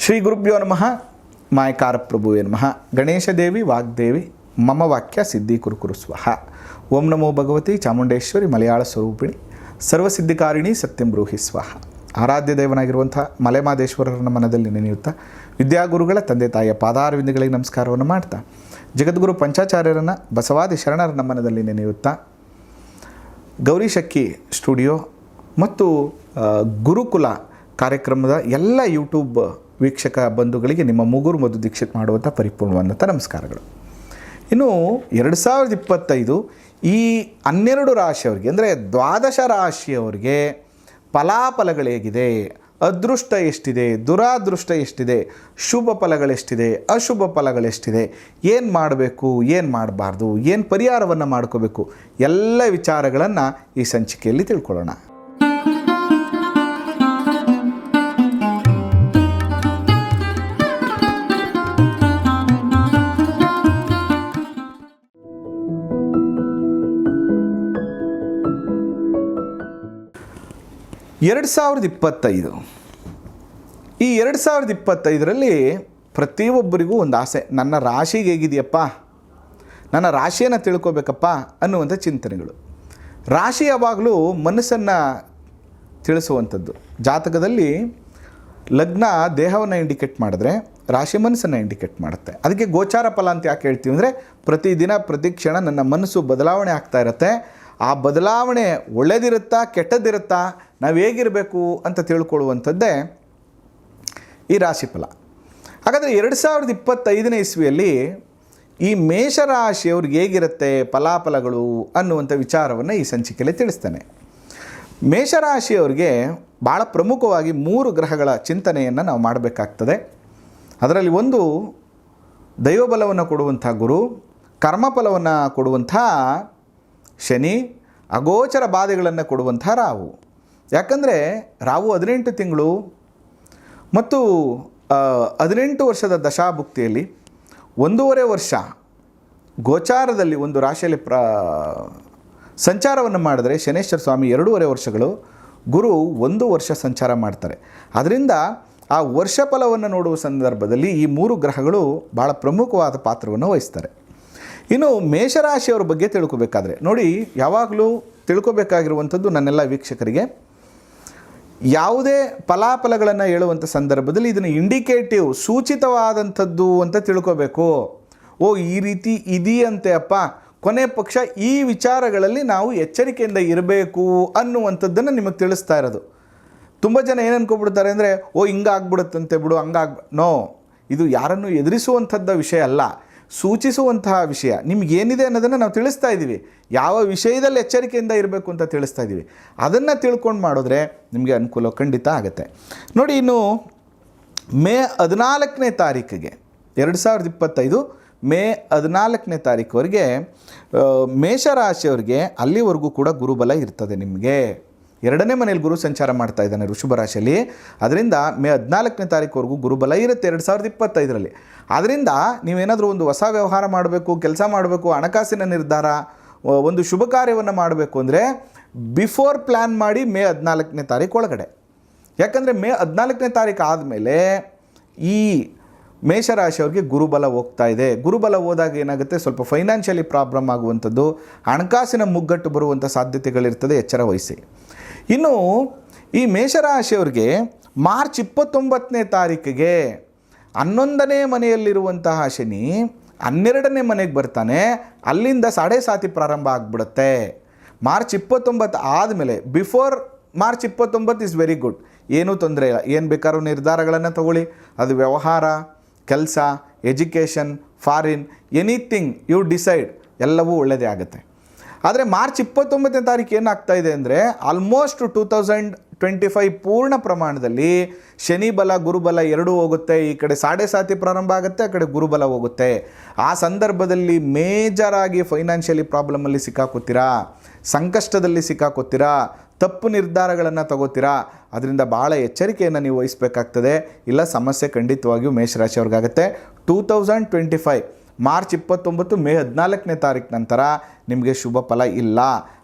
ಶ್ರೀ ಗುರುಭ್ಯೋ ನಮಃ. ಮಾಯಕಾರ ಪ್ರಭುವೇ ನಮಃ. ಗಣೇಶ ದೇವಿ ವಾಗ್ದೇವಿ ಮಮ ವಾಕ್ಯ ಸಿದ್ಧಿ ಕುರುಕುರು ಸ್ವಹ. ಓಂ ನಮೋ ಭಗವತಿ ಚಾಮುಂಡೇಶ್ವರಿ ಮಲಯಾಳ ಸ್ವರೂಪಿಣಿ ಸರ್ವಸಿದ್ಧಿಕಾರಿಣಿ ಸತ್ಯಂ ಬ್ರೂಹಿ ಸ್ವಹ. ಆರಾಧ್ಯ ದೇವನಾಗಿರುವಂಥ ಮಲೆಮಾದೇಶ್ವರರ ಮನದಲ್ಲಿ ನೆನೆಯುತ್ತಾ ವಿದ್ಯಾಗುರುಗಳ ತಂದೆ ತಾಯಿಯ ಪಾದಾರವಿಂದಗಳಿಗೆ ನಮಸ್ಕಾರವನ್ನು ಮಾಡ್ತಾ ಜಗದ್ಗುರು ಪಂಚಾಚಾರ್ಯರನ್ನು ಬಸವಾದಿ ಶರಣರ ಮನದಲ್ಲಿ ನೆನೆಯುತ್ತಾ ಗೌರಿ ಶಕ್ಕಿ ಸ್ಟುಡಿಯೋ ಮತ್ತು ಗುರುಕುಲ ಕಾರ್ಯಕ್ರಮದ ಎಲ್ಲ ಯೂಟ್ಯೂಬ್ ವೀಕ್ಷಕ ಬಂಧುಗಳಿಗೆ ನಿಮ್ಮ ಮುಗುರು ಮಧು ದೀಕ್ಷಿತ್ ಮಾಡುವಂಥ ಪರಿಪೂರ್ಣವಾದಂಥ ನಮಸ್ಕಾರಗಳು. ಇನ್ನು 2025 ಈ 12 ರಾಶಿಯವರಿಗೆ ಅಂದರೆ ದ್ವಾದಶ ರಾಶಿಯವರಿಗೆ ಫಲಾಫಲಗಳು ಹೇಗಿದೆ, ಅದೃಷ್ಟ ಎಷ್ಟಿದೆ, ದುರಾದೃಷ್ಟ ಎಷ್ಟಿದೆ, ಶುಭ ಫಲಗಳೆಷ್ಟಿದೆ, ಅಶುಭ ಫಲಗಳೆಷ್ಟಿದೆ, ಏನು ಮಾಡಬೇಕು, ಏನು ಮಾಡಬಾರ್ದು, ಏನು ಪರಿಹಾರವನ್ನು ಮಾಡ್ಕೋಬೇಕು, ಎಲ್ಲ ವಿಚಾರಗಳನ್ನು ಈ ಸಂಚಿಕೆಯಲ್ಲಿ ತಿಳ್ಕೊಳ್ಳೋಣ. ಈ 2025ರಲ್ಲಿ ಪ್ರತಿಯೊಬ್ಬರಿಗೂ ಒಂದು ಆಸೆ, ನನ್ನ ರಾಶಿಗೆ ಹೇಗಿದೆಯಪ್ಪ, ನನ್ನ ರಾಶಿಯನ್ನು ತಿಳ್ಕೊಬೇಕಪ್ಪ ಅನ್ನುವಂಥ ಚಿಂತನೆಗಳು. ರಾಶಿ ಯಾವಾಗಲೂ ಮನಸ್ಸನ್ನು ತಿಳಿಸುವಂಥದ್ದು. ಜಾತಕದಲ್ಲಿ ಲಗ್ನ ದೇಹವನ್ನು ಇಂಡಿಕೇಟ್ ಮಾಡಿದ್ರೆ ರಾಶಿ ಮನಸ್ಸನ್ನು ಇಂಡಿಕೇಟ್ ಮಾಡುತ್ತೆ. ಅದಕ್ಕೆ ಗೋಚಾರ ಫಲ ಅಂತ ಯಾಕೆ ಹೇಳ್ತೀವಿ ಅಂದರೆ ಪ್ರತಿದಿನ ಪ್ರತಿ ಕ್ಷಣ ನನ್ನ ಮನಸ್ಸು ಬದಲಾವಣೆ ಆಗ್ತಾ ಇರುತ್ತೆ. ಆ ಬದಲಾವಣೆ ಒಳ್ಳೆಯದಿರುತ್ತಾ ಕೆಟ್ಟದ್ದಿರುತ್ತಾ, ನಾವು ಹೇಗಿರಬೇಕು ಅಂತ ತಿಳ್ಕೊಳ್ಳುವಂಥದ್ದೇ ಈ ರಾಶಿಫಲ. ಹಾಗಾದರೆ 2025ನೇ ಇಸ್ವಿಯಲ್ಲಿ ಈ ಮೇಷರಾಶಿಯವ್ರಿಗೆ ಹೇಗಿರುತ್ತೆ ಫಲಾಫಲಗಳು ಅನ್ನುವಂಥ ವಿಚಾರವನ್ನು ಈ ಸಂಚಿಕೆಯಲ್ಲಿ ತಿಳಿಸ್ತೇನೆ. ಮೇಷರಾಶಿಯವ್ರಿಗೆ ಭಾಳ ಪ್ರಮುಖವಾಗಿ 3 ಗ್ರಹಗಳ ಚಿಂತನೆಯನ್ನು ನಾವು ಮಾಡಬೇಕಾಗ್ತದೆ. ಅದರಲ್ಲಿ ಒಂದು ದೈವಬಲವನ್ನು ಕೊಡುವಂಥ ಗುರು, ಕರ್ಮಫಲವನ್ನು ಕೊಡುವಂಥ ಶನಿ, ಅಗೋಚರ ಬಾಧೆಗಳನ್ನು ಕೊಡುವಂಥ ರಾಹು. ಯಾಕಂದರೆ ರಾಹು 18 ತಿಂಗಳು ಮತ್ತು 18 ವರ್ಷದ ದಶಾಭುಕ್ತಿಯಲ್ಲಿ 1.5 ವರ್ಷ ಗೋಚಾರದಲ್ಲಿ ಒಂದು ರಾಶಿಯಲ್ಲಿ ಸಂಚಾರವನ್ನು ಮಾಡಿದ್ರೆ ಶನೇಶ್ವರ ಸ್ವಾಮಿ 2.5 ವರ್ಷಗಳು, ಗುರು 1 ವರ್ಷ ಸಂಚಾರ ಮಾಡ್ತಾರೆ. ಅದರಿಂದ ಆ ವರ್ಷ ಫಲವನ್ನು ನೋಡುವ ಸಂದರ್ಭದಲ್ಲಿ ಈ 3 ಗ್ರಹಗಳು ಭಾಳ ಪ್ರಮುಖವಾದ ಪಾತ್ರವನ್ನು ವಹಿಸ್ತಾರೆ. ಇನ್ನು ಮೇಷರಾಶಿಯವರ ಬಗ್ಗೆ ತಿಳ್ಕೊಬೇಕಾದ್ರೆ ನೋಡಿ, ಯಾವಾಗಲೂ ತಿಳ್ಕೊಬೇಕಾಗಿರುವಂಥದ್ದು ನನ್ನೆಲ್ಲ ವೀಕ್ಷಕರಿಗೆ, ಯಾವುದೇ ಫಲಾಫಲಗಳನ್ನು ಹೇಳುವಂಥ ಸಂದರ್ಭದಲ್ಲಿ ಇದನ್ನು ಇಂಡಿಕೇಟಿವ್ ಸೂಚಿತವಾದಂಥದ್ದು ಅಂತ ತಿಳ್ಕೊಬೇಕು. ಓ ಈ ರೀತಿ ಇದೆಯಂತೆ ಅಪ್ಪ, ಕೊನೆ ಪಕ್ಷ ಈ ವಿಚಾರಗಳಲ್ಲಿ ನಾವು ಎಚ್ಚರಿಕೆಯಿಂದ ಇರಬೇಕು ಅನ್ನುವಂಥದ್ದನ್ನು ನಿಮಗೆ ತಿಳಿಸ್ತಾ ಇರೋದು. ತುಂಬ ಜನ ಏನು ಅನ್ಕೊಬಿಡ್ತಾರೆ ಅಂದರೆ, ಓ ಹಿಂಗಾಗ್ಬಿಡುತ್ತಂತೆ ಬಿಡು, ನೋ, ಇದು ಯಾರನ್ನು ಎದುರಿಸುವಂಥದ್ದ ವಿಷಯ ಅಲ್ಲ, ಸೂಚಿಸುವಂತಹ ವಿಷಯ. ನಿಮಗೇನಿದೆ ಅನ್ನೋದನ್ನು ನಾವು ತಿಳಿಸ್ತಾ ಇದ್ದೀವಿ. ಯಾವ ವಿಷಯದಲ್ಲಿ ಎಚ್ಚರಿಕೆಯಿಂದ ಇರಬೇಕು ಅಂತ ತಿಳಿಸ್ತಾ ಇದ್ದೀವಿ. ಅದನ್ನು ತಿಳ್ಕೊಂಡು ಮಾಡಿದ್ರೆ ನಿಮಗೆ ಅನುಕೂಲ ಖಂಡಿತ ಆಗುತ್ತೆ. ನೋಡಿ, ಇನ್ನು ಮೇ 14ನೇ ತಾರೀಕಿಗೆ 2025 ಮೇ 14ನೇ ತಾರೀಕುವರೆಗೆ ಮೇಷರಾಶಿಯವರಿಗೆ ಅಲ್ಲಿವರೆಗೂ ಕೂಡ ಗುರುಬಲ ಇರ್ತದೆ. ನಿಮಗೆ 2ನೇ ಮನೆಯಲ್ಲಿ ಗುರು ಸಂಚಾರ ಮಾಡ್ತಾ ಇದ್ದಾನೆ ವೃಷಭ ರಾಶಿಯಲ್ಲಿ. ಅದರಿಂದ ಮೇ 14ನೇ ತಾರೀಕುವರೆಗೂ ಗುರುಬಲ ಇರುತ್ತೆ 2025ರಲ್ಲಿ. ಆದ್ದರಿಂದ ನೀವೇನಾದರೂ ಒಂದು ಹೊಸ ವ್ಯವಹಾರ ಮಾಡಬೇಕು, ಕೆಲಸ ಮಾಡಬೇಕು, ಹಣಕಾಸಿನ ನಿರ್ಧಾರ, ಒಂದು ಶುಭ ಕಾರ್ಯವನ್ನು ಮಾಡಬೇಕು ಅಂದರೆ ಬಿಫೋರ್ ಪ್ಲ್ಯಾನ್ ಮಾಡಿ ಮೇ 14ನೇ ತಾರೀಕು ಒಳಗಡೆ. ಯಾಕಂದರೆ ಮೇ 14ನೇ ತಾರೀಕು ಆದಮೇಲೆ ಈ ಮೇಷರಾಶಿಯವ್ರಿಗೆ ಗುರುಬಲ ಹೋಗ್ತಾ ಇದೆ. ಗುರುಬಲ ಹೋದಾಗ ಏನಾಗುತ್ತೆ, ಸ್ವಲ್ಪ ಫೈನಾನ್ಷಿಯಲಿ ಪ್ರಾಬ್ಲಮ್ ಆಗುವಂಥದ್ದು, ಹಣಕಾಸಿನ ಮುಗ್ಗಟ್ಟು ಬರುವಂಥ ಸಾಧ್ಯತೆಗಳಿರ್ತದೆ, ಎಚ್ಚರ ವಹಿಸಿ. ಇನ್ನು ಈ ಮೇಷರಾಶಿಯವ್ರಿಗೆ ಮಾರ್ಚ್ 29ನೇ ತಾರೀಕಿಗೆ 11ನೇ ಮನೆಯಲ್ಲಿರುವಂತಹ ಶನಿ 12ನೇ ಮನೆಗೆ ಬರ್ತಾನೆ. ಅಲ್ಲಿಂದ 7.5 ಪ್ರಾರಂಭ ಆಗಿಬಿಡುತ್ತೆ. ಮಾರ್ಚ್ 29 ಆದಮೇಲೆ before March 29 is very good, ಏನೂ ತೊಂದರೆ ಇಲ್ಲ. ಏನು ಬೇಕಾದ್ರೂ ನಿರ್ಧಾರಗಳನ್ನು ತಗೊಳ್ಳಿ, ಅದು ವ್ಯವಹಾರ, ಕೆಲಸ, education, foreign, anything you decide, ಎಲ್ಲವೂ ಒಳ್ಳೆಯದೇ ಆಗುತ್ತೆ. ಆದರೆ ಮಾರ್ಚ್ 29ನೇ ತಾರೀಕು ಏನಾಗ್ತಾ ಇದೆ ಅಂದರೆ ಆಲ್ಮೋಸ್ಟ್ 2025 ಪೂರ್ಣ ಪ್ರಮಾಣದಲ್ಲಿ ಶನಿ ಬಲ ಗುರುಬಲ ಎರಡೂ ಹೋಗುತ್ತೆ. ಈ ಕಡೆ 7.5 ಪ್ರಾರಂಭ ಆಗುತ್ತೆ, ಆ ಕಡೆ ಗುರುಬಲ ಹೋಗುತ್ತೆ. ಆ ಸಂದರ್ಭದಲ್ಲಿ ಮೇಜರಾಗಿ ಫೈನಾನ್ಷಿಯಲಿ ಪ್ರಾಬ್ಲಮಲ್ಲಿ ಸಿಕ್ಕಾಕೋತೀರಾ, ಸಂಕಷ್ಟದಲ್ಲಿ ಸಿಕ್ಕಾಕೋತೀರಾ, ತಪ್ಪು ನಿರ್ಧಾರಗಳನ್ನು ತಗೋತೀರಾ. ಅದರಿಂದ ಭಾಳ ಎಚ್ಚರಿಕೆಯನ್ನು ನೀವು ವಹಿಸಬೇಕಾಗ್ತದೆ. ಇಲ್ಲ ಸಮಸ್ಯೆ ಖಂಡಿತವಾಗಿಯೂ ಮೇಷರಾಶಿಯವ್ರಿಗಾಗುತ್ತೆ. 2025 ಮಾರ್ಚ್ 29 ಮೇ 14ನೇ ತಾರೀಕು ನಂತರ ನಿಮಗೆ ಶುಭ ಫಲ ಇಲ್ಲ.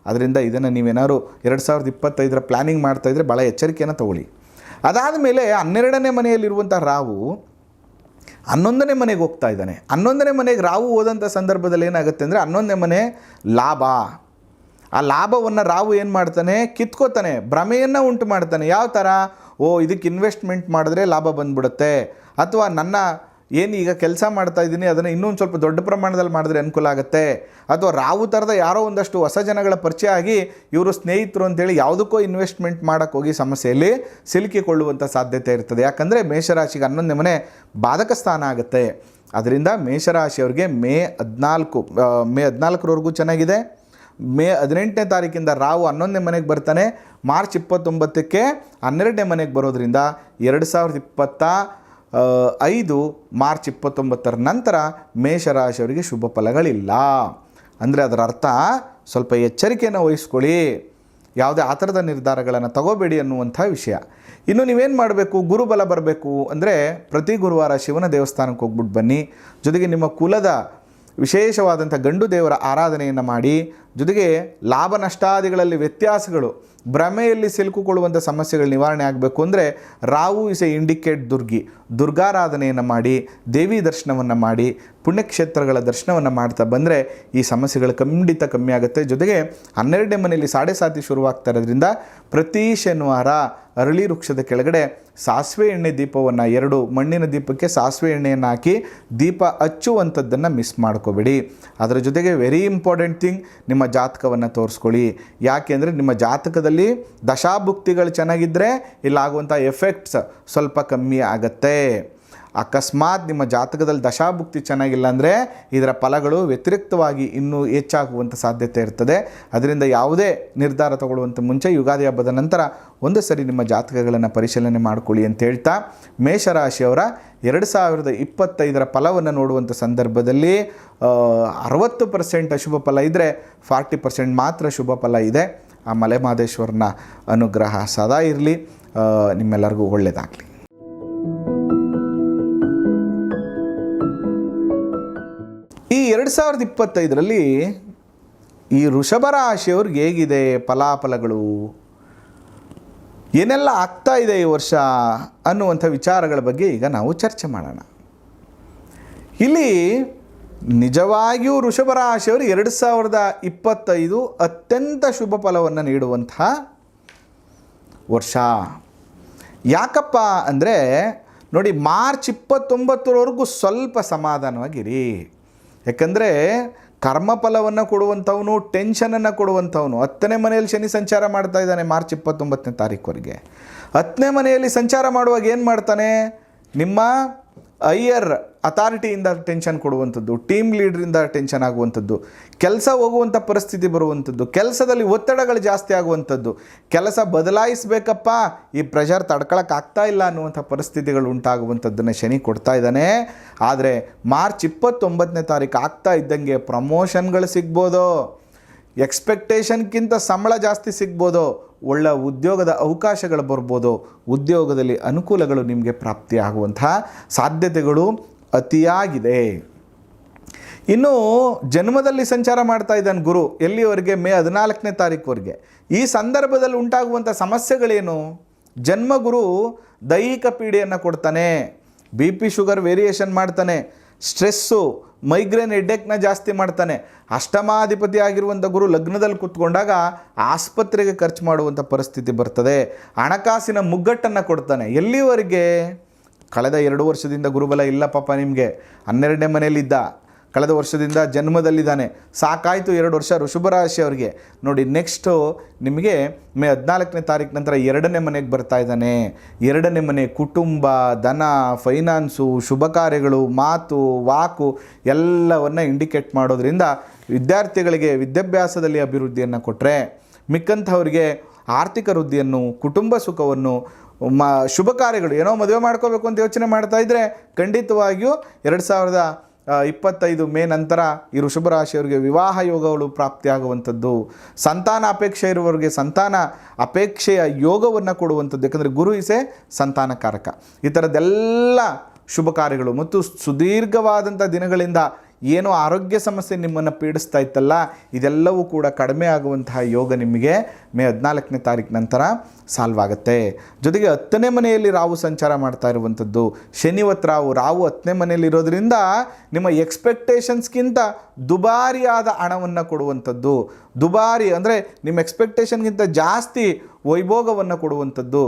ಅದರಿಂದ ಇದನ್ನು ನೀವೇನಾದ್ರು 2025ರ ಪ್ಲ್ಯಾನಿಂಗ್ ಮಾಡ್ತಾಯಿದ್ರೆ ಭಾಳ ಎಚ್ಚರಿಕೆಯನ್ನು ತಗೊಳ್ಳಿ. ಅದಾದ ಮೇಲೆ 12ನೇ ಮನೆಯಲ್ಲಿರುವಂಥ ರಾಹು 11ನೇ ಮನೆಗೆ ಹೋಗ್ತಾ ಇದ್ದಾನೆ. 11ನೇ ಮನೆಗೆ ರಾಹು ಹೋದಂಥ ಸಂದರ್ಭದಲ್ಲಿ ಏನಾಗುತ್ತೆ ಅಂದರೆ 11ನೇ ಮನೆ ಲಾಭ. ಆ ಲಾಭವನ್ನು ರಾಹು ಏನು ಮಾಡ್ತಾನೆ, ಕಿತ್ಕೋತಾನೆ, ಭ್ರಮೆಯನ್ನು ಉಂಟು ಮಾಡ್ತಾನೆ. ಯಾವ ಥರ, ಇದಕ್ಕೆ ಇನ್ವೆಸ್ಟ್ಮೆಂಟ್ ಮಾಡಿದ್ರೆ ಲಾಭ ಬಂದ್ಬಿಡುತ್ತೆ, ಅಥವಾ ನನ್ನ ಏನು ಈಗ ಕೆಲಸ ಮಾಡ್ತಾ ಇದ್ದೀನಿ ಅದನ್ನು ಇನ್ನೊಂದು ಸ್ವಲ್ಪ ದೊಡ್ಡ ಪ್ರಮಾಣದಲ್ಲಿ ಮಾಡಿದ್ರೆ ಅನುಕೂಲ ಆಗುತ್ತೆ, ಅಥವಾ ರಾಹು ಥರದ ಯಾರೋ ಒಂದಷ್ಟು ಹೊಸ ಜನಗಳ ಪರಿಚಯ ಆಗಿ ಇವರು ಸ್ನೇಹಿತರು ಅಂತೇಳಿ ಯಾವುದಕ್ಕೋ ಇನ್ವೆಸ್ಟ್ಮೆಂಟ್ ಮಾಡೋಕ್ಕೆ ಹೋಗಿ ಸಮಸ್ಯೆಯಲ್ಲಿ ಸಿಲುಕಿಕೊಳ್ಳುವಂಥ ಸಾಧ್ಯತೆ ಇರ್ತದೆ. ಯಾಕಂದರೆ ಮೇಷರಾಶಿಗೆ 11ನೇ ಮನೆ ಬಾಧಕ ಸ್ಥಾನ ಆಗುತ್ತೆ. ಅದರಿಂದ ಮೇಷರಾಶಿಯವರಿಗೆ ಮೇ 14ರವರೆಗೂ ಚೆನ್ನಾಗಿದೆ. ಮೇ 18ನೇ ತಾರೀಕಿಂದ ರಾಹು 11ನೇ ಮನೆಗೆ ಬರ್ತಾನೆ. ಮಾರ್ಚ್ 29ಕ್ಕೆ 12ನೇ ಮನೆಗೆ ಬರೋದ್ರಿಂದ 2025 ಮಾರ್ಚ್ 29ರ ನಂತರ ಮೇಷರಾಶಿಯವರಿಗೆ ಶುಭ ಫಲಗಳಿಲ್ಲ. ಅಂದರೆ ಅದರ ಅರ್ಥ ಸ್ವಲ್ಪ ಎಚ್ಚರಿಕೆಯನ್ನು ವಹಿಸ್ಕೊಳ್ಳಿ, ಯಾವುದೇ ಆ ಥರದ ನಿರ್ಧಾರಗಳನ್ನು ತಗೋಬೇಡಿ ಅನ್ನುವಂಥ ವಿಷಯ. ಇನ್ನು ನೀವೇನು ಮಾಡಬೇಕು, ಗುರುಬಲ ಬರಬೇಕು ಅಂದರೆ ಪ್ರತಿ ಗುರುವಾರ ಶಿವನ ದೇವಸ್ಥಾನಕ್ಕೆ ಹೋಗ್ಬಿಟ್ಟು ಬನ್ನಿ. ಜೊತೆಗೆ ನಿಮ್ಮ ಕುಲದ ವಿಶೇಷವಾದಂಥ ಗಂಡು ದೇವರ ಆರಾಧನೆಯನ್ನು ಮಾಡಿ, ಜೊತೆಗೆ ಲಾಭ ನಷ್ಟಾದಿಗಳಲ್ಲಿ ವ್ಯತ್ಯಾಸಗಳು, ಭ್ರಮೆಯಲ್ಲಿ ಸಿಲುಕಿಕೊಳ್ಳುವಂಥ ಸಮಸ್ಯೆಗಳು ನಿವಾರಣೆ ಆಗಬೇಕು ಅಂದರೆ ರಾಹು ಇಸ್ ಎ ಇಂಡಿಕೇಟ್ ದುರ್ಗಾರಾಧನೆಯನ್ನು ಮಾಡಿ, ದೇವಿ ದರ್ಶನವನ್ನು ಮಾಡಿ, ಪುಣ್ಯಕ್ಷೇತ್ರಗಳ ದರ್ಶನವನ್ನು ಮಾಡ್ತಾ ಬಂದರೆ ಈ ಸಮಸ್ಯೆಗಳು ಖಂಡಿತ ಕಮ್ಮಿ ಆಗುತ್ತೆ. ಜೊತೆಗೆ 12ನೇ ಮನೆಯಲ್ಲಿ ಸಾಡೆ ಸಾತಿ ಶುರುವಾಗ್ತಾ ಇರೋದ್ರಿಂದ ಪ್ರತಿ ಶನಿವಾರ ಅರಳಿ ವೃಕ್ಷದ ಕೆಳಗಡೆ ಸಾಸಿವೆ ಎಣ್ಣೆ ದೀಪವನ್ನು, 2 ಮಣ್ಣಿನ ದೀಪಕ್ಕೆ ಸಾಸಿವೆ ಎಣ್ಣೆಯನ್ನು ಹಾಕಿ ದೀಪ ಹಚ್ಚುವಂಥದ್ದನ್ನು ಮಿಸ್ ಮಾಡ್ಕೋಬೇಡಿ. ಅದರ ಜೊತೆಗೆ ವೆರಿ ಇಂಪಾರ್ಟೆಂಟ್ ಥಿಂಗ್, ನಿಮ್ಮ ಜಾತಕವನ್ನು ತೋರಿಸ್ಕೊಳ್ಳಿ. ಯಾಕೆಂದರೆ ನಿಮ್ಮ ಜಾತಕದಲ್ಲಿ ದಶಾಭುಕ್ತಿಗಳು ಚೆನ್ನಾಗಿದ್ದರೆ ಇಲ್ಲಾಗುವಂಥ ಎಫೆಕ್ಟ್ಸ್ ಸ್ವಲ್ಪ ಕಮ್ಮಿ ಆಗುತ್ತೆ. ಅಕಸ್ಮಾತ್ ನಿಮ್ಮ ಜಾತಕದಲ್ಲಿ ದಶಾಭುಕ್ತಿ ಚೆನ್ನಾಗಿಲ್ಲ ಅಂದರೆ ಇದರ ಫಲಗಳು ವ್ಯತಿರಿಕ್ತವಾಗಿ ಇನ್ನೂ ಹೆಚ್ಚಾಗುವಂಥ ಸಾಧ್ಯತೆ ಇರ್ತದೆ. ಅದರಿಂದ ಯಾವುದೇ ನಿರ್ಧಾರ ತಗೊಳ್ಳುವಂಥ ಮುಂಚೆ ಯುಗಾದಿ ಹಬ್ಬದ ನಂತರ ಒಂದು ಸರಿ ನಿಮ್ಮ ಜಾತಕಗಳನ್ನು ಪರಿಶೀಲನೆ ಮಾಡಿಕೊಳ್ಳಿ ಅಂತ ಹೇಳ್ತಾ, ಮೇಷರಾಶಿಯವರ 2025ರ ಫಲವನ್ನು ನೋಡುವಂಥ ಸಂದರ್ಭದಲ್ಲಿ 60% ಅಶುಭ ಫಲ ಇದ್ದರೆ 40% ಮಾತ್ರ ಶುಭ ಫಲ ಇದೆ. ಆ ಮಲೆಮಹದೇಶ್ವರನ ಅನುಗ್ರಹ ಸದಾ ಇರಲಿ. ನಿಮ್ಮೆಲ್ಲರಿಗೂ ಒಳ್ಳೆಯದಾಗಲಿ. ಈ 2025ರಲ್ಲಿ ಈ ವೃಷಭ ರಾಶಿಯವ್ರಿಗೆ ಹೇಗಿದೆ ಫಲಾಫಲಗಳು, ಏನೆಲ್ಲ ಆಗ್ತಾ ಇದೆ ಈ ವರ್ಷ ಅನ್ನುವಂಥ ವಿಚಾರಗಳ ಬಗ್ಗೆ ಈಗ ನಾವು ಚರ್ಚೆ ಮಾಡೋಣ. ಇಲ್ಲಿ ನಿಜವಾಗಿಯೂ ವೃಷಭ ರಾಶಿಯವರು 2025 ಅತ್ಯಂತ ಶುಭ ಫಲವನ್ನು ನೀಡುವಂತಹ ವರ್ಷ. ಯಾಕಪ್ಪ ಅಂದರೆ ನೋಡಿ, ಮಾರ್ಚ್ 29ರವರೆಗೂ ಸ್ವಲ್ಪ ಸಮಾಧಾನವಾಗಿರಿ. ಯಾಕಂದರೆ ಕರ್ಮಫಲವನ್ನು ಕೊಡುವಂಥವನು, ಟೆನ್ಷನನ್ನು ಕೊಡುವಂಥವನು 10ನೇ ಮನೆಯಲ್ಲಿ ಶನಿ ಸಂಚಾರ ಮಾಡ್ತಾ ಇದ್ದಾನೆ. ಮಾರ್ಚ್ 29ನೇ ತಾರೀಕುವರೆಗೆ 10ನೇ ಮನೆಯಲ್ಲಿ ಸಂಚಾರ ಮಾಡುವಾಗ ಏನು ಮಾಡ್ತಾನೆ, ನಿಮ್ಮ ಹೈಯರ್ ಅಥಾರಿಟಿಯಿಂದ ಟೆನ್ಷನ್ ಕೊಡುವಂಥದ್ದು, ಟೀಮ್ ಲೀಡ್ರಿಂದ ಟೆನ್ಷನ್ ಆಗುವಂಥದ್ದು, ಕೆಲಸ ಹೋಗುವಂಥ ಪರಿಸ್ಥಿತಿ ಬರುವಂಥದ್ದು, ಕೆಲಸದಲ್ಲಿ ಒತ್ತಡಗಳು ಜಾಸ್ತಿ ಆಗುವಂಥದ್ದು, ಕೆಲಸ ಬದಲಾಯಿಸಬೇಕಪ್ಪ ಈ ಪ್ರೆಷರ್ ತಡ್ಕೊಳಕ್ಕಾಗ್ತಾ ಇಲ್ಲ ಅನ್ನುವಂಥ ಪರಿಸ್ಥಿತಿಗಳು ಉಂಟಾಗುವಂಥದ್ದನ್ನು ಶನಿ ಕೊಡ್ತಾ ಇದ್ದಾನೆ. ಆದರೆ ಮಾರ್ಚ್ 29ನೇ ತಾರೀಕು ಆಗ್ತಾ ಇದ್ದಂಗೆ ಪ್ರಮೋಷನ್ಗಳು ಸಿಗ್ಬೋದು, ಎಕ್ಸ್ಪೆಕ್ಟೇಷನ್ಗಿಂತ ಸಂಬಳ ಜಾಸ್ತಿ ಸಿಗ್ಬೋದು, ಒಳ್ಳೆಯ ಉದ್ಯೋಗದ ಅವಕಾಶಗಳು ಬರ್ಬೋದು, ಉದ್ಯೋಗದಲ್ಲಿ ಅನುಕೂಲಗಳು ನಿಮಗೆ ಪ್ರಾಪ್ತಿಯಾಗುವಂಥ ಸಾಧ್ಯತೆಗಳು ಅತಿಯಾಗಿದೆ. ಇನ್ನು ಜನ್ಮದಲ್ಲಿ ಸಂಚಾರ ಮಾಡ್ತಾ ಇದ್ದಾನೆ ಗುರು, ಎಲ್ಲಿವರೆಗೆ, ಮೇ 14ನೇ ತಾರೀಕುವರೆಗೆ. ಈ ಸಂದರ್ಭದಲ್ಲಿ ಉಂಟಾಗುವಂಥ ಸಮಸ್ಯೆಗಳೇನು, ಜನ್ಮಗುರು ದೈಹಿಕ ಪೀಡೆಯನ್ನು ಕೊಡ್ತಾನೆ, BP ಶುಗರ್ ವೇರಿಯೇಷನ್ ಮಾಡ್ತಾನೆ, ಸ್ಟ್ರೆಸ್ಸು, ಮೈಗ್ರೇನ್ ಹೆಡ್ಡೇಕ್ನ ಜಾಸ್ತಿ ಮಾಡ್ತಾನೆ. ಅಷ್ಟಮಾಧಿಪತಿ ಆಗಿರುವಂಥ ಗುರು ಲಗ್ನದಲ್ಲಿ ಕೂತ್ಕೊಂಡಾಗ ಆಸ್ಪತ್ರೆಗೆ ಖರ್ಚು ಮಾಡುವಂಥ ಪರಿಸ್ಥಿತಿ ಬರ್ತದೆ. ಹಣಕಾಸಿನ ಮುಗ್ಗಟ್ಟನ್ನು ಕೊಡ್ತಾನೆ. ಎಲ್ಲಿವರೆಗೆ, ಕಳೆದ 2 ವರ್ಷದಿಂದ ಗುರುಬಲ ಇಲ್ಲ ಪಾಪ ನಿಮಗೆ. 12ನೇ ಮನೆಯಲ್ಲಿದ್ದ, ಕಳೆದ ವರ್ಷದಿಂದ ಜನ್ಮದಲ್ಲಿದ್ದಾನೆ, ಸಾಕಾಯಿತು 2 ವರ್ಷ ವೃಷಭರಾಶಿಯವರಿಗೆ. ನೋಡಿ, ನೆಕ್ಸ್ಟು ನಿಮಗೆ ಮೇ 14ನೇ ತಾರೀಕು ನಂತರ 2ನೇ ಮನೆಗೆ ಬರ್ತಾ ಇದ್ದಾನೆ. 2ನೇ ಮನೆ ಕುಟುಂಬ, ಧನ, ಫೈನಾನ್ಸು, ಶುಭ ಕಾರ್ಯಗಳು, ಮಾತು, ವಾಕು ಎಲ್ಲವನ್ನು ಇಂಡಿಕೇಟ್ ಮಾಡೋದ್ರಿಂದ ವಿದ್ಯಾರ್ಥಿಗಳಿಗೆ ವಿದ್ಯಾಭ್ಯಾಸದಲ್ಲಿ ಅಭಿವೃದ್ಧಿಯನ್ನು ಕೊಟ್ಟರೆ, ಮಿಕ್ಕಂಥವರಿಗೆ ಆರ್ಥಿಕ ವೃದ್ಧಿಯನ್ನು, ಕುಟುಂಬ ಸುಖವನ್ನು, ಶುಭ ಕಾರ್ಯಗಳು, ಏನೋ ಮದುವೆ ಮಾಡ್ಕೋಬೇಕು ಅಂತ ಯೋಚನೆ ಮಾಡ್ತಾ ಇದ್ದರೆ ಖಂಡಿತವಾಗಿಯೂ 2025 ಮೇ ನಂತರ ಈ ವೃಷಭ ರಾಶಿಯವರಿಗೆ ವಿವಾಹ ಯೋಗಗಳು ಪ್ರಾಪ್ತಿಯಾಗುವಂಥದ್ದು, ಸಂತಾನ ಅಪೇಕ್ಷೆ ಇರುವವರಿಗೆ ಸಂತಾನ ಅಪೇಕ್ಷೆಯ ಯೋಗವನ್ನು ಕೊಡುವಂಥದ್ದು. ಯಾಕಂದರೆ ಗುರು ಇಸೆ ಸಂತಾನಕಾರಕ. ಈ ಥರದ್ದೆಲ್ಲ ಶುಭ ಕಾರ್ಯಗಳು ಮತ್ತು ಸುದೀರ್ಘವಾದಂಥ ದಿನಗಳಿಂದ ಏನೋ ಆರೋಗ್ಯ ಸಮಸ್ಯೆ ನಿಮ್ಮನ್ನು ಪೀಡಿಸ್ತಾ ಇತ್ತಲ್ಲ, ಇದೆಲ್ಲವೂ ಕೂಡ ಕಡಿಮೆ ಆಗುವಂತಹ ಯೋಗ ನಿಮಗೆ ಮೇ 14ನೇ ತಾರೀಕು ನಂತರ ಸಾಲ್ವ್ ಆಗುತ್ತೆ. ಜೊತೆಗೆ 10ನೇ ಮನೆಯಲ್ಲಿ ರಾಹು ಸಂಚಾರ ಮಾಡ್ತಾ ಇರುವಂಥದ್ದು, ಶನಿವತ್ ರಾಹು 10ನೇ ಮನೆಯಲ್ಲಿ ಇರೋದ್ರಿಂದ ನಿಮ್ಮ ಎಕ್ಸ್ಪೆಕ್ಟೇಷನ್ಸ್ಗಿಂತ ದುಬಾರಿಯಾದ ಹಣವನ್ನು ಕೊಡುವಂಥದ್ದು, ದುಬಾರಿ ಅಂದರೆ ನಿಮ್ಮ ಎಕ್ಸ್ಪೆಕ್ಟೇಷನ್ಗಿಂತ ಜಾಸ್ತಿ ವೈಭೋಗವನ್ನು ಕೊಡುವಂಥದ್ದು,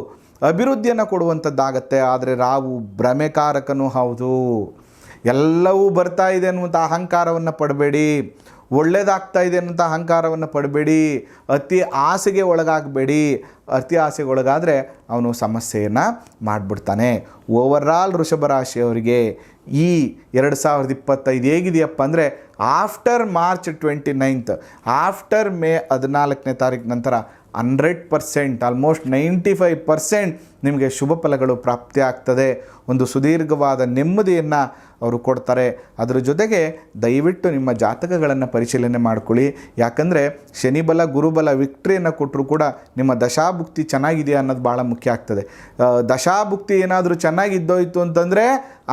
ಅಭಿವೃದ್ಧಿಯನ್ನು ಕೊಡುವಂಥದ್ದಾಗತ್ತೆ. ಆದರೆ ರಾಹು ಭ್ರಮೆಕಾರಕನೂ ಹೌದು. ಎಲ್ಲವೂ ಬರ್ತಾ ಇದೆ ಅನ್ನುವಂಥ ಅಹಂಕಾರವನ್ನು ಪಡಬೇಡಿ, ಒಳ್ಳೆಯದಾಗ್ತಾ ಇದೆ ಅನ್ನುವಂಥ ಅಹಂಕಾರವನ್ನು ಪಡಬೇಡಿ, ಅತಿ ಆಸೆಗೆ ಒಳಗಾಗಬೇಡಿ. ಅತಿ ಆಸೆಗೆ ಒಳಗಾದರೆ ಅವನು ಸಮಸ್ಯೆಯನ್ನು ಮಾಡಿಬಿಡ್ತಾನೆ. ಓವರಾಲ್ ವೃಷಭ ರಾಶಿಯವರಿಗೆ ಈ 2025 ಹೇಗಿದೆಯಪ್ಪ ಅಂದರೆ, ಆಫ್ಟರ್ ಮಾರ್ಚ್ 29, ಆಫ್ಟರ್ ಮೇ 14ನೇ ತಾರೀಕು ನಂತರ 100%, ಆಲ್ಮೋಸ್ಟ್ 95% ನಿಮಗೆ ಶುಭ ಫಲಗಳು ಪ್ರಾಪ್ತಿ ಆಗ್ತದೆ. ಒಂದು ಸುದೀರ್ಘವಾದ ನೆಮ್ಮದಿಯನ್ನು ಅವರು ಕೊಡ್ತಾರೆ. ಅದರ ಜೊತೆಗೆ ದಯವಿಟ್ಟು ನಿಮ್ಮ ಜಾತಕಗಳನ್ನು ಪರಿಶೀಲನೆ ಮಾಡ್ಕೊಳ್ಳಿ. ಯಾಕಂದರೆ ಶನಿಬಲ ಗುರುಬಲ ವಿಕ್ಟ್ರಿಯನ್ನು ಕೊಟ್ಟರೂ ಕೂಡ ನಿಮ್ಮ ದಶಾಭುಕ್ತಿ ಚೆನ್ನಾಗಿದೆಯಾ ಅನ್ನೋದು ಭಾಳ ಮುಖ್ಯ ಆಗ್ತದೆ. ದಶಾಭುಕ್ತಿ ಏನಾದರೂ ಚೆನ್ನಾಗಿದ್ದೋಯ್ತು ಅಂತಂದರೆ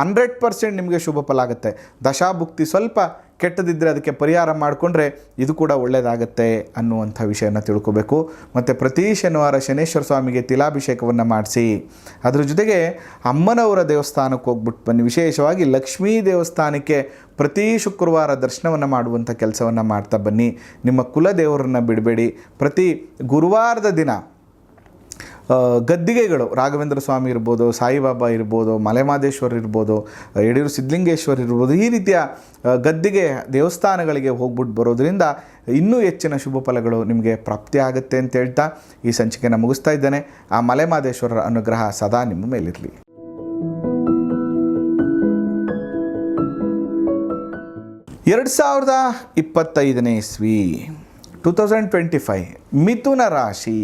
100% ನಿಮಗೆ ಶುಭ ಫಲ ಆಗುತ್ತೆ. ದಶಾಭುಕ್ತಿ ಸ್ವಲ್ಪ ಕೆಟ್ಟದಿದ್ದರೆ ಅದಕ್ಕೆ ಪರಿಹಾರ ಮಾಡಿಕೊಂಡ್ರೆ ಇದು ಕೂಡ ಒಳ್ಳೆಯದಾಗತ್ತೆ ಅನ್ನುವಂಥ ವಿಷಯನ ತಿಳ್ಕೊಬೇಕು. ಮತ್ತು ಪ್ರತಿ ಶನಿವಾರ ಶನೇಶ್ವರ ಸ್ವಾಮಿಗೆ ತಿಲಾಭಿಷೇಕವನ್ನು ಮಾಡಿಸಿ, ಅದರ ಜೊತೆಗೆ ಅಮ್ಮನವರ ದೇವಸ್ಥಾನಕ್ಕೆ ಹೋಗ್ಬಿಟ್ಟು ಬನ್ನಿ. ವಿಶೇಷವಾಗಿ ಲಕ್ಷ್ಮೀ ದೇವಸ್ಥಾನಕ್ಕೆ ಪ್ರತಿ ಶುಕ್ರವಾರ ದರ್ಶನವನ್ನು ಮಾಡುವಂಥ ಕೆಲಸವನ್ನು ಮಾಡ್ತಾ ಬನ್ನಿ. ನಿಮ್ಮ ಕುಲದೇವರನ್ನು ಬಿಡಬೇಡಿ. ಪ್ರತಿ ಗುರುವಾರದ ದಿನ ಗದ್ದಿಗೆಗಳು, ರಾಘವೇಂದ್ರ ಸ್ವಾಮಿ ಇರ್ಬೋದು, ಸಾಯಿಬಾಬಾ ಇರ್ಬೋದು, ಮಲೆಮಹದೇಶ್ವರ ಇರ್ಬೋದು, ಯಡಿಯೂರು ಸಿದ್ಧಲಿಂಗೇಶ್ವರ ಇರ್ಬೋದು, ಈ ರೀತಿಯ ಗದ್ದಿಗೆ ದೇವಸ್ಥಾನಗಳಿಗೆ ಹೋಗ್ಬಿಟ್ಟು ಬರೋದರಿಂದ ಇನ್ನೂ ಹೆಚ್ಚಿನ ಶುಭ ಫಲಗಳು ನಿಮಗೆ ಪ್ರಾಪ್ತಿ ಆಗುತ್ತೆ ಅಂತ ಹೇಳ್ತಾ ಈ ಸಂಚಿಕೆಯನ್ನು ಮುಗಿಸ್ತಾ ಇದ್ದೇನೆ. ಆ ಮಲೆಮಹದೇಶ್ವರರ ಅನುಗ್ರಹ ಸದಾ ನಿಮ್ಮ ಮೇಲಿರಲಿ. 2025ನೇ ಇಸ್ವಿ 2025 ಮಿಥುನ ರಾಶಿ.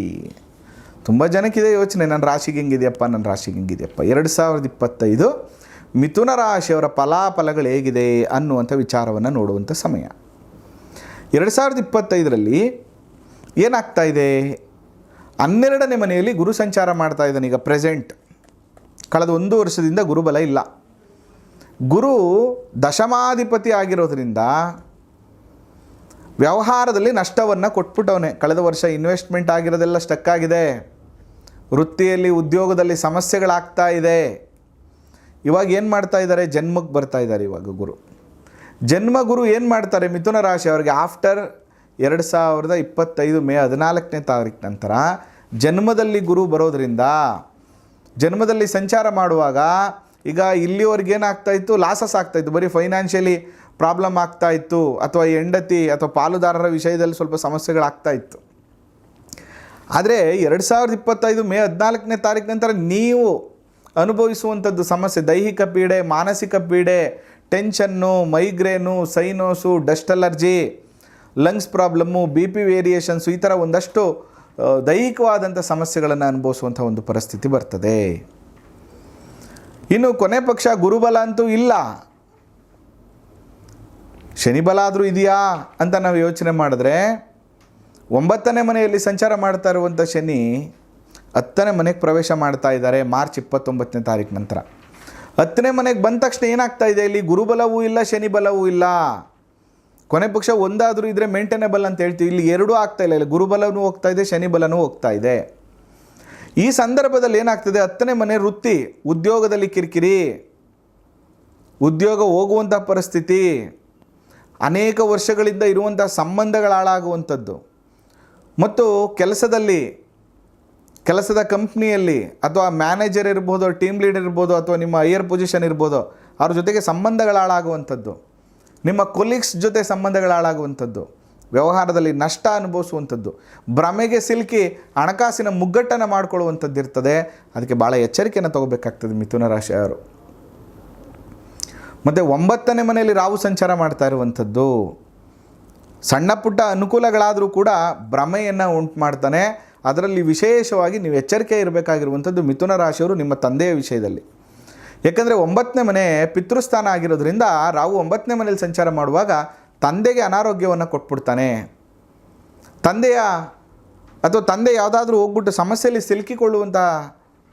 ತುಂಬ ಜನಕ್ಕಿದೆ ಯೋಚನೆ, ನನ್ನ ರಾಶಿಗೆ ಹೆಂಗಿದೆಯಪ್ಪ, ನನ್ನ ರಾಶಿಗೆ ಹೆಂಗಿದೆಯಪ್ಪ. 2025 ಮಿಥುನ ರಾಶಿಯವರ ಫಲಾಫಲಗಳು ಹೇಗಿದೆ ಅನ್ನುವಂಥ ವಿಚಾರವನ್ನು ನೋಡುವಂಥ ಸಮಯ. 2025ರಲ್ಲಿ ಏನಾಗ್ತಾ ಇದೆ, 12ನೇ ಮನೆಯಲ್ಲಿ ಗುರು ಸಂಚಾರ ಮಾಡ್ತಾ ಇದ್ದಾನೆ. ಈಗ ಪ್ರೆಸೆಂಟ್ ಕಳೆದ 1 ವರ್ಷದಿಂದ ಗುರುಬಲ ಇಲ್ಲ. ಗುರು ದಶಮಾಧಿಪತಿ ಆಗಿರೋದ್ರಿಂದ ವ್ಯವಹಾರದಲ್ಲಿ ನಷ್ಟವನ್ನು ಕೊಟ್ಬಿಟ್ಟವನೇ. ಕಳೆದ ವರ್ಷ ಇನ್ವೆಸ್ಟ್ಮೆಂಟ್ ಆಗಿರೋದೆಲ್ಲ ಸ್ಟಕ್ ಆಗಿದೆ. ವೃತ್ತಿಯಲ್ಲಿ ಉದ್ಯೋಗದಲ್ಲಿ ಸಮಸ್ಯೆಗಳಾಗ್ತಾ ಇದೆ. ಇವಾಗ ಏನು ಮಾಡ್ತಾ ಇದ್ದಾರೆ, ಜನ್ಮಕ್ಕೆ ಬರ್ತಾ ಇದ್ದಾರೆ. ಇವಾಗ ಜನ್ಮ ಗುರು ಏನು ಮಾಡ್ತಾರೆ ಮಿಥುನ ರಾಶಿ ಅವರಿಗೆ, ಆಫ್ಟರ್ 2025 ಮೇ 14ನೇ ತಾರೀಕು ನಂತರ ಜನ್ಮದಲ್ಲಿ ಗುರು ಬರೋದರಿಂದ, ಜನ್ಮದಲ್ಲಿ ಸಂಚಾರ ಮಾಡುವಾಗ ಈಗ ಇಲ್ಲಿವರೆಗೆ ಏನಾಗ್ತಾಯಿತ್ತು, ಲಾಸಸ್ ಆಗ್ತಾಯಿತ್ತು, ಬರೀ ಫೈನಾನ್ಷಿಯಲಿ ಪ್ರಾಬ್ಲಮ್ ಆಗ್ತಾಯಿತ್ತು, ಅಥವಾ ಹೆಂಡತಿ ಅಥವಾ ಪಾಲುದಾರರ ವಿಷಯದಲ್ಲಿ ಸ್ವಲ್ಪ ಸಮಸ್ಯೆಗಳಾಗ್ತಾಯಿತ್ತು. ಆದರೆ 2025 ಮೇ 14ನೇ ತಾರೀಕು ನಂತರ ನೀವು ಅನುಭವಿಸುವಂಥದ್ದು ಸಮಸ್ಯೆ, ದೈಹಿಕ ಪೀಡೆ, ಮಾನಸಿಕ ಪೀಡೆ, tension, migraine, sinus, dust allergy, lungs problem, BP variations, ಈ ಥರ ಒಂದಷ್ಟು ದೈಹಿಕವಾದಂಥ ಸಮಸ್ಯೆಗಳನ್ನು ಅನುಭವಿಸುವಂಥ ಒಂದು ಪರಿಸ್ಥಿತಿ ಬರ್ತದೆ. ಇನ್ನು ಕೊನೆ ಪಕ್ಷ ಗುರುಬಲ ಅಂತೂ ಇಲ್ಲ, ಶನಿಬಲ ಆದರೂ ಇದೆಯಾ ಅಂತ ನಾವು ಯೋಚನೆ ಮಾಡಿದ್ರೆ, 9ನೇ ಮನೆಯಲ್ಲಿ ಸಂಚಾರ ಮಾಡ್ತಾ ಇರುವಂಥ ಶನಿ 10ನೇ ಮನೆಗೆ ಪ್ರವೇಶ ಮಾಡ್ತಾ ಇದ್ದಾರೆ ಮಾರ್ಚ್ 29ನೇ ತಾರೀಕು ನಂತರ. 10ನೇ ಮನೆಗೆ ಬಂದ ತಕ್ಷಣ ಏನಾಗ್ತಾ ಇದೆ, ಇಲ್ಲಿ ಗುರುಬಲವೂ ಇಲ್ಲ, ಶನಿ ಬಲವೂ ಇಲ್ಲ. ಕೊನೆ ಪಕ್ಷ ಒಂದಾದರೂ ಇದ್ದರೆ ಮೇಂಟೈನೇಬಲ್ ಅಂತ ಹೇಳ್ತೀವಿ. ಇಲ್ಲಿ ಎರಡೂ ಆಗ್ತಾ ಇಲ್ಲ. ಇಲ್ಲಿ ಗುರುಬಲನೂ ಹೋಗ್ತಾ ಇದೆ, ಶನಿ ಬಲನೂ ಹೋಗ್ತಾ ಇದೆ. ಈ ಸಂದರ್ಭದಲ್ಲಿ ಏನಾಗ್ತದೆ, 10ನೇ ಮನೆ ವೃತ್ತಿ, ಉದ್ಯೋಗದಲ್ಲಿ ಕಿರಿಕಿರಿ, ಉದ್ಯೋಗ ಹೋಗುವಂಥ ಪರಿಸ್ಥಿತಿ, ಅನೇಕ ವರ್ಷಗಳಿಂದ ಇರುವಂಥ ಸಂಬಂಧಗಳು ಹಾಳಾಗುವಂಥದ್ದು, ಮತ್ತು ಕೆಲಸದ ಕಂಪ್ನಿಯಲ್ಲಿ ಅಥವಾ ಮ್ಯಾನೇಜರ್ ಇರ್ಬೋದು, ಟೀಮ್ ಲೀಡರ್ ಇರ್ಬೋದು, ಅಥವಾ ನಿಮ್ಮ ಹೈಯರ್ ಪೊಸಿಷನ್ ಇರ್ಬೋದು, ಅವ್ರ ಜೊತೆಗೆ ಸಂಬಂಧಗಳು ಹಾಳಾಗುವಂಥದ್ದು, ನಿಮ್ಮ ಕೊಲೀಗ್ಸ್ ಜೊತೆ ಸಂಬಂಧಗಳು ಹಾಳಾಗುವಂಥದ್ದು, ವ್ಯವಹಾರದಲ್ಲಿ ನಷ್ಟ ಅನುಭವಿಸುವಂಥದ್ದು, ಭ್ರಮೆಗೆ ಸಿಲುಕಿ ಹಣಕಾಸಿನ ಮುಗ್ಗಟ್ಟನ್ನು ಮಾಡ್ಕೊಳ್ಳುವಂಥದ್ದು ಇರ್ತದೆ. ಅದಕ್ಕೆ ಭಾಳ ಎಚ್ಚರಿಕೆಯನ್ನು ತಗೋಬೇಕಾಗ್ತದೆ ಮಿಥುನ ರಾಶಿಯವರು. ಮತ್ತು 9ನೇ ಮನೆಯಲ್ಲಿ ರಾಹು ಸಂಚಾರ ಮಾಡ್ತಾ ಇರುವಂಥದ್ದು ಸಣ್ಣ ಪುಟ್ಟ ಅನುಕೂಲಗಳಾದರೂ ಕೂಡ ಭ್ರಮೆಯನ್ನು ಉಂಟು ಮಾಡ್ತಾನೆ. ಅದರಲ್ಲಿ ವಿಶೇಷವಾಗಿ ನೀವು ಎಚ್ಚರಿಕೆ ಇರಬೇಕಾಗಿರುವಂಥದ್ದು ಮಿಥುನ ರಾಶಿಯವರು ನಿಮ್ಮ ತಂದೆಯ ವಿಷಯದಲ್ಲಿ. ಯಾಕಂದರೆ 9ನೇ ಮನೆ ಪಿತೃಸ್ಥಾನ ಆಗಿರೋದ್ರಿಂದ ರಾಹು 9ನೇ ಮನೆಯಲ್ಲಿ ಸಂಚಾರ ಮಾಡುವಾಗ ತಂದೆಗೆ ಅನಾರೋಗ್ಯವನ್ನು ಕೊಟ್ಬಿಡ್ತಾನೆ. ತಂದೆ ಯಾವುದಾದ್ರೂ ಹೋಗ್ಬಿಟ್ಟು ಸಮಸ್ಯೆಯಲ್ಲಿ ಸಿಲುಕಿಕೊಳ್ಳುವಂಥ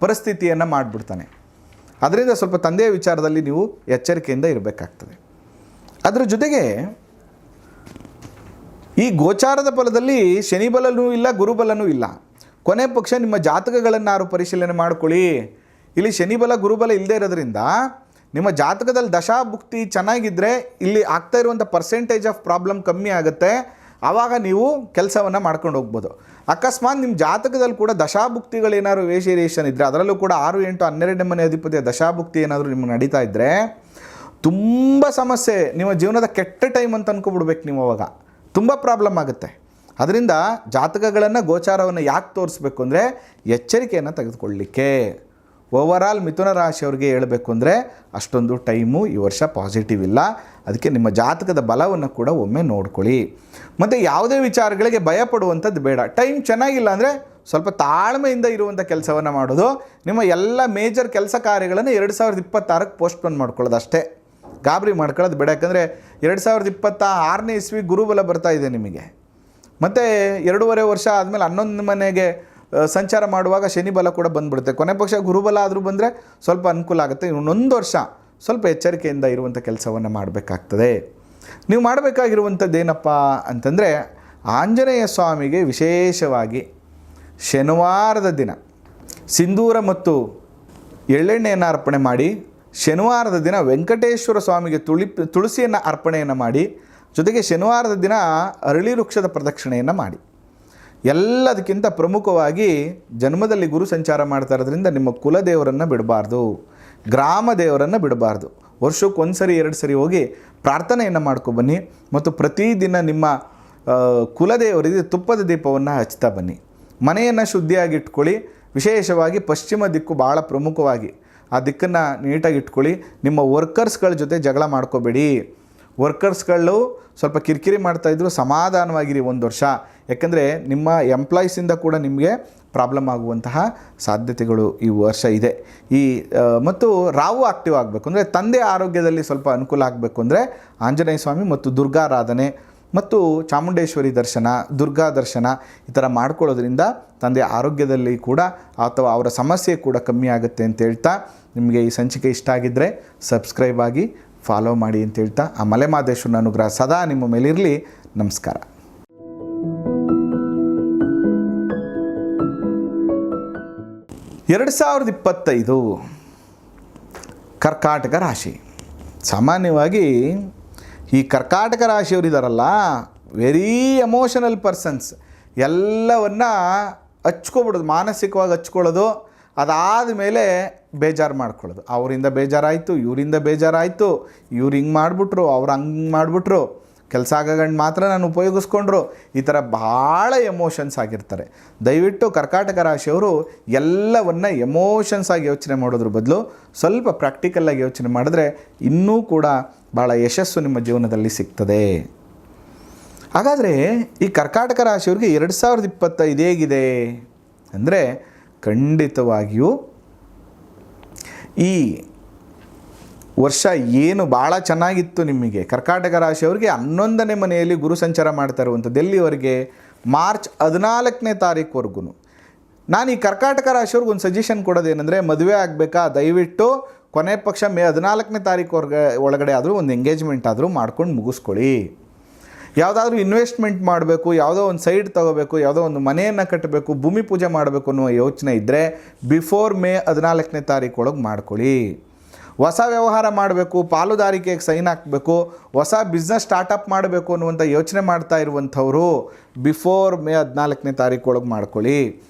ಪರಿಸ್ಥಿತಿಯನ್ನು ಮಾಡಿಬಿಡ್ತಾನೆ. ಅದರಿಂದ ಸ್ವಲ್ಪ ತಂದೆಯ ವಿಚಾರದಲ್ಲಿ ನೀವು ಎಚ್ಚರಿಕೆಯಿಂದ ಇರಬೇಕಾಗ್ತದೆ. ಅದರ ಜೊತೆಗೆ ಈ ಗೋಚಾರದ ಫಲದಲ್ಲಿ ಶನಿ ಬಲನೂ ಇಲ್ಲ ಗುರುಬಲನೂ ಇಲ್ಲ. ಕೊನೆ ಪಕ್ಷ ನಿಮ್ಮ ಜಾತಕಗಳನ್ನು ಯಾರು ಪರಿಶೀಲನೆ ಮಾಡ್ಕೊಳ್ಳಿ. ಇಲ್ಲಿ ಶನಿ ಬಲ ಗುರುಬಲ ಇಲ್ಲದೆ ಇರೋದ್ರಿಂದ ನಿಮ್ಮ ಜಾತಕದಲ್ಲಿ ದಶಾಭುಕ್ತಿ ಚೆನ್ನಾಗಿದ್ದರೆ ಇಲ್ಲಿ ಆಗ್ತಾ ಇರುವಂಥ ಪರ್ಸೆಂಟೇಜ್ ಆಫ್ ಪ್ರಾಬ್ಲಮ್ ಕಮ್ಮಿ ಆಗುತ್ತೆ. ಆವಾಗ ನೀವು ಕೆಲಸವನ್ನು ಮಾಡ್ಕೊಂಡು ಹೋಗ್ಬೋದು. ಅಕಸ್ಮಾತ್ ನಿಮ್ಮ ಜಾತಕದಲ್ಲಿ ಕೂಡ ದಶಾಭುಕ್ತಿಗಳೇನಾದ್ರು ವೇರಿಯೇಷನ್ ಇದ್ದರೆ, ಅದರಲ್ಲೂ ಕೂಡ 6, 8, 12ನೇ ಮನೆ ಅಧಿಪತಿಯ ದಶಾಭುಕ್ತಿ ಏನಾದರೂ ನಿಮ್ಗೆ ನಡೀತಾ ಇದ್ದರೆ ತುಂಬ ಸಮಸ್ಯೆ, ನಿಮ್ಮ ಜೀವನದ ಕೆಟ್ಟ ಟೈಮ್ ಅಂತ ಅನ್ಕೊಬಿಡ್ಬೇಕು ನೀವು. ಅವಾಗ ತುಂಬ ಪ್ರಾಬ್ಲಮ್ ಆಗುತ್ತೆ. ಅದರಿಂದ ಜಾತಕಗಳನ್ನು ಗೋಚಾರವನ್ನು ಯಾಕೆ ತೋರಿಸ್ಬೇಕು ಅಂದರೆ ಎಚ್ಚರಿಕೆಯನ್ನು ತೆಗೆದುಕೊಳ್ಳಲಿಕ್ಕೆ. ಓವರಾಲ್ ಮಿಥುನ ರಾಶಿಯವರಿಗೆ ಹೇಳಬೇಕು ಅಂದರೆ ಅಷ್ಟೊಂದು ಟೈಮು ಈ ವರ್ಷ ಪಾಸಿಟಿವ್ ಇಲ್ಲ. ಅದಕ್ಕೆ ನಿಮ್ಮ ಜಾತಕದ ಬಲವನ್ನು ಕೂಡ ಒಮ್ಮೆ ನೋಡ್ಕೊಳ್ಳಿ. ಮತ್ತು ಯಾವುದೇ ವಿಚಾರಗಳಿಗೆ ಭಯಪಡುವಂಥದ್ದು ಬೇಡ. ಟೈಮ್ ಚೆನ್ನಾಗಿಲ್ಲ ಅಂದರೆ ಸ್ವಲ್ಪ ತಾಳ್ಮೆಯಿಂದ ಇರುವಂಥ ಕೆಲಸವನ್ನು ಮಾಡೋದು. ನಿಮ್ಮ ಎಲ್ಲ ಮೇಜರ್ ಕೆಲಸ ಕಾರ್ಯಗಳನ್ನು 2026ಕ್ಕೆ ಪೋಸ್ಟ್ಪೋನ್ ಮಾಡ್ಕೊಳ್ಳೋದು ಅಷ್ಟೇ. ಗಾಬರಿ ಮಾಡ್ಕೊಳ್ಳೋದು ಬೇಡ. ಯಾಕಂದರೆ 2026ನೇ ಇಸ್ವಿ ಗುರುಬಲ ಬರ್ತಾ ಇದೆ ನಿಮಗೆ. ಮತ್ತು 2.5 ವರ್ಷ ಆದಮೇಲೆ 11 ಮನೆಗೆ ಸಂಚಾರ ಮಾಡುವಾಗ ಶನಿ ಬಲ ಕೂಡ ಬಂದುಬಿಡುತ್ತೆ. ಕೊನೆ ಪಕ್ಷ ಗುರುಬಲ ಆದರೂ ಬಂದರೆ ಸ್ವಲ್ಪ ಅನುಕೂಲ ಆಗುತ್ತೆ. ಇನ್ನೊಂದು ವರ್ಷ ಸ್ವಲ್ಪ ಎಚ್ಚರಿಕೆಯಿಂದ ಇರುವಂಥ ಕೆಲಸವನ್ನು ಮಾಡಬೇಕಾಗ್ತದೆ. ನೀವು ಮಾಡಬೇಕಾಗಿರುವಂಥದ್ದು ಏನಪ್ಪ ಅಂತಂದರೆ, ಆಂಜನೇಯ ಸ್ವಾಮಿಗೆ ವಿಶೇಷವಾಗಿ ಶನಿವಾರದ ದಿನ ಸಿಂಧೂರ ಮತ್ತು ಎಳ್ಳೆಣ್ಣೆಯನ್ನು ಅರ್ಪಣೆ ಮಾಡಿ, ಶನಿವಾರದ ದಿನ ವೆಂಕಟೇಶ್ವರ ಸ್ವಾಮಿಗೆ ತುಳಸಿಯನ್ನು ಅರ್ಪಣೆಯನ್ನು ಮಾಡಿ, ಜೊತೆಗೆ ಶನಿವಾರದ ದಿನ ಅರಳಿ ವೃಕ್ಷದ ಪ್ರದಕ್ಷಿಣೆಯನ್ನು ಮಾಡಿ. ಎಲ್ಲದಕ್ಕಿಂತ ಪ್ರಮುಖವಾಗಿ ಜನ್ಮದಲ್ಲಿ ಗುರು ಸಂಚಾರ ಮಾಡ್ತಾ ಇರೋದ್ರಿಂದ ನಿಮ್ಮ ಕುಲದೇವರನ್ನು ಬಿಡಬಾರ್ದು, ಗ್ರಾಮ ದೇವರನ್ನು ಬಿಡಬಾರ್ದು. ವರ್ಷಕ್ಕೆ 1 ಸರಿ 2 ಸರಿ ಹೋಗಿ ಪ್ರಾರ್ಥನೆಯನ್ನು ಮಾಡ್ಕೊಬನ್ನಿ. ಮತ್ತು ಪ್ರತಿದಿನ ನಿಮ್ಮ ಕುಲದೇವರಿಗೆ ತುಪ್ಪದ ದೀಪವನ್ನು ಹಚ್ತಾ ಬನ್ನಿ. ಮನೆಯನ್ನು ಶುದ್ಧಿಯಾಗಿಟ್ಕೊಳ್ಳಿ. ವಿಶೇಷವಾಗಿ ಪಶ್ಚಿಮ ದಿಕ್ಕು ಭಾಳ ಪ್ರಮುಖವಾಗಿ, ಆ ದಿಕ್ಕನ್ನು ನೀಟಾಗಿ ಇಟ್ಕೊಳ್ಳಿ. ನಿಮ್ಮ ವರ್ಕರ್ಸ್ಗಳ ಜೊತೆ ಜಗಳ ಮಾಡ್ಕೋಬೇಡಿ. ವರ್ಕರ್ಸ್ಗಳು ಸ್ವಲ್ಪ ಕಿರಿಕಿರಿ ಮಾಡ್ತಾಯಿದ್ರು, ಸಮಾಧಾನವಾಗಿರಿ 1 ವರ್ಷ. ಯಾಕೆಂದರೆ ನಿಮ್ಮ ಎಂಪ್ಲಾಯೀಸಿಂದ ಕೂಡ ನಿಮಗೆ ಪ್ರಾಬ್ಲಮ್ ಆಗುವಂತಹ ಸಾಧ್ಯತೆಗಳು ಈ ವರ್ಷ ಇದೆ. ಮತ್ತು ರಾವು ಆಕ್ಟಿವ್ ಆಗಬೇಕು ಅಂದರೆ, ತಂದೆ ಆರೋಗ್ಯದಲ್ಲಿ ಸ್ವಲ್ಪ ಅನುಕೂಲ ಆಗಬೇಕು ಅಂದರೆ ಆಂಜನೇಯ ಸ್ವಾಮಿ ಮತ್ತು ದುರ್ಗಾರಾಧನೆ ಮತ್ತು ಚಾಮುಂಡೇಶ್ವರಿ ದರ್ಶನ, ದುರ್ಗಾ ದರ್ಶನ ಈ ಥರ ಮಾಡ್ಕೊಳ್ಳೋದ್ರಿಂದ ತಂದೆ ಆರೋಗ್ಯದಲ್ಲಿ ಕೂಡ ಅಥವಾ ಅವರ ಸಮಸ್ಯೆ ಕೂಡ ಕಮ್ಮಿ ಆಗುತ್ತೆ ಅಂತ ಹೇಳ್ತಾ, ನಿಮಗೆ ಈ ಸಂಚಿಕೆ ಇಷ್ಟ ಆಗಿದ್ದರೆ ಸಬ್ಸ್ಕ್ರೈಬ್ ಆಗಿ ಫಾಲೋ ಮಾಡಿ ಅಂತ ಹೇಳ್ತಾ, ಆ ಮಲೆಮಹದೇಶ್ವರನ ಅನುಗ್ರಹ ಸದಾ ನಿಮ್ಮ ಮೇಲಿರಲಿ. ನಮಸ್ಕಾರ. ಎರಡು 2025 ಕರ್ಕಾಟಕ ರಾಶಿ. ಸಾಮಾನ್ಯವಾಗಿ ಈ ಕರ್ಕಾಟಕ ರಾಶಿಯವರಿದ್ದಾರಲ್ಲ, ವೆರಿ ಎಮೋಷನಲ್ ಪರ್ಸನ್ಸ್. ಎಲ್ಲವನ್ನು ಹಚ್ಕೊಬಿಡೋದು, ಮಾನಸಿಕವಾಗಿ ಹಚ್ಕೊಳ್ಳೋದು. ಅದಾದ ಮೇಲೆ ಬೇಜಾರು ಮಾಡ್ಕೊಳ್ಳೋದು. ಅವರಿಂದ ಬೇಜಾರಾಯಿತು, ಇವರಿಂದ ಬೇಜಾರಾಯಿತು, ಇವ್ರು ಹಿಂಗೆ ಮಾಡಿಬಿಟ್ರು, ಅವ್ರು ಹಂಗೆ ಮಾಡಿಬಿಟ್ರು, ಕೆಲಸ ಆಗಗಂಡು ಮಾತ್ರ ನಾನು ಉಪಯೋಗಿಸ್ಕೊಂಡ್ರು. ಈ ಥರ ಭಾಳ ಎಮೋಷನ್ಸ್ ಆಗಿರ್ತಾರೆ. ದಯವಿಟ್ಟು ಕರ್ಕಾಟಕ ರಾಶಿಯವರು ಎಲ್ಲವನ್ನು ಎಮೋಷನ್ಸ್ ಆಗಿ ಯೋಚನೆ ಮಾಡೋದ್ರ ಬದಲು ಸ್ವಲ್ಪ ಪ್ರಾಕ್ಟಿಕಲ್ಲಾಗಿ ಯೋಚನೆ ಮಾಡಿದ್ರೆ ಇನ್ನೂ ಕೂಡ ಭಾಳ ಯಶಸ್ಸು ನಿಮ್ಮ ಜೀವನದಲ್ಲಿ ಸಿಗ್ತದೆ. ಹಾಗಾದರೆ ಈ ಕರ್ಕಾಟಕ ರಾಶಿಯವ್ರಿಗೆ 2025 ಹೇಗಿದೆ ಅಂದರೆ, ಖಂಡಿತವಾಗಿಯೂ ಈ ವರ್ಷ ಏನು ಭಾಳ ಚೆನ್ನಾಗಿತ್ತು ನಿಮಗೆ. ಕರ್ಕಾಟಕ ರಾಶಿಯವರಿಗೆ 11ನೇ ಮನೆಯಲ್ಲಿ ಗುರು ಸಂಚಾರ ಮಾಡ್ತಾ ಇರುವಂಥದ್ದು. ಎಲ್ಲಿವರೆಗೆ? ಮಾರ್ಚ್ 14ನೇ ತಾರೀಕುವರೆಗೂ. ನಾನು ಈ ಕರ್ಕಾಟಕ ರಾಶಿಯವ್ರಿಗೆ ಒಂದು ಸಜೆಷನ್ ಕೊಡೋದೇನೆಂದರೆ, ಮದುವೆ ಆಗಬೇಕಾ, ದಯವಿಟ್ಟು ಕೊನೆ ಪಕ್ಷ ಮೇ 14ನೇ ತಾರೀಕು ಒಳಗಡೆ ಆದರೂ ಒಂದು ಎಂಗೇಜ್ಮೆಂಟ್ ಆದರೂ ಮಾಡ್ಕೊಂಡು ಮುಗಿಸ್ಕೊಳ್ಳಿ. ಯಾವುದಾದ್ರೂ ಇನ್ವೆಸ್ಟ್ಮೆಂಟ್ ಮಾಡಬೇಕು, ಯಾವುದೋ ಒಂದು ಸೈಡ್ ತೊಗೋಬೇಕು, ಯಾವುದೋ ಒಂದು ಮನೆಯನ್ನು ಕಟ್ಟಬೇಕು, ಭೂಮಿ ಪೂಜೆ ಮಾಡಬೇಕು ಅನ್ನುವ ಯೋಚನೆ ಇದ್ದರೆ ಬಿಫೋರ್ ಮೇ 14ನೇ ತಾರೀಕು ಒಳಗೆ ಮಾಡ್ಕೊಳ್ಳಿ. ಹೊಸ ವ್ಯವಹಾರ ಮಾಡಬೇಕು, ಪಾಲುದಾರಿಕೆಗೆ ಸೈನ್ ಹಾಕಬೇಕು, ಹೊಸ ಬಿಸ್ನೆಸ್ ಸ್ಟಾರ್ಟಪ್ ಮಾಡಬೇಕು ಅನ್ನುವಂಥ ಯೋಚನೆ ಮಾಡ್ತಾ ಇರುವಂಥವರು ಬಿಫೋರ್ ಮೇ 14ನೇ ತಾರೀಕು ಒಳಗೆ ಮಾಡ್ಕೊಳ್ಳಿ.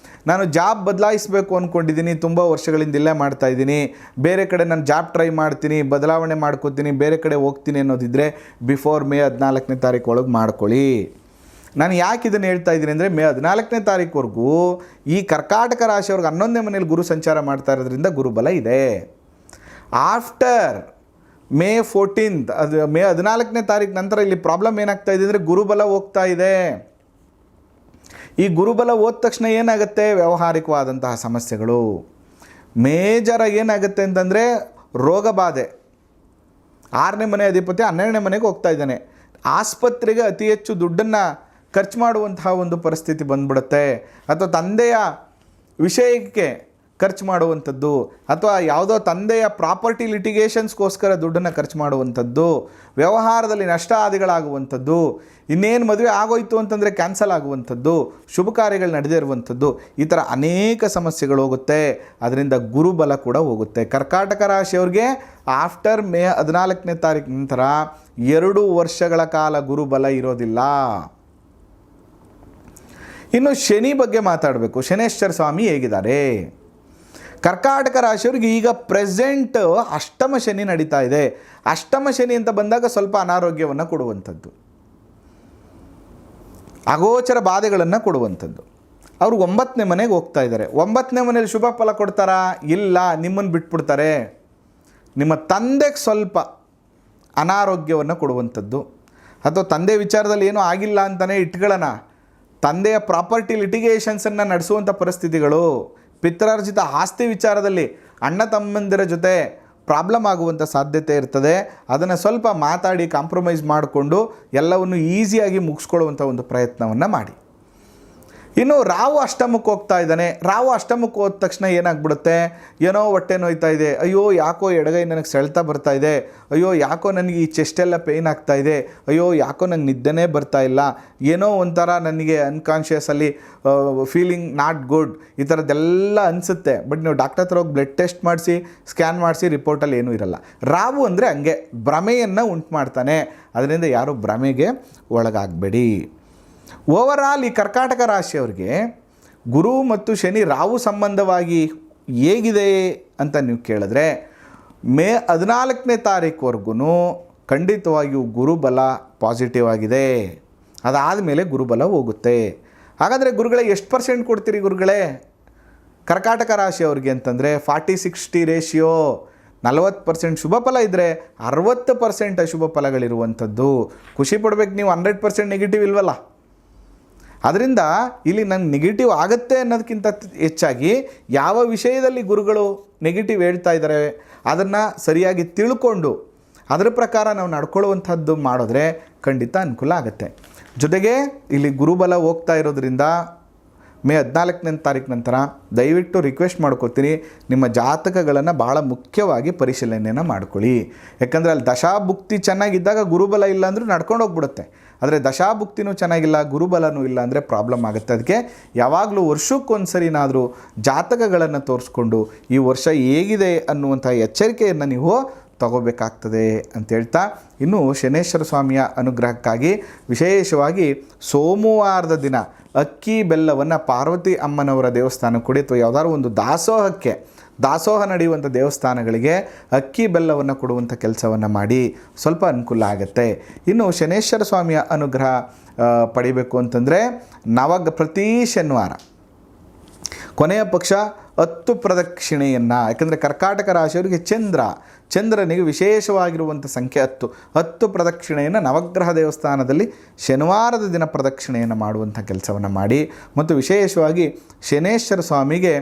ನಾನು ಜಾಬ್ ಬದಲಾಯಿಸಬೇಕು ಅಂದ್ಕೊಂಡಿದ್ದೀನಿ, ತುಂಬ ವರ್ಷಗಳಿಂದ ಇಲ್ಲೇ ಮಾಡ್ತಾಯಿದ್ದೀನಿ, ಬೇರೆ ಕಡೆ ನಾನು ಜಾಬ್ ಟ್ರೈ ಮಾಡ್ತೀನಿ, ಬದಲಾವಣೆ ಮಾಡ್ಕೋತೀನಿ, ಬೇರೆ ಕಡೆ ಹೋಗ್ತೀನಿ ಅನ್ನೋದಿದ್ದರೆ ಬಿಫೋರ್ ಮೇ 14ನೇ ತಾರೀಕು ಒಳಗೆ ಮಾಡ್ಕೊಳ್ಳಿ. ನಾನು ಯಾಕೆ ಇದನ್ನು ಹೇಳ್ತಾ ಇದ್ದೀನಿ ಅಂದರೆ, ಮೇ 14ನೇ ತಾರೀಕುವರೆಗೂ ಈ ಕರ್ಕಾಟಕ ರಾಶಿಯವ್ರಿಗೆ 11ನೇ ಮನೇಲಿ ಗುರು ಸಂಚಾರ ಮಾಡ್ತಾ ಇರೋದ್ರಿಂದ ಗುರುಬಲ ಇದೆ. ಆಫ್ಟರ್ ಮೇ 14th, ಅದು ಮೇ 14ನೇ ತಾರೀಕು ನಂತರ ಇಲ್ಲಿ ಪ್ರಾಬ್ಲಮ್ ಏನಾಗ್ತಾ ಇದೆ ಅಂದರೆ, ಗುರುಬಲ ಹೋಗ್ತಾ ಇದೆ. ಈ ಗುರುಬಲ ಹೋದ ತಕ್ಷಣ ಏನಾಗುತ್ತೆ? ವ್ಯಾವಹಾರಿಕವಾದಂತಹ ಸಮಸ್ಯೆಗಳು. ಮೇಜರಾಗಿ ಏನಾಗುತ್ತೆ ಅಂತಂದರೆ ರೋಗ ಬಾಧೆ. 6ನೇ ಮನೆ ಅಧಿಪತಿ 12ನೇ ಮನೆಗೆ ಹೋಗ್ತಾ ಇದ್ದಾನೆ. ಆಸ್ಪತ್ರೆಗೆ ಅತಿ ಹೆಚ್ಚು ದುಡ್ಡನ್ನು ಖರ್ಚು ಮಾಡುವಂತಹ ಒಂದು ಪರಿಸ್ಥಿತಿ ಬಂದ್ಬಿಡುತ್ತೆ. ಅಥವಾ ತಂದೆಯ ವಿಷಯಕ್ಕೆ ಖರ್ಚು ಮಾಡುವಂಥದ್ದು, ಅಥವಾ ಯಾವುದೋ ತಂದೆಯ ಪ್ರಾಪರ್ಟಿ ಲಿಟಿಗೇಷನ್ಸ್ಗೋಸ್ಕರ ದುಡ್ಡನ್ನು ಖರ್ಚು ಮಾಡುವಂಥದ್ದು, ವ್ಯವಹಾರದಲ್ಲಿ ನಷ್ಟ ಆದಿಗಳಾಗುವಂಥದ್ದು, ಇನ್ನೇನು ಮದುವೆ ಆಗೋಯ್ತು ಅಂತಂದರೆ ಕ್ಯಾನ್ಸಲ್ ಆಗುವಂಥದ್ದು, ಶುಭ ಕಾರ್ಯಗಳು ನಡೆದೇ ಇರುವಂಥದ್ದು, ಈ ಥರ ಅನೇಕ ಸಮಸ್ಯೆಗಳು ಹೋಗುತ್ತೆ. ಅದರಿಂದ ಗುರುಬಲ ಕೂಡ ಹೋಗುತ್ತೆ. ಕರ್ಕಾಟಕ ರಾಶಿಯವ್ರಿಗೆ ಆಫ್ಟರ್ ಮೇ 14ನೇ ತಾರೀಕು ನಂತರ 2 ವರ್ಷಗಳ ಕಾಲ ಗುರುಬಲ ಇರೋದಿಲ್ಲ. ಇನ್ನು ಶನಿ ಬಗ್ಗೆ ಮಾತಾಡಬೇಕು. ಶನೇಶ್ವರ ಸ್ವಾಮಿ ಹೇಗಿದ್ದಾರೆ? ಕರ್ಕಾಟಕ ರಾಶಿಯವ್ರಿಗೆ ಈಗ ಪ್ರೆಸೆಂಟ್ ಅಷ್ಟಮ ಶನಿ ನಡೀತಾ ಇದೆ. ಅಷ್ಟಮ ಶನಿ ಅಂತ ಬಂದಾಗ ಸ್ವಲ್ಪ ಅನಾರೋಗ್ಯವನ್ನು ಕೊಡುವಂಥದ್ದು, ಅಗೋಚರ ಬಾಧೆಗಳನ್ನು ಕೊಡುವಂಥದ್ದು. ಅವರು 9ನೇ ಮನೆಗೆ ಹೋಗ್ತಾ ಇದ್ದಾರೆ. 9ನೇ ಮನೇಲಿ ಶುಭ ಫಲ ಕೊಡ್ತಾರಾ? ಇಲ್ಲ, ನಿಮ್ಮನ್ನು ಬಿಟ್ಬಿಡ್ತಾರೆ. ನಿಮ್ಮ ತಂದೆಗೆ ಸ್ವಲ್ಪ ಅನಾರೋಗ್ಯವನ್ನು ಕೊಡುವಂಥದ್ದು, ಅಥವಾ ತಂದೆ ವಿಚಾರದಲ್ಲಿ ಏನೂ ಆಗಿಲ್ಲ ಅಂತಲೇ ಇಟ್ಕೊಳ್ಳೋಣ, ತಂದೆಯ ಪ್ರಾಪರ್ಟಿ ಲಿಟಿಗೇಷನ್ಸನ್ನು ನಡೆಸುವಂಥ ಪರಿಸ್ಥಿತಿಗಳು, ಪಿತ್ರಾರ್ಜಿತ ಆಸ್ತಿ ವಿಚಾರದಲ್ಲಿ ಅಣ್ಣ ತಮ್ಮಂದಿರ ಜೊತೆ ಪ್ರಾಬ್ಲಮ್ ಆಗುವಂಥ ಸಾಧ್ಯತೆ ಇರ್ತದೆ. ಅದನ್ನು ಸ್ವಲ್ಪ ಮಾತಾಡಿ ಕಾಂಪ್ರಮೈಸ್ ಮಾಡಿಕೊಂಡು ಎಲ್ಲವನ್ನು ಈಸಿಯಾಗಿ ಮುಗಿಸ್ಕೊಳ್ಳುವಂಥ ಒಂದು ಪ್ರಯತ್ನವನ್ನು ಮಾಡಿ. ಇನ್ನು ರಾಹು ಅಷ್ಟಮಕ್ಕೆ ಹೋಗ್ತಾ ಇದ್ದಾನೆ. ರಾಹು ಅಷ್ಟಮಕ್ಕೆ ಹೋದ ತಕ್ಷಣ ಏನಾಗ್ಬಿಡುತ್ತೆ? ಏನೋ ಹೊಟ್ಟೆ ನೋಯ್ತಾ ಇದೆ, ಅಯ್ಯೋ ಯಾಕೋ ಎಡಗೈ ನನಗೆ ಸೆಳೆತ ಬರ್ತಾ ಇದೆ, ಅಯ್ಯೋ ಯಾಕೋ ನನಗೆ ಈ ಚೆಸ್ಟೆಲ್ಲ ಪೇಯ್ನ್ ಆಗ್ತಾ ಇದೆ, ಅಯ್ಯೋ ಯಾಕೋ ನಂಗೆ ನಿದ್ದೆನೇ ಬರ್ತಾ ಇಲ್ಲ, ಏನೋ ಒಂಥರ ನನಗೆ ಅನ್ಕಾನ್ಷಿಯಸಲ್ಲಿ ಫೀಲಿಂಗ್ ನಾಟ್ ಗುಡ್, ಈ ಥರದ್ದೆಲ್ಲ ಅನಿಸುತ್ತೆ. ಬಟ್ ನೀವು ಡಾಕ್ಟರ್ ಹತ್ರ ಹೋಗಿ ಬ್ಲಡ್ ಟೆಸ್ಟ್ ಮಾಡಿಸಿ, ಸ್ಕ್ಯಾನ್ ಮಾಡಿಸಿ, ರಿಪೋರ್ಟಲ್ಲಿ ಏನೂ ಇರಲ್ಲ. ರಾಹು ಅಂದರೆ ಹಂಗೆ ಭ್ರಮೆಯನ್ನು ಉಂಟು ಮಾಡ್ತಾನೆ. ಅದರಿಂದ ಯಾರೂ ಭ್ರಮೆಗೆ ಒಳಗಾಗಬೇಡಿ. ಓವರಾಲ್ ಈ ಕರ್ಕಾಟಕ ರಾಶಿಯವರಿಗೆ ಗುರು ಮತ್ತು ಶನಿ ರಾಹು ಸಂಬಂಧವಾಗಿ ಹೇಗಿದೆ ಅಂತ ನೀವು ಕೇಳಿದ್ರೆ, ಮೇ 14ನೇ ತಾರೀಕುವರೆಗೂ ಖಂಡಿತವಾಗಿಯೂ ಗುರುಬಲ ಪಾಸಿಟಿವ್ ಆಗಿದೆ. ಅದಾದಮೇಲೆ ಗುರುಬಲ ಹೋಗುತ್ತೆ. ಹಾಗಾದರೆ ಗುರುಗಳೇ ಎಷ್ಟು % ಕೊಡ್ತೀರಿ ಗುರುಗಳೇ ಕರ್ಕಾಟಕ ರಾಶಿಯವ್ರಿಗೆ ಅಂತಂದರೆ 40-60 ರೇಷಿಯೋ. 40% ಶುಭ ಫಲ ಇದ್ದರೆ 60% ಅಶುಭ ಫಲಗಳಿರುವಂಥದ್ದು. ಖುಷಿ ಪಡ್ಬೇಕು ನೀವು. 100% ನೆಗೆಟಿವ್ ಇಲ್ವಲ್ಲ. ಅದರಿಂದ ಇಲ್ಲಿ ನಂಗೆ ನೆಗೆಟಿವ್ ಆಗುತ್ತೆ ಅನ್ನೋದಕ್ಕಿಂತ ಹೆಚ್ಚಾಗಿ ಯಾವ ವಿಷಯದಲ್ಲಿ ಗುರುಗಳು ನೆಗೆಟಿವ್ ಹೇಳ್ತಾ ಇದ್ದಾರೆ ಅದನ್ನು ಸರಿಯಾಗಿ ತಿಳ್ಕೊಂಡು ಅದರ ಪ್ರಕಾರ ನಾವು ನಡ್ಕೊಳ್ಳುವಂಥದ್ದು ಮಾಡಿದ್ರೆ ಖಂಡಿತ ಅನುಕೂಲ ಆಗುತ್ತೆ. ಜೊತೆಗೆ ಇಲ್ಲಿ ಗುರುಬಲ ಹೋಗ್ತಾ ಇರೋದ್ರಿಂದ ಮೇ 14ನೇ ತಾರೀಕು ನಂತರ ದಯವಿಟ್ಟು ರಿಕ್ವೆಸ್ಟ್ ಮಾಡ್ಕೊತೀನಿ, ನಿಮ್ಮ ಜಾತಕಗಳನ್ನು ಭಾಳ ಮುಖ್ಯವಾಗಿ ಪರಿಶೀಲನೆಯನ್ನು ಮಾಡ್ಕೊಳ್ಳಿ. ಯಾಕಂದರೆ ಅಲ್ಲಿ ದಶಾಭುಕ್ತಿ ಚೆನ್ನಾಗಿದ್ದಾಗ ಗುರುಬಲ ಇಲ್ಲ ಅಂದರೂ ನಡ್ಕೊಂಡು ಹೋಗ್ಬಿಡುತ್ತೆ. ಆದರೆ ದಶಾಭುಕ್ತಿನೂ ಚೆನ್ನಾಗಿಲ್ಲ, ಗುರುಬಲನೂ ಇಲ್ಲ ಅಂದರೆ ಪ್ರಾಬ್ಲಮ್ ಆಗುತ್ತೆ. ಅದಕ್ಕೆ ಯಾವಾಗಲೂ ವರ್ಷಕ್ಕೊಂದ್ಸರಿನಾದರೂ ಜಾತಕಗಳನ್ನು ತೋರಿಸ್ಕೊಂಡು ಈ ವರ್ಷ ಹೇಗಿದೆ ಅನ್ನುವಂಥ ಎಚ್ಚರಿಕೆಯನ್ನು ನೀವು ತಗೋಬೇಕಾಗ್ತದೆ ಅಂತ ಹೇಳ್ತಾ, ಇನ್ನು ಶನೇಶ್ವರ ಸ್ವಾಮಿಯ ಅನುಗ್ರಹಕ್ಕಾಗಿ ವಿಶೇಷವಾಗಿ ಸೋಮವಾರದ ದಿನ ಅಕ್ಕಿ ಬೆಲ್ಲವನ್ನು ಪಾರ್ವತಿ ಅಮ್ಮನವರ ದೇವಸ್ಥಾನಕ್ಕೆ ಕೊಡಿ, ಅಥವಾ ಯಾವುದಾದ್ರು ಒಂದು ದಾಸೋಹ ನಡೆಯುವಂಥ ದೇವಸ್ಥಾನಗಳಿಗೆ ಅಕ್ಕಿ ಬೆಲ್ಲವನ್ನು ಕೊಡುವಂಥ ಕೆಲಸವನ್ನು ಮಾಡಿ, ಸ್ವಲ್ಪ ಅನುಕೂಲ ಆಗುತ್ತೆ. ಇನ್ನು ಶನೇಶ್ವರ ಸ್ವಾಮಿಯ ಅನುಗ್ರಹ ಪಡಿಬೇಕು ಅಂತಂದರೆ ಪ್ರತಿ ಶನಿವಾರ ಕೊನೆಯ ಪಕ್ಷ 10 ಪ್ರದಕ್ಷಿಣೆಯನ್ನು, ಯಾಕಂದರೆ ಕರ್ಕಾಟಕ ರಾಶಿಯವರಿಗೆ ಚಂದ್ರನಿಗೆ ವಿಶೇಷವಾಗಿರುವಂಥ ಸಂಖ್ಯೆ 10 ಪ್ರದಕ್ಷಿಣೆಯನ್ನು ನವಗ್ರಹ ದೇವಸ್ಥಾನದಲ್ಲಿ ಶನಿವಾರದ ದಿನ ಪ್ರದಕ್ಷಿಣೆಯನ್ನು ಮಾಡುವಂಥ ಕೆಲಸವನ್ನು ಮಾಡಿ, ಮತ್ತು ವಿಶೇಷವಾಗಿ ಶನೇಶ್ವರ ಸ್ವಾಮಿಗೆ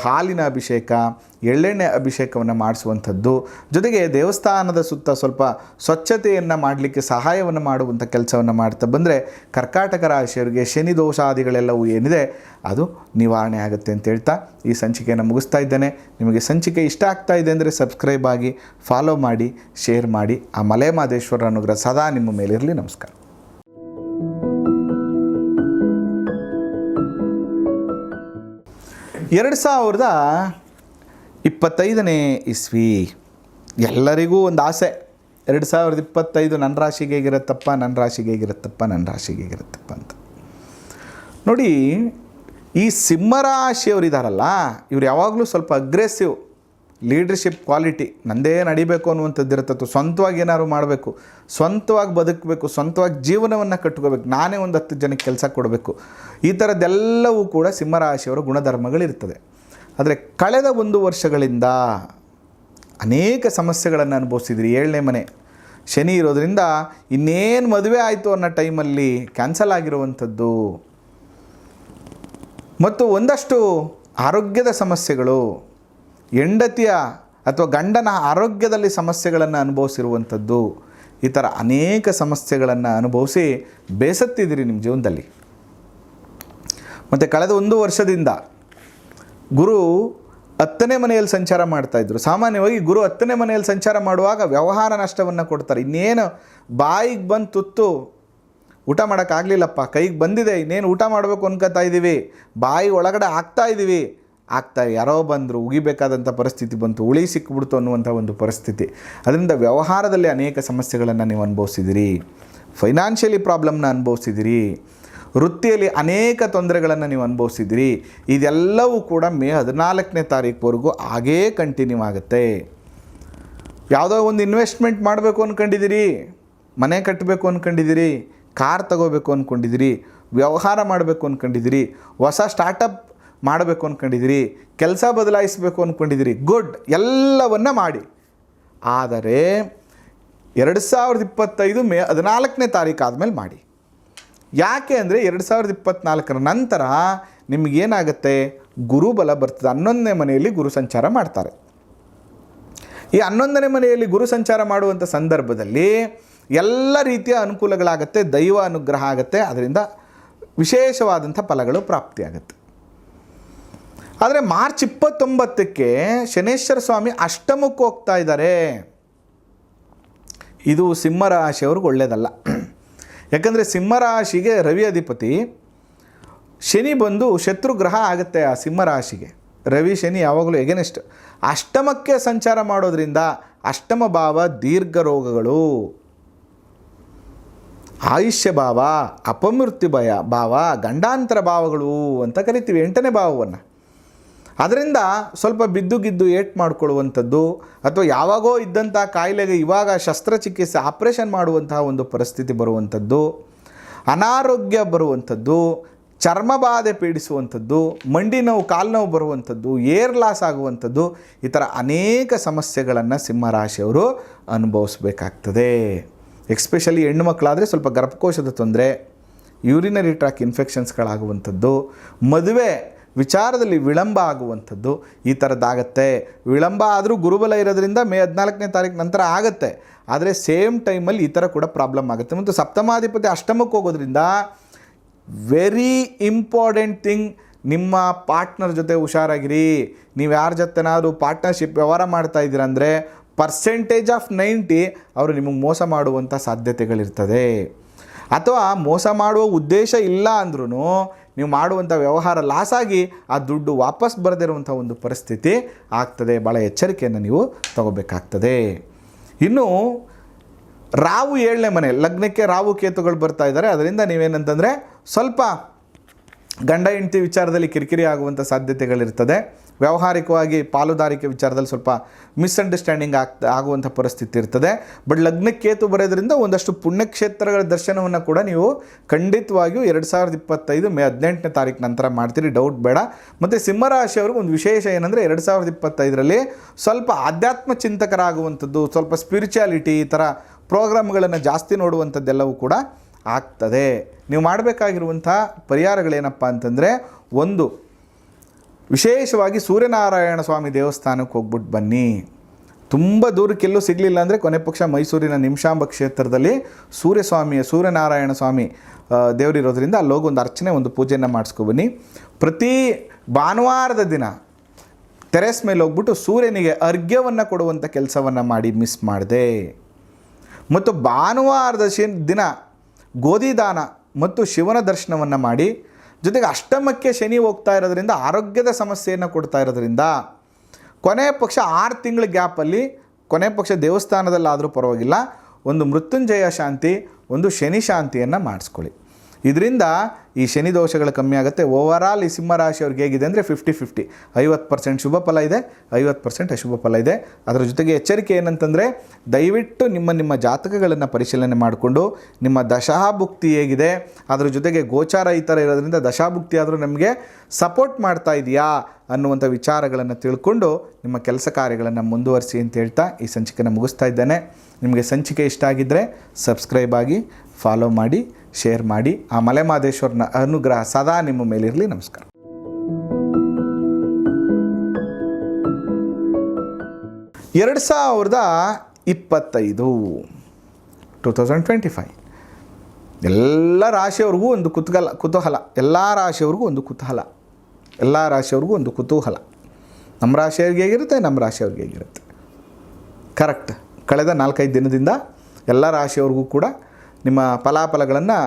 ಹಾಲಿನ ಅಭಿಷೇಕ, ಎಳ್ಳೆಣ್ಣೆ ಅಭಿಷೇಕವನ್ನು ಮಾಡಿಸುವಂಥದ್ದು, ಜೊತೆಗೆ ದೇವಸ್ಥಾನದ ಸುತ್ತ ಸ್ವಲ್ಪ ಸ್ವಚ್ಛತೆಯನ್ನು ಮಾಡಲಿಕ್ಕೆ ಸಹಾಯವನ್ನು ಮಾಡುವಂಥ ಕೆಲಸವನ್ನು ಮಾಡ್ತಾ ಬಂದರೆ ಕರ್ಕಾಟಕ ರಾಶಿಯವರಿಗೆ ಶನಿ ದೋಷಾದಿಗಳೆಲ್ಲವೂ ಏನಿದೆ ಅದು ನಿವಾರಣೆ ಆಗುತ್ತೆ ಅಂತ ಹೇಳ್ತಾ ಈ ಸಂಚಿಕೆಯನ್ನು ಮುಗಿಸ್ತಾ ಇದ್ದೇನೆ. ನಿಮಗೆ ಸಂಚಿಕೆ ಇಷ್ಟ ಆಗ್ತಾ ಇದೆ ಅಂದರೆ ಸಬ್ಸ್ಕ್ರೈಬ್ ಆಗಿ, ಫಾಲೋ ಮಾಡಿ, ಶೇರ್ ಮಾಡಿ. ಆ ಮಲೆ ಮಹದೇಶ್ವರರ ಅನುಗ್ರಹ ಸದಾ ನಿಮ್ಮ ಮೇಲಿರಲಿ. ನಮಸ್ಕಾರ. 2025ನೇ ಇಸ್ವಿ ಎಲ್ಲರಿಗೂ ಒಂದು ಆಸೆ. 2025 ನನ್ನ ರಾಶಿಗೆ ಹೇಗಿರುತ್ತಪ್ಪ ಅಂತ ನೋಡಿ. ಈ ಸಿಂಹರಾಶಿಯವರಿದ್ದಾರಲ್ಲ, ಇವ್ರು ಯಾವಾಗಲೂ ಸ್ವಲ್ಪ ಅಗ್ರೆಸಿವ್ ಲೀಡರ್ಶಿಪ್ ಕ್ವಾಲಿಟಿ, ನಂದೇ ನಡಿಬೇಕು ಅನ್ನುವಂಥದ್ದು ಇರುತ್ತೆ. ಸ್ವಂತವಾಗಿ ಏನಾದ್ರು ಮಾಡಬೇಕು, ಸ್ವಂತವಾಗಿ ಬದುಕಬೇಕು, ಸ್ವಂತವಾಗಿ ಜೀವನವನ್ನು ಕಟ್ಕೋಬೇಕು, ನಾನೇ ಒಂದು 10 ಜನಕ್ಕೆ ಕೆಲಸ ಕೊಡಬೇಕು, ಈ ಥರದ್ದೆಲ್ಲವೂ ಕೂಡ ಸಿಂಹರಾಶಿಯವರ ಗುಣಧರ್ಮಗಳಿರ್ತದೆ. ಆದರೆ ಕಳೆದ 1 ವರ್ಷಗಳಿಂದ ಅನೇಕ ಸಮಸ್ಯೆಗಳನ್ನು ಅನುಭವಿಸಿದ್ರಿ. 7ನೇ ಮನೆ ಶನಿ ಇರೋದರಿಂದ ಇನ್ನೇನು ಮದುವೆ ಆಯಿತು ಅನ್ನೋ ಟೈಮಲ್ಲಿ ಕ್ಯಾನ್ಸಲ್ ಆಗಿರುವಂಥದ್ದು, ಮತ್ತು ಒಂದಷ್ಟು ಆರೋಗ್ಯದ ಸಮಸ್ಯೆಗಳು, ಹೆಂಡತಿಯ ಅಥವಾ ಗಂಡನ ಆರೋಗ್ಯದಲ್ಲಿ ಸಮಸ್ಯೆಗಳನ್ನು ಅನುಭವಿಸಿರುವಂಥದ್ದು, ಈ ಥರ ಅನೇಕ ಸಮಸ್ಯೆಗಳನ್ನು ಅನುಭವಿಸಿ ಬೇಸತ್ತಿದ್ದೀರಿ ನಿಮ್ಮ ಜೀವನದಲ್ಲಿ. ಮತ್ತು ಕಳೆದ 1 ವರ್ಷದಿಂದ ಗುರು 10ನೇ ಮನೆಯಲ್ಲಿ ಸಂಚಾರ ಮಾಡ್ತಾಯಿದ್ರು. ಸಾಮಾನ್ಯವಾಗಿ ಗುರು 10ನೇ ಮನೆಯಲ್ಲಿ ಸಂಚಾರ ಮಾಡುವಾಗ ವ್ಯವಹಾರ ನಷ್ಟವನ್ನು ಕೊಡ್ತಾರೆ. ಇನ್ನೇನು ಬಾಯಿಗೆ ಬಂದು ತುತ್ತು ಊಟ ಮಾಡೋಕ್ಕಾಗಲಿಲ್ಲಪ್ಪ, ಕೈಗೆ ಬಂದಿದೆ, ಇನ್ನೇನು ಊಟ ಮಾಡಬೇಕು ಅನ್ಕೋತಾ ಇದ್ದೀವಿ, ಬಾಯಿ ಒಳಗಡೆ ಆಗ್ತಾ ಯಾರೋ ಬಂದರು, ಉಗಿಬೇಕಾದಂಥ ಪರಿಸ್ಥಿತಿ ಬಂತು, ಉಳಿ ಸಿಕ್ಬಿಡ್ತು ಅನ್ನುವಂಥ ಒಂದು ಪರಿಸ್ಥಿತಿ. ಅದರಿಂದ ವ್ಯವಹಾರದಲ್ಲಿ ಅನೇಕ ಸಮಸ್ಯೆಗಳನ್ನು ನೀವು ಅನುಭವಿಸಿದಿರಿ, ಫೈನಾನ್ಷಿಯಲಿ ಪ್ರಾಬ್ಲಮ್ನ ಅನುಭವಿಸಿದಿರಿ, ವೃತ್ತಿಯಲ್ಲಿ ಅನೇಕ ತೊಂದರೆಗಳನ್ನು ನೀವು ಅನುಭವಿಸಿದಿರಿ. ಇದೆಲ್ಲವೂ ಕೂಡ ಮೇ 14ನೇ ತಾರೀಕುವರೆಗೂ ಹಾಗೇ ಕಂಟಿನ್ಯೂ ಆಗುತ್ತೆ. ಯಾವುದೋ ಒಂದು ಇನ್ವೆಸ್ಟ್ಮೆಂಟ್ ಮಾಡಬೇಕು ಅಂದ್ಕೊಂಡಿದ್ದೀರಿ, ಮನೆ ಕಟ್ಟಬೇಕು ಅಂದ್ಕೊಂಡಿದ್ದೀರಿ, ಕಾರ್ ತಗೋಬೇಕು ಅಂದ್ಕೊಂಡಿದ್ದೀರಿ, ವ್ಯವಹಾರ ಮಾಡಬೇಕು ಅಂದ್ಕೊಂಡಿದ್ದೀರಿ, ಹೊಸ ಸ್ಟಾರ್ಟಪ್ ಮಾಡಬೇಕು ಅಂದ್ಕೊಂಡಿದ್ದೀರಿ, ಕೆಲಸ ಬದಲಾಯಿಸಬೇಕು ಅಂದ್ಕೊಂಡಿದ್ದೀರಿ, ಗುಡ್, ಎಲ್ಲವನ್ನ ಮಾಡಿ. ಆದರೆ 2025 ಮೇ 14ನೇ ತಾರೀಕು ಆದಮೇಲೆ ಮಾಡಿ. ಯಾಕೆ ಅಂದರೆ 2024 ನಂತರ ನಿಮಗೇನಾಗುತ್ತೆ, ಗುರುಬಲ ಬರ್ತದೆ. 11ನೇ ಮನೆಯಲ್ಲಿ ಗುರು ಸಂಚಾರ ಮಾಡ್ತಾರೆ. ಈ 11ನೇ ಮನೆಯಲ್ಲಿ ಗುರು ಸಂಚಾರ ಮಾಡುವಂಥ ಸಂದರ್ಭದಲ್ಲಿ ಎಲ್ಲ ರೀತಿಯ ಅನುಕೂಲಗಳಾಗುತ್ತೆ, ದೈವ ಅನುಗ್ರಹ ಆಗುತ್ತೆ, ಅದರಿಂದ ವಿಶೇಷವಾದಂಥ ಫಲಗಳು ಪ್ರಾಪ್ತಿಯಾಗುತ್ತೆ. ಆದರೆ ಮಾರ್ಚ್ 29ಕ್ಕೆ ಶನೇಶ್ವರ ಸ್ವಾಮಿ ಅಷ್ಟಮಕ್ಕೆ ಹೋಗ್ತಾ ಇದ್ದಾರೆ. ಇದು ಸಿಂಹರಾಶಿಯವ್ರಿಗೆ ಒಳ್ಳೆಯದಲ್ಲ. ಯಾಕಂದರೆ ಸಿಂಹರಾಶಿಗೆ ರವಿ ಅಧಿಪತಿ, ಶನಿ ಬಂದು ಶತ್ರುಗ್ರಹ ಆಗುತ್ತೆ ಆ ಸಿಂಹರಾಶಿಗೆ. ರವಿ ಶನಿ ಯಾವಾಗಲೂ ಎಗೇನೆಸ್ಟ್. ಅಷ್ಟಮಕ್ಕೆ ಸಂಚಾರ ಮಾಡೋದ್ರಿಂದ ಅಷ್ಟಮ ಭಾವ ದೀರ್ಘ ರೋಗಗಳು, ಆಯುಷ್ಯ ಭಾವ, ಅಪಮೃತ್ಯು ಭಾವ, ಗಂಡಾಂತರ ಭಾವಗಳು ಅಂತ ಕರಿತೀವಿ 8ನೇ ಭಾವವನ್ನು. ಅದರಿಂದ ಸ್ವಲ್ಪ ಬಿದ್ದು ಗಿದ್ದು ಏಟ್ ಮಾಡಿಕೊಳ್ಳುವಂಥದ್ದು, ಅಥವಾ ಯಾವಾಗೋ ಇದ್ದಂಥ ಕಾಯಿಲೆಗೆ ಇವಾಗ ಶಸ್ತ್ರಚಿಕಿತ್ಸೆ ಆಪ್ರೇಷನ್ ಮಾಡುವಂತಹ ಒಂದು ಪರಿಸ್ಥಿತಿ ಬರುವಂಥದ್ದು, ಅನಾರೋಗ್ಯ ಬರುವಂಥದ್ದು, ಚರ್ಮ ಬಾಧೆ ಪೀಡಿಸುವಂಥದ್ದು, ಮಂಡಿ ನೋವು, ಕಾಲು ನೋವು ಬರುವಂಥದ್ದು, ಏರ್ ಲಾಸ್ ಆಗುವಂಥದ್ದು, ಈ ಥರ ಅನೇಕ ಸಮಸ್ಯೆಗಳನ್ನು ಸಿಂಹರಾಶಿಯವರು ಅನುಭವಿಸ್ಬೇಕಾಗ್ತದೆ. ಎಕ್ಸ್ಪೆಷಲಿ ಹೆಣ್ಣು ಮಕ್ಕಳಾದರೆ ಸ್ವಲ್ಪ ಗರ್ಭಕೋಶದ ತೊಂದರೆ, ಯೂರಿನರಿ ಟ್ರ್ಯಾಕ್ ಇನ್ಫೆಕ್ಷನ್ಸ್ಗಳಾಗುವಂಥದ್ದು, ಮದುವೆ ವಿಚಾರದಲ್ಲಿ ವಿಳಂಬ ಆಗುವಂಥದ್ದು, ಈ ಥರದ್ದಾಗತ್ತೆ. ವಿಳಂಬ ಆದರೂ ಗುರುಬಲ ಇರೋದ್ರಿಂದ ಮೇ 14ನೇ ತಾರೀಕು ನಂತರ ಆಗುತ್ತೆ. ಆದರೆ ಸೇಮ್ ಟೈಮಲ್ಲಿ ಈ ಥರ ಕೂಡ ಪ್ರಾಬ್ಲಮ್ ಆಗುತ್ತೆ. ಮತ್ತು ಸಪ್ತಮಾಧಿಪತಿ ಅಷ್ಟಮಕ್ಕೆ ಹೋಗೋದ್ರಿಂದ ವೆರಿ ಇಂಪಾರ್ಟೆಂಟ್ ಥಿಂಗ್, ನಿಮ್ಮ ಪಾರ್ಟ್ನರ್ ಜೊತೆ ಹುಷಾರಾಗಿರಿ. ನೀವು ಯಾರ ಜೊತೆನಾದರೂ ಪಾರ್ಟ್ನರ್ಶಿಪ್ ವ್ಯವಹಾರ ಮಾಡ್ತಾ ಇದ್ದೀರಂದರೆ %90 ಅವರು ನಿಮಗೆ ಮೋಸ ಮಾಡುವಂಥ ಸಾಧ್ಯತೆಗಳಿರ್ತದೆ. ಅಥವಾ ಮೋಸ ಮಾಡುವ ಉದ್ದೇಶ ಇಲ್ಲ ಅಂದ್ರೂ ನೀವು ಮಾಡುವಂಥ ವ್ಯವಹಾರ ಲಾಸ್ ಆಗಿ ಆ ದುಡ್ಡು ವಾಪಸ್ ಬರದಿರುವಂಥ ಒಂದು ಪರಿಸ್ಥಿತಿ ಆಗ್ತದೆ. ಭಾಳ ಎಚ್ಚರಿಕೆಯನ್ನು ನೀವು ತಗೋಬೇಕಾಗ್ತದೆ. ಇನ್ನು ರಾಹು 7ನೇ ಮನೆ, ಲಗ್ನಕ್ಕೆ ರಾಹು ಕೇತುಗಳು ಬರ್ತಾ ಇದ್ದಾರೆ. ಅದರಿಂದ ನೀವೇನಂತಂದರೆ ಸ್ವಲ್ಪ ಗಂಡ ಹೆಂಡತಿ ವಿಚಾರದಲ್ಲಿ ಕಿರಿಕಿರಿ ಆಗುವಂಥ ಸಾಧ್ಯತೆಗಳಿರ್ತದೆ. ವ್ಯಾವಹಾರಿಕವಾಗಿ ಪಾಲುದಾರಿಕೆ ವಿಚಾರದಲ್ಲಿ ಸ್ವಲ್ಪ ಮಿಸ್ಅಂಡರ್ಸ್ಟ್ಯಾಂಡಿಂಗ್ ಆಗುವಂಥ ಪರಿಸ್ಥಿತಿ ಇರ್ತದೆ. ಬಟ್ ಲಗ್ನಕ್ಕೆ ಕೇತು ಬರೋದ್ರಿಂದ ಒಂದಷ್ಟು ಪುಣ್ಯಕ್ಷೇತ್ರಗಳ ದರ್ಶನವನ್ನು ಕೂಡ ನೀವು ಖಂಡಿತವಾಗಿಯೂ 2025 ಮೇ 18ನೇ ತಾರೀಕು ನಂತರ ಮಾಡ್ತೀರಿ, ಡೌಟ್ ಬೇಡ. ಮತ್ತು ಸಿಂಹರಾಶಿಯವ್ರಿಗೆ ಒಂದು ವಿಶೇಷ ಏನಂದರೆ 2025ರಲ್ಲಿ ಸ್ವಲ್ಪ ಆಧ್ಯಾತ್ಮ ಚಿಂತಕರಾಗುವಂಥದ್ದು, ಸ್ವಲ್ಪ ಸ್ಪಿರಿಚುಯಾಲಿಟಿ, ಈ ಥರ ಪ್ರೋಗ್ರಾಮ್ಗಳನ್ನು ಜಾಸ್ತಿ ನೋಡುವಂಥದ್ದೆಲ್ಲವೂ ಕೂಡ ಆಗ್ತದೆ. ನೀವು ಮಾಡಬೇಕಾಗಿರುವಂಥ ಪರಿಹಾರಗಳೇನಪ್ಪ ಅಂತಂದರೆ, ಒಂದು ವಿಶೇಷವಾಗಿ ಸೂರ್ಯನಾರಾಯಣ ಸ್ವಾಮಿ ದೇವಸ್ಥಾನಕ್ಕೆ ಹೋಗ್ಬಿಟ್ಟು ಬನ್ನಿ. ತುಂಬ ದೂರಕ್ಕೆಲ್ಲೂ ಸಿಗಲಿಲ್ಲ ಅಂದರೆ ಕೊನೆ ಪಕ್ಷ ಮೈಸೂರಿನ ನಿಮಿಷಾಂಬ ಕ್ಷೇತ್ರದಲ್ಲಿ ಸೂರ್ಯನಾರಾಯಣ ಸ್ವಾಮಿ ದೇವರಿರೋದ್ರಿಂದ ಅಲ್ಲೋಗಿ ಒಂದು ಅರ್ಚನೆ, ಒಂದು ಪೂಜೆಯನ್ನು ಮಾಡಿಸ್ಕೊಬನ್ನಿ. ಪ್ರತಿ ಭಾನುವಾರದ ದಿನ ಟೆರೆಸ್ ಮೇಲೆ ಹೋಗ್ಬಿಟ್ಟು ಸೂರ್ಯನಿಗೆ ಅರ್ಘ್ಯವನ್ನು ಕೊಡುವಂಥ ಕೆಲಸವನ್ನು ಮಾಡಿ ಮಿಸ್ ಮಾಡಿದೆ. ಮತ್ತು ಭಾನುವಾರದ ದಿನ ಗೋಧಿ ದಾನ ಮತ್ತು ಶಿವನ ದರ್ಶನವನ್ನು ಮಾಡಿ. ಜೊತೆಗೆ ಅಷ್ಟಮಕ್ಕೆ ಶನಿ ಹೋಗ್ತಾ ಇರೋದ್ರಿಂದ ಆರೋಗ್ಯದ ಸಮಸ್ಯೆಯನ್ನು ಕೊಡ್ತಾ ಇರೋದ್ರಿಂದ ಕೊನೆ ಪಕ್ಷ 6 ತಿಂಗಳ ಗ್ಯಾಪಲ್ಲಿ ಕೊನೆ ಪಕ್ಷ ದೇವಸ್ಥಾನದಲ್ಲಾದರೂ ಪರವಾಗಿಲ್ಲ ಒಂದು ಮೃತ್ಯುಂಜಯ ಶಾಂತಿ, ಒಂದು ಶನಿ ಶಾಂತಿಯನ್ನು ಮಾಡಿಸ್ಕೊಳ್ಳಿ. ಇದರಿಂದ ಈ ಶನಿ ದೋಷಗಳು ಕಮ್ಮಿ ಆಗುತ್ತೆ. ಓವರಾಲ್ ಈ ಸಿಂಹರಾಶಿಯವ್ರಿಗೆ ಹೇಗಿದೆ ಅಂದರೆ 50-50, 50% ಶುಭ ಫಲ ಇದೆ, 50% ಅಶುಭ ಫಲ ಇದೆ. ಅದರ ಜೊತೆಗೆ ಎಚ್ಚರಿಕೆ ಏನಂತಂದರೆ, ದಯವಿಟ್ಟು ನಿಮ್ಮ ಜಾತಕಗಳನ್ನು ಪರಿಶೀಲನೆ ಮಾಡಿಕೊಂಡು ನಿಮ್ಮ ದಶಾಭುಕ್ತಿ ಹೇಗಿದೆ, ಅದರ ಜೊತೆಗೆ ಗೋಚಾರ ಈ ಥರ ಇರೋದ್ರಿಂದ ದಶಾಭುಕ್ತಿ ಆದರೂ ನಮಗೆ ಸಪೋರ್ಟ್ ಮಾಡ್ತಾ ಇದೆಯಾ ಅನ್ನುವಂಥ ವಿಚಾರಗಳನ್ನು ತಿಳ್ಕೊಂಡು ನಿಮ್ಮ ಕೆಲಸ ಕಾರ್ಯಗಳನ್ನು ಮುಂದುವರಿಸಿ ಅಂತ ಹೇಳ್ತಾ ಈ ಸಂಚಿಕೆಯನ್ನು ಮುಗಿಸ್ತಾ ಇದ್ದೇನೆ. ನಿಮಗೆ ಸಂಚಿಕೆ ಇಷ್ಟ ಆಗಿದ್ದರೆ ಸಬ್ಸ್ಕ್ರೈಬ್ ಆಗಿ, ಫಾಲೋ ಮಾಡಿ, ಶೇರ್ ಮಾಡಿ. ಆ ಮಲೆಮಹದೇಶ್ವರನ ಅನುಗ್ರಹ ಸದಾ ನಿಮ್ಮ ಮೇಲಿರಲಿ. ನಮಸ್ಕಾರ. 2025 ಎಲ್ಲ ರಾಶಿಯವ್ರಿಗೂ ಒಂದು ಕುತೂಹಲ, ಎಲ್ಲ ರಾಶಿಯವ್ರಿಗೂ ಒಂದು ಕುತೂಹಲ. ನಮ್ಮ ರಾಶಿಯವ್ರಿಗೆ ಹೇಗಿರುತ್ತೆ, ನಮ್ಮ ರಾಶಿಯವ್ರಿಗೆ ಹೇಗಿರುತ್ತೆ. ಕರೆಕ್ಟ್. ಕಳೆದ 4-5 ದಿನದಿಂದ ಎಲ್ಲ ರಾಶಿಯವ್ರಿಗೂ ಕೂಡ ನಿಮ್ಮ ಫಲಾಫಲಗಳನ್ನು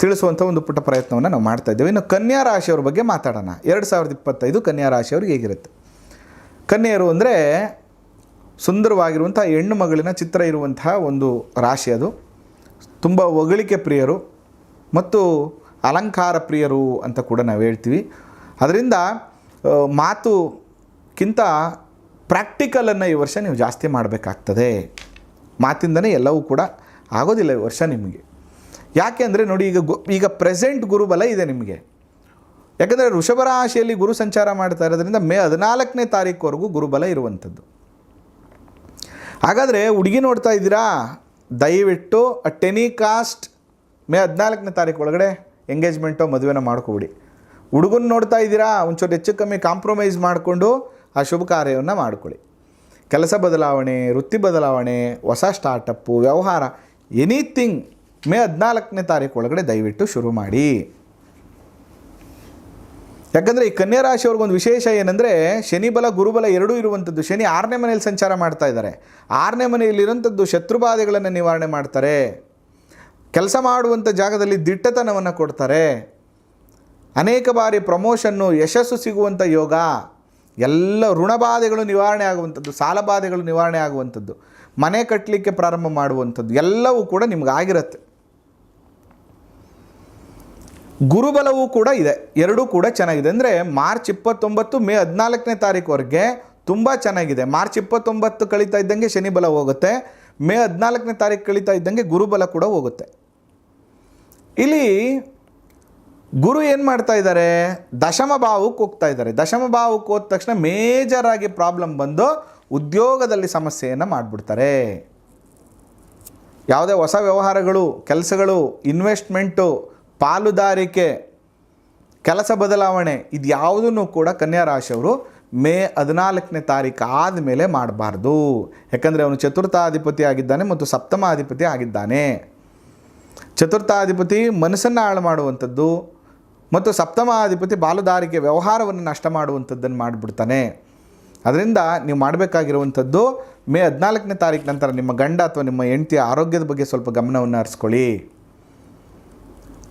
ತಿಳಿಸುವಂಥ ಒಂದು ಪುಟ್ಟ ಪ್ರಯತ್ನವನ್ನು ನಾವು ಮಾಡ್ತಾಯಿದ್ದೇವೆ. ಇನ್ನು ಕನ್ಯಾ ರಾಶಿಯವ್ರ ಬಗ್ಗೆ ಮಾತಾಡೋಣ. 2025 ಕನ್ಯಾ ರಾಶಿಯವ್ರಿಗೆ ಹೇಗಿರುತ್ತೆ. ಕನ್ಯೆಯರು ಅಂದರೆ ಸುಂದರವಾಗಿರುವಂಥ ಹೆಣ್ಣು ಮಗಳಿನ ಚಿತ್ರ ಇರುವಂತಹ ಒಂದು ರಾಶಿ. ಅದು ತುಂಬ ಹೊಗಳಿಕೆ ಪ್ರಿಯರು ಮತ್ತು ಅಲಂಕಾರ ಪ್ರಿಯರು ಅಂತ ಕೂಡ ನಾವು ಹೇಳ್ತೀವಿ. ಅದರಿಂದ ಮಾತುಕ್ಕಿಂತ ಪ್ರಾಕ್ಟಿಕಲನ್ನು ಈ ವರ್ಷ ನೀವು ಜಾಸ್ತಿ ಮಾಡಬೇಕಾಗ್ತದೆ. ಮಾತಿಂದನೇ ಎಲ್ಲವೂ ಕೂಡ ಆಗೋದಿಲ್ಲ ಈ ವರ್ಷ ನಿಮಗೆ. ಯಾಕೆ ಅಂದರೆ ನೋಡಿ, ಈಗ ಪ್ರೆಸೆಂಟ್ ಗುರುಬಲ ಇದೆ ನಿಮಗೆ. ಯಾಕಂದರೆ ವೃಷಭ ರಾಶಿಯಲ್ಲಿ ಗುರು ಸಂಚಾರ ಮಾಡ್ತಾ ಇರೋದ್ರಿಂದ ಮೇ 14ನೇ ತಾರೀಕುವರೆಗೂ ಗುರುಬಲ ಇರುವಂಥದ್ದು. ಹಾಗಾದರೆ ಹುಡುಗಿ ನೋಡ್ತಾ ಇದ್ದೀರಾ, ದಯವಿಟ್ಟು ಅಟ್ ಎನಿ ಕಾಸ್ಟ್ ಮೇ 14ನೇ ತಾರೀಕು ಒಳಗಡೆ ಎಂಗೇಜ್ಮೆಂಟು ಮದುವೆನ ಮಾಡ್ಕೊಬಿಡಿ. ಹುಡುಗನ ನೋಡ್ತಾ ಇದ್ದೀರಾ, ಒಂಚೂರು ಹೆಚ್ಚು ಕಮ್ಮಿ ಕಾಂಪ್ರಮೈಸ್ ಮಾಡಿಕೊಂಡು ಆ ಶುಭ ಕಾರ್ಯವನ್ನು ಮಾಡ್ಕೊಳ್ಳಿ. ಕೆಲಸ ಬದಲಾವಣೆ, ವೃತ್ತಿ ಬದಲಾವಣೆ, ಹೊಸ ಸ್ಟಾರ್ಟಪ್ಪು, ವ್ಯವಹಾರ, ಎನಿಥಿಂಗ್ ಮೇ 14ನೇ ತಾರೀಕು ಒಳಗಡೆ ದಯವಿಟ್ಟು ಶುರು ಮಾಡಿ. ಯಾಕಂದರೆ ಈ ಕನ್ಯಾ ರಾಶಿಯವ್ರಿಗೊಂದು ವಿಶೇಷ ಏನಂದರೆ, ಶನಿ ಬಲ ಗುರುಬಲ ಎರಡೂ ಇರುವಂಥದ್ದು. ಶನಿ 6ನೇ ಮನೆಯಲ್ಲಿ ಸಂಚಾರ ಮಾಡ್ತಾ ಇದ್ದಾರೆ. 6ನೇ ಮನೆಯಲ್ಲಿರುವಂಥದ್ದು ಶತ್ರುಬಾಧೆಗಳನ್ನು ನಿವಾರಣೆ ಮಾಡ್ತಾರೆ. ಕೆಲಸ ಮಾಡುವಂಥ ಜಾಗದಲ್ಲಿ ದಿಟ್ಟತನವನ್ನು ಕೊಡ್ತಾರೆ. ಅನೇಕ ಬಾರಿ ಪ್ರಮೋಷನ್ನು, ಯಶಸ್ಸು ಸಿಗುವಂಥ ಯೋಗ, ಎಲ್ಲ ಋಣಬಾಧೆಗಳು ನಿವಾರಣೆ ಆಗುವಂಥದ್ದು, ಸಾಲಬಾಧೆಗಳು ನಿವಾರಣೆ ಆಗುವಂಥದ್ದು, ಮನೆ ಕಟ್ಟಲಿಕ್ಕೆ ಪ್ರಾರಂಭ ಮಾಡುವಂಥದ್ದು ಎಲ್ಲವೂ ಕೂಡ ನಿಮಗಾಗಿರುತ್ತೆ. ಗುರುಬಲವೂ ಕೂಡ ಇದೆ. ಎರಡೂ ಕೂಡ ಚೆನ್ನಾಗಿದೆ. ಅಂದರೆ ಮಾರ್ಚ್ 29 ಮೇ 14ನೇ ತಾರೀಕುವರೆಗೆ ತುಂಬ ಚೆನ್ನಾಗಿದೆ. ಮಾರ್ಚ್ 29 ಕಳೀತಾ ಇದ್ದಂಗೆ ಶನಿ ಬಲ ಹೋಗುತ್ತೆ. ಮೇ 14ನೇ ತಾರೀಕು ಕಳೀತಾ ಇದ್ದಂಗೆ ಗುರುಬಲ ಕೂಡ ಹೋಗುತ್ತೆ. ಇಲ್ಲಿ ಗುರು ಏನು ಮಾಡ್ತಾ ಇದ್ದಾರೆ, ದಶಮ ಭಾವಕ್ಕೆ ಹೋಗ್ತಾ ಇದ್ದಾರೆ. ದಶಮ ಭಾವಕ್ಕೆ ಹೋದ ತಕ್ಷಣ ಮೇಜರಾಗಿ ಪ್ರಾಬ್ಲಮ್ ಬಂದು ಉದ್ಯೋಗದಲ್ಲಿ ಸಮಸ್ಯೆಯನ್ನು ಮಾಡಿಬಿಡ್ತಾರೆ. ಯಾವುದೇ ಹೊಸ ವ್ಯವಹಾರಗಳು, ಕೆಲಸಗಳು, ಇನ್ವೆಸ್ಟ್ಮೆಂಟು, ಪಾಲುದಾರಿಕೆ, ಕೆಲಸ ಬದಲಾವಣೆ, ಇದು ಯಾವುದನ್ನು ಕೂಡ ಕನ್ಯಾ ರಾಶಿಯವರು ಮೇ 14ನೇ ತಾರೀಕು ಆದಮೇಲೆ ಮಾಡಬಾರ್ದು. ಯಾಕಂದರೆ ಅವನು ಚತುರ್ಥಾಧಿಪತಿ ಆಗಿದ್ದಾನೆ ಮತ್ತು ಸಪ್ತಮಾಧಿಪತಿ ಆಗಿದ್ದಾನೆ. ಚತುರ್ಥಾಧಿಪತಿ ಮನಸ್ಸನ್ನು ಹಾಳು ಮಾಡುವಂಥದ್ದು ಮತ್ತು ಸಪ್ತಮಾಧಿಪತಿ ಪಾಲುದಾರಿಕೆ, ವ್ಯವಹಾರವನ್ನು ನಷ್ಟ ಮಾಡುವಂಥದ್ದನ್ನು ಮಾಡಿಬಿಡ್ತಾನೆ. ಅದರಿಂದ ನೀವು ಮಾಡಬೇಕಾಗಿರುವಂಥದ್ದು ಮೇ 14ನೇ ತಾರೀಕು ನಂತರ ನಿಮ್ಮ ಗಂಡ ಅಥವಾ ನಿಮ್ಮ ಹೆಂಡತಿಯ ಆರೋಗ್ಯದ ಬಗ್ಗೆ ಸ್ವಲ್ಪ ಗಮನವನ್ನು ಹರಿಸ್ಕೊಳ್ಳಿ.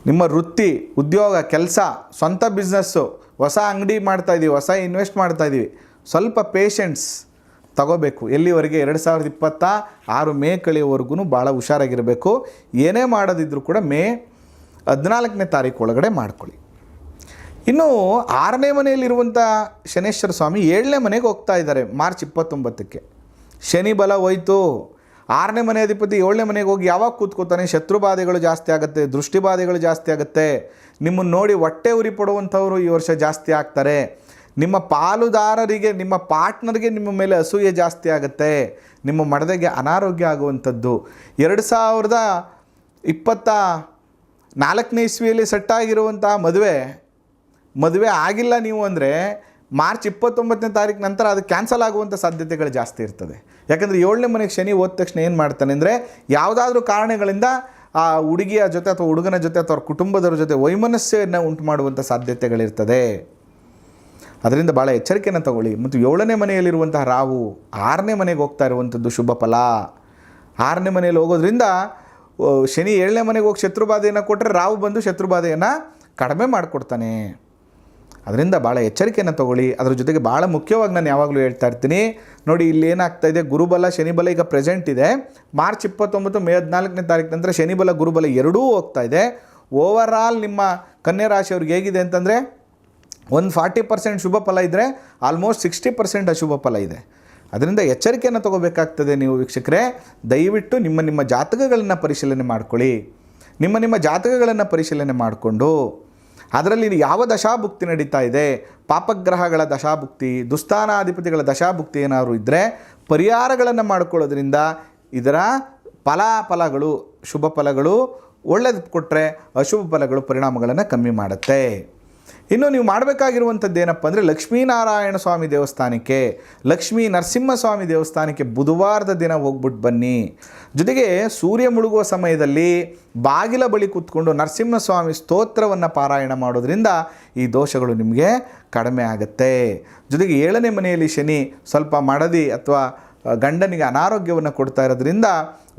ನಿಮ್ಮ ವೃತ್ತಿ, ಉದ್ಯೋಗ, ಕೆಲಸ, ಸ್ವಂತ ಬಿಸ್ನೆಸ್ಸು, ಹೊಸ ಅಂಗಡಿ ಮಾಡ್ತಾಯಿದ್ದೀವಿ, ಹೊಸ ಇನ್ವೆಸ್ಟ್ ಮಾಡ್ತಾಯಿದ್ದೀವಿ, ಸ್ವಲ್ಪ ಪೇಷೆನ್ಸ್ ತಗೋಬೇಕು. ಎಲ್ಲಿವರೆಗೆ 2026 ಮೇ ಕಳೆಯುವವರೆಗೂ ಭಾಳ ಹುಷಾರಾಗಿರಬೇಕು. ಏನೇ ಮಾಡೋದಿದ್ರೂ ಕೂಡ ಮೇ 14ನೇ ತಾರೀಕು ಒಳಗಡೆ ಮಾಡ್ಕೊಳ್ಳಿ. ಇನ್ನು 6ನೇ ಮನೆಯಲ್ಲಿರುವಂಥ ಶನೇಶ್ವರ ಸ್ವಾಮಿ 7ನೇ ಮನೆಗೆ ಹೋಗ್ತಾ ಇದ್ದಾರೆ ಮಾರ್ಚ್ 29ಕ್ಕೆ. ಶನಿ ಬಲ ಹೋಯ್ತು. 6ನೇ ಮನೆ ಅಧಿಪತಿ 7ನೇ ಮನೆಗೆ ಹೋಗಿ ಯಾವಾಗ ಕೂತ್ಕೋತಾನೆ, ಶತ್ರುಬಾಧೆಗಳು ಜಾಸ್ತಿ ಆಗುತ್ತೆ, ದೃಷ್ಟಿಬಾಧೆಗಳು ಜಾಸ್ತಿ ಆಗುತ್ತೆ. ನಿಮ್ಮನ್ನು ನೋಡಿ ಹೊಟ್ಟೆ ಉರಿ ಪಡುವಂಥವರು ಈ ವರ್ಷ ಜಾಸ್ತಿ ಆಗ್ತಾರೆ. ನಿಮ್ಮ ಪಾಲುದಾರರಿಗೆ, ನಿಮ್ಮ ಪಾರ್ಟ್ನರ್ಗೆ ನಿಮ್ಮ ಮೇಲೆ ಅಸೂಯೆ ಜಾಸ್ತಿ ಆಗುತ್ತೆ. ನಿಮ್ಮ ಮಡದೆಗೆ ಅನಾರೋಗ್ಯ ಆಗುವಂಥದ್ದು. 2024ನೇ ಇಸ್ವಿಯಲ್ಲಿ ಸೆಟ್ಟಾಗಿರುವಂತಹ ಮದುವೆ ಆಗಿಲ್ಲ ನೀವು ಅಂದರೆ ಮಾರ್ಚ್ 29ನೇ ತಾರೀಕು ನಂತರ ಅದು ಕ್ಯಾನ್ಸಲ್ ಆಗುವಂಥ ಸಾಧ್ಯತೆಗಳು ಜಾಸ್ತಿ ಇರ್ತದೆ. ಯಾಕಂದರೆ 7ನೇ ಮನೆಗೆ ಶನಿ ಹೋದ ತಕ್ಷಣ ಏನು ಮಾಡ್ತಾನೆ ಅಂದರೆ, ಯಾವುದಾದ್ರೂ ಕಾರಣಗಳಿಂದ ಆ ಹುಡುಗಿಯ ಜೊತೆ ಅಥವಾ ಹುಡುಗನ ಜೊತೆ ಅಥವಾ ಅವ್ರ ಕುಟುಂಬದವ್ರ ಜೊತೆ ವೈಮನಸ್ಸನ್ನು ಉಂಟು ಮಾಡುವಂಥ ಸಾಧ್ಯತೆಗಳಿರ್ತದೆ. ಅದರಿಂದ ಭಾಳ ಎಚ್ಚರಿಕೆಯನ್ನು ತಗೊಳ್ಳಿ. ಮತ್ತು 7ನೇ ಮನೆಯಲ್ಲಿರುವಂತಹ ರಾಹು 6ನೇ ಮನೆಗೆ ಹೋಗ್ತಾ ಇರುವಂಥದ್ದು ಶುಭ ಫಲ. 6ನೇ ಮನೆಯಲ್ಲಿ ಹೋಗೋದ್ರಿಂದ ಶನಿ 7ನೇ ಮನೆಗೆ ಹೋಗಿ ಶತ್ರುಬಾಧೆಯನ್ನು ಕೊಟ್ಟರೆ ರಾಹು ಬಂದು ಶತ್ರುಬಾಧೆಯನ್ನು ಕಡಿಮೆ ಮಾಡಿಕೊಡ್ತಾನೆ. ಅದರಿಂದ ಭಾಳ ಎಚ್ಚರಿಕೆಯನ್ನು ತಗೊಳ್ಳಿ. ಅದರ ಜೊತೆಗೆ ಭಾಳ ಮುಖ್ಯವಾಗಿ ನಾನು ಯಾವಾಗಲೂ ಹೇಳ್ತಾ ಇರ್ತೀನಿ ನೋಡಿ, ಇಲ್ಲಿ ಏನಾಗ್ತಾ ಇದೆ, ಗುರುಬಲ ಶನಿಬಲ ಈಗ ಪ್ರೆಸೆಂಟ್ ಇದೆ. ಮಾರ್ಚ್ 29 ಮೇ 14ನೇ ತಾರೀಕು ನಂತರ ಶನಿಬಲ ಗುರುಬಲ ಎರಡೂ ಹೋಗ್ತಾ ಇದೆ. ಓವರಾಲ್ ನಿಮ್ಮ ಕನ್ಯಾ ರಾಶಿಯವ್ರಿಗೆ ಹೇಗಿದೆ ಅಂತಂದರೆ, ಒಂದು 40% ಶುಭ ಫಲ ಇದ್ದರೆ ಆಲ್ಮೋಸ್ಟ್ 60% ಅಶುಭ ಫಲ ಇದೆ. ಅದರಿಂದ ಎಚ್ಚರಿಕೆಯನ್ನು ತಗೋಬೇಕಾಗ್ತದೆ. ನೀವು ವೀಕ್ಷಕರೇ, ದಯವಿಟ್ಟು ನಿಮ್ಮ ಜಾತಕಗಳನ್ನು ಪರಿಶೀಲನೆ ಮಾಡ್ಕೊಳ್ಳಿ. ನಿಮ್ಮ ಜಾತಕಗಳನ್ನು ಪರಿಶೀಲನೆ ಮಾಡಿಕೊಂಡು ಅದರಲ್ಲಿ ಯಾವ ದಶಾಭುಕ್ತಿ ನಡೀತಾ ಇದೆ, ಪಾಪಗ್ರಹಗಳ ದಶಾಭುಕ್ತಿ, ದುಸ್ಥಾನಾಧಿಪತಿಗಳ ದಶಾಭುಕ್ತಿ ಏನಾದರೂ ಇದ್ದರೆ ಪರಿಹಾರಗಳನ್ನು ಮಾಡಿಕೊಳ್ಳೋದ್ರಿಂದ ಇದರ ಫಲಾಫಲಗಳು, ಶುಭ ಫಲಗಳು ಒಳ್ಳೆಯದು ಕೊಟ್ಟರೆ ಅಶುಭ ಫಲಗಳು ಪರಿಣಾಮಗಳನ್ನು ಕಮ್ಮಿ ಮಾಡುತ್ತೆ. ಇನ್ನು ನೀವು ಮಾಡಬೇಕಾಗಿರುವಂಥದ್ದು ಏನಪ್ಪ ಅಂದರೆ ಲಕ್ಷ್ಮೀನಾರಾಯಣ ಸ್ವಾಮಿ ದೇವಸ್ಥಾನಕ್ಕೆ, ಲಕ್ಷ್ಮೀ ನರಸಿಂಹಸ್ವಾಮಿ ದೇವಸ್ಥಾನಕ್ಕೆ ಬುಧವಾರದ ದಿನ ಹೋಗ್ಬಿಟ್ಟು ಬನ್ನಿ. ಜೊತೆಗೆ ಸೂರ್ಯ ಮುಳುಗುವ ಸಮಯದಲ್ಲಿ ಬಾಗಿಲ ಬಳಿ ಕೂತ್ಕೊಂಡು ನರಸಿಂಹಸ್ವಾಮಿ ಸ್ತೋತ್ರವನ್ನು ಪಾರಾಯಣ ಮಾಡೋದ್ರಿಂದ ಈ ದೋಷಗಳು ನಿಮಗೆ ಕಡಿಮೆ ಆಗುತ್ತೆ. ಜೊತೆಗೆ 7ನೇ ಮನೆಯಲ್ಲಿ ಶನಿ ಸ್ವಲ್ಪ ಮಡದಿ ಅಥವಾ ಗಂಡನಿಗೆ ಅನಾರೋಗ್ಯವನ್ನು ಕೊಡ್ತಾ ಇರೋದ್ರಿಂದ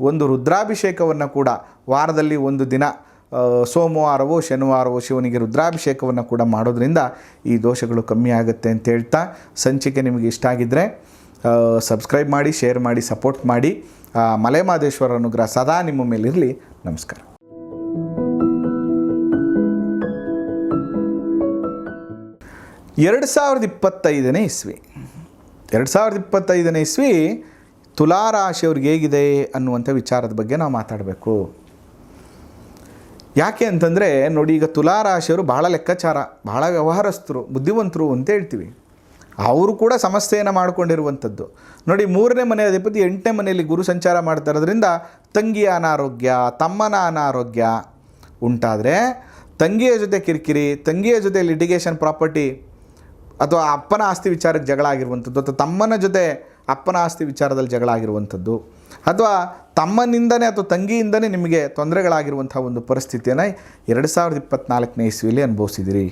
ಒಂದು ರುದ್ರಾಭಿಷೇಕವನ್ನು ಕೂಡ ವಾರದಲ್ಲಿ ಒಂದು ದಿನ ಸೋಮವಾರವೋ ಶನಿವಾರವೋ ಶಿವನಿಗೆ ರುದ್ರಾಭಿಷೇಕವನ್ನು ಕೂಡ ಮಾಡೋದ್ರಿಂದ ಈ ದೋಷಗಳು ಕಮ್ಮಿ ಆಗುತ್ತೆ ಅಂತ ಹೇಳ್ತಾ, ಸಂಚಿಕೆ ನಿಮಗೆ ಇಷ್ಟ ಆಗಿದ್ದರೆ ಸಬ್ಸ್ಕ್ರೈಬ್ ಮಾಡಿ, ಶೇರ್ ಮಾಡಿ, ಸಪೋರ್ಟ್ ಮಾಡಿ. ಮಲೆಮಹದೇಶ್ವರ ಅನುಗ್ರಹ ಸದಾ ನಿಮ್ಮ ಮೇಲಿರಲಿ. ನಮಸ್ಕಾರ. 2025ನೇ ಇಸ್ವಿ 2025ನೇ ಇಸ್ವಿ ತುಲಾರಾಶಿಯವ್ರಿಗೆ ಹೇಗಿದೆ ಅನ್ನುವಂಥ ವಿಚಾರದ ಬಗ್ಗೆ ನಾವು ಮಾತಾಡಬೇಕು. ಯಾಕೆ ಅಂತಂದರೆ ನೋಡಿ, ಈಗ ತುಲಾರಾಶಿಯವರು ಬಹಳ ಲೆಕ್ಕಾಚಾರ, ಬಹಳ ವ್ಯವಹಾರಸ್ಥರು, ಬುದ್ಧಿವಂತರು ಅಂತ ಹೇಳ್ತೀವಿ. ಅವರು ಕೂಡ ಸಮಸ್ಯೆಯನ್ನು ಮಾಡಿಕೊಂಡಿರುವಂಥದ್ದು. ನೋಡಿ, 3ನೇ ಮನೆ ಅಧಿಪತಿ 8ನೇ ಮನೆಯಲ್ಲಿ ಗುರು ಸಂಚಾರ ಮಾಡ್ತಾ ಇರೋದ್ರಿಂದ ತಂಗಿಯ ಅನಾರೋಗ್ಯ, ತಮ್ಮನ ಅನಾರೋಗ್ಯ ಉಂಟಾದರೆ, ತಂಗಿಯ ಜೊತೆ ಕಿರಿಕಿರಿ, ತಂಗಿಯ ಜೊತೆ ಲಿಟಿಗೇಷನ್ ಪ್ರಾಪರ್ಟಿ ಅಥವಾ ಅಪ್ಪನ ಆಸ್ತಿ ವಿಚಾರಕ್ಕೆ ಜಗಳ ಆಗಿರುವಂಥದ್ದು, ಅಥವಾ ತಮ್ಮನ ಜೊತೆ ಅಪ್ಪನ ಆಸ್ತಿ ವಿಚಾರದಲ್ಲಿ ಜಗಳ ಆಗಿರುವಂಥದ್ದು, ಅಥವಾ ತಮ್ಮನಿಂದನೇ ಅಥವಾ ತಂಗಿಯಿಂದನೇ ನಿಮಗೆ ತೊಂದರೆಗಳಾಗಿರುವಂಥ ಒಂದು ಪರಿಸ್ಥಿತಿಯನ್ನು 2024ನೇ ಇಸ್ವಿಯಲ್ಲಿ ಅನುಭವಿಸಿದಿರಿ.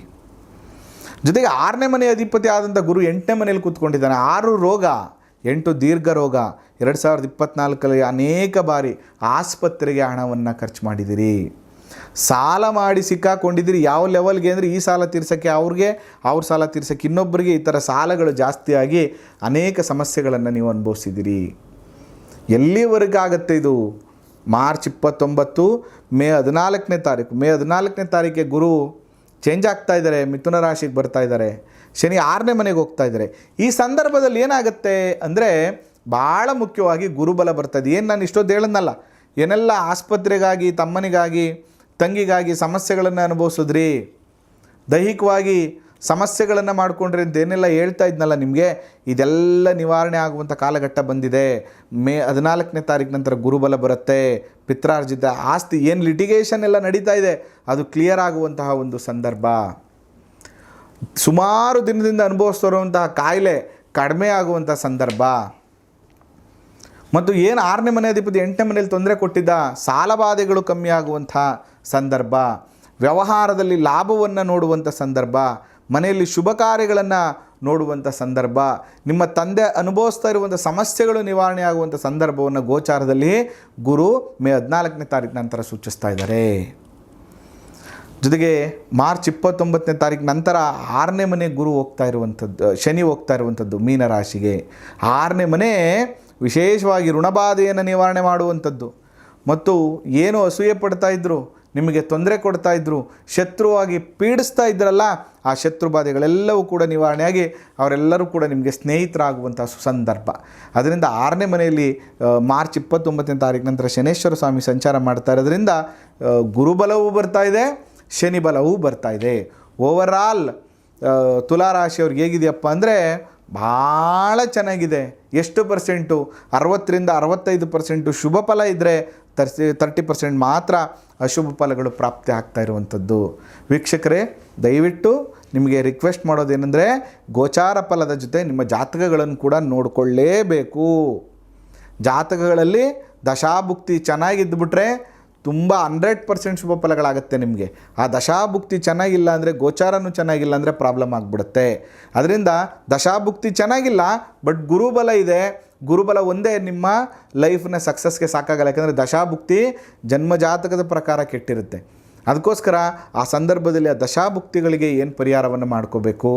ಜೊತೆಗೆ 6ನೇ ಮನೆ ಅಧಿಪತಿ ಆದಂಥ ಗುರು 8ನೇ ಮನೆಯಲ್ಲಿ ಕೂತ್ಕೊಂಡಿದ್ದಾನೆ. 6 ರೋಗ, 8 ದೀರ್ಘ ರೋಗ. 2024ರಲ್ಲಿ ಅನೇಕ ಬಾರಿ ಆಸ್ಪತ್ರೆಗೆ ಹಣವನ್ನು ಖರ್ಚು ಮಾಡಿದಿರಿ. ಸಾಲ ಮಾಡಿ ಸಿಕ್ಕಾಕೊಂಡಿದ್ದೀರಿ. ಯಾವ ಲೆವೆಲ್ಗೆ ಅಂದರೆ ಈ ಸಾಲ ತೀರ್ಸೋಕ್ಕೆ ಅವ್ರಿಗೆ, ಅವ್ರ ಸಾಲ ತೀರ್ಸೋಕ್ಕೆ ಇನ್ನೊಬ್ಬರಿಗೆ, ಈ ಥರ ಸಾಲಗಳು ಜಾಸ್ತಿಯಾಗಿ ಅನೇಕ ಸಮಸ್ಯೆಗಳನ್ನು ನೀವು ಅನುಭವಿಸಿದಿರಿ. ಎಲ್ಲಿವರೆಗಾಗತ್ತೆ ಇದು? ಮಾರ್ಚ್ 29, ಮೇ 14ನೇ ತಾರೀಕಿಗೆ ಗುರು ಚೇಂಜ್ ಆಗ್ತಾ ಇದ್ದಾರೆ, ಮಿಥುನ ರಾಶಿಗೆ ಬರ್ತಾ ಇದ್ದಾರೆ, ಶನಿ 6ನೇ ಮನೆಗೆ ಹೋಗ್ತಾ ಇದ್ದಾರೆ. ಈ ಸಂದರ್ಭದಲ್ಲಿ ಏನಾಗುತ್ತೆ ಅಂದರೆ ಭಾಳ ಮುಖ್ಯವಾಗಿ ಗುರುಬಲ ಬರ್ತದೆ. ಏನು ನಾನು ಇಷ್ಟೊಂದು ಹೇಳದ್ನಲ್ಲ, ಏನೆಲ್ಲ ಆಸ್ಪತ್ರೆಗಾಗಿ, ತಮ್ಮನಿಗಾಗಿ, ತಂಗಿಗಾಗಿ ಸಮಸ್ಯೆಗಳನ್ನು ಅನುಭವಿಸಿದ್ರಿ, ದೈಹಿಕವಾಗಿ ಸಮಸ್ಯೆಗಳನ್ನು ಮಾಡಿಕೊಂಡ್ರಿ ಅಂತ ಏನೆಲ್ಲ ಹೇಳ್ತಾ ಇದ್ನಲ್ಲ ನಿಮಗೆ, ಇದೆಲ್ಲ ನಿವಾರಣೆ ಆಗುವಂಥ ಕಾಲಘಟ್ಟ ಬಂದಿದೆ. ಮೇ 14ನೇ ತಾರೀಕು ನಂತರ ಗುರುಬಲ ಬರುತ್ತೆ. ಪಿತ್ರಾರ್ಜಿತ ಆಸ್ತಿ ಏನು ಲಿಟಿಗೇಷನ್ ಎಲ್ಲ ನಡೀತಾ ಇದೆ ಅದು ಕ್ಲಿಯರ್ ಆಗುವಂತಹ ಒಂದು ಸಂದರ್ಭ. ಸುಮಾರು ದಿನದಿಂದ ಅನುಭವಿಸ್ತಿರುವಂತಹ ಕಾಯಿಲೆ ಕಡಿಮೆ ಆಗುವಂಥ ಸಂದರ್ಭ. ಮತ್ತು ಏನು 6ನೇ ಮನೆ ಅಧಿಪತಿ 8ನೇ ಮನೆಯಲ್ಲಿ ತೊಂದರೆ ಕೊಟ್ಟಿದ್ದ ಸಾಲಬಾಧೆಗಳು ಕಮ್ಮಿ ಆಗುವಂಥ ಸಂದರ್ಭ, ವ್ಯವಹಾರದಲ್ಲಿ ಲಾಭವನ್ನು ನೋಡುವಂಥ ಸಂದರ್ಭ, ಮನೆಯಲ್ಲಿ ಶುಭ ಕಾರ್ಯಗಳನ್ನು ನೋಡುವಂಥ ಸಂದರ್ಭ, ನಿಮ್ಮ ತಂದೆ ಅನುಭವಿಸ್ತಾ ಇರುವಂಥ ಸಮಸ್ಯೆಗಳು ನಿವಾರಣೆ ಆಗುವಂಥ ಸಂದರ್ಭವನ್ನು ಗೋಚಾರದಲ್ಲಿ ಗುರು ಮೇ 14ನೇ ತಾರೀಕು ನಂತರ ಸೂಚಿಸ್ತಾ ಇದ್ದಾರೆ. ಜೊತೆಗೆ ಮಾರ್ಚ್ 29ನೇ ತಾರೀಕು ನಂತರ 6ನೇ ಮನೆ ಗುರು ಹೋಗ್ತಾ ಇರುವಂಥದ್ದು, ಶನಿ ಹೋಗ್ತಾ ಇರುವಂಥದ್ದು ಮೀನರಾಶಿಗೆ. 6ನೇ ಮನೆ ವಿಶೇಷವಾಗಿ ಋಣಬಾಧೆಯನ್ನು ನಿವಾರಣೆ ಮಾಡುವಂಥದ್ದು. ಮತ್ತು ಏನು ಅಸೂಯೆ ಪಡ್ತಾ ಇದ್ದರು, ನಿಮಗೆ ತೊಂದರೆ ಕೊಡ್ತಾ ಇದ್ದರು, ಶತ್ರುವಾಗಿ ಪೀಡಿಸ್ತಾ ಇದ್ರಲ್ಲ, ಆ ಶತ್ರು ಬಾಧೆಗಳೆಲ್ಲವೂ ಕೂಡ ನಿವಾರಣೆಯಾಗಿ ಅವರೆಲ್ಲರೂ ಕೂಡ ನಿಮಗೆ ಸ್ನೇಹಿತರಾಗುವಂಥ ಸಂದರ್ಭ. ಅದರಿಂದ 6ನೇ ಮನೆಯಲ್ಲಿ ಮಾರ್ಚ್ 29ನೇ ತಾರೀಕು ನಂತರ ಶನೇಶ್ವರ ಸ್ವಾಮಿ ಸಂಚಾರ ಮಾಡ್ತಾ ಇರೋದ್ರಿಂದ ಗುರುಬಲವೂ ಬರ್ತಾ ಇದೆ, ಶನಿ ಬಲವೂ ಬರ್ತಾ ಇದೆ. ಓವರಾಲ್ ತುಲಾರಾಶಿಯವ್ರಿಗೆ ಹೇಗಿದೆಯಪ್ಪ ಅಂದರೆ ಭಾಳ ಚೆನ್ನಾಗಿದೆ. ಎಷ್ಟು ಪರ್ಸೆಂಟು? 60ರಿಂದ 65% ಶುಭ ಫಲ ಇದ್ದರೆ 30% ಮಾತ್ರ ಅಶುಭ ಫಲಗಳು ಪ್ರಾಪ್ತಿ ಆಗ್ತಾ ಇರುವಂಥದ್ದು. ವೀಕ್ಷಕರೇ, ದಯವಿಟ್ಟು ನಿಮಗೆ ರಿಕ್ವೆಸ್ಟ್ ಮಾಡೋದೇನೆಂದರೆ ಗೋಚಾರ ಫಲದ ಜೊತೆ ನಿಮ್ಮ ಜಾತಕಗಳನ್ನು ಕೂಡ ನೋಡಿಕೊಳ್ಳೇಬೇಕು. ಜಾತಕಗಳಲ್ಲಿ ದಶಾಭುಕ್ತಿ ಚೆನ್ನಾಗಿದ್ದುಬಿಟ್ರೆ ತುಂಬ 100% ಶುಭ ಫಲಗಳಾಗುತ್ತೆ ನಿಮಗೆ. ಆ ದಶಾಭುಕ್ತಿ ಚೆನ್ನಾಗಿಲ್ಲ ಅಂದರೆ, ಗೋಚಾರನೂ ಚೆನ್ನಾಗಿಲ್ಲ ಅಂದರೆ ಪ್ರಾಬ್ಲಮ್ ಆಗಿಬಿಡುತ್ತೆ. ಅದರಿಂದ ದಶಾಭುಕ್ತಿ ಚೆನ್ನಾಗಿಲ್ಲ, ಬಟ್ ಗುರುಬಲ ಇದೆ. ಗುರುಬಲ ಒಂದೇ ನಿಮ್ಮ ಲೈಫ್ನ ಸಕ್ಸಸ್ಗೆ ಸಾಕಾಗಲ್ಲ. ಯಾಕಂದರೆ ದಶಾಭುಕ್ತಿ ಜನ್ಮಜಾತಕದ ಪ್ರಕಾರ ಕೆಟ್ಟಿರುತ್ತೆ. ಅದಕ್ಕೋಸ್ಕರ ಆ ಸಂದರ್ಭದಲ್ಲಿ ಆ ದಶಾಭುಕ್ತಿಗಳಿಗೆ ಏನು ಪರಿಹಾರವನ್ನು ಮಾಡ್ಕೋಬೇಕು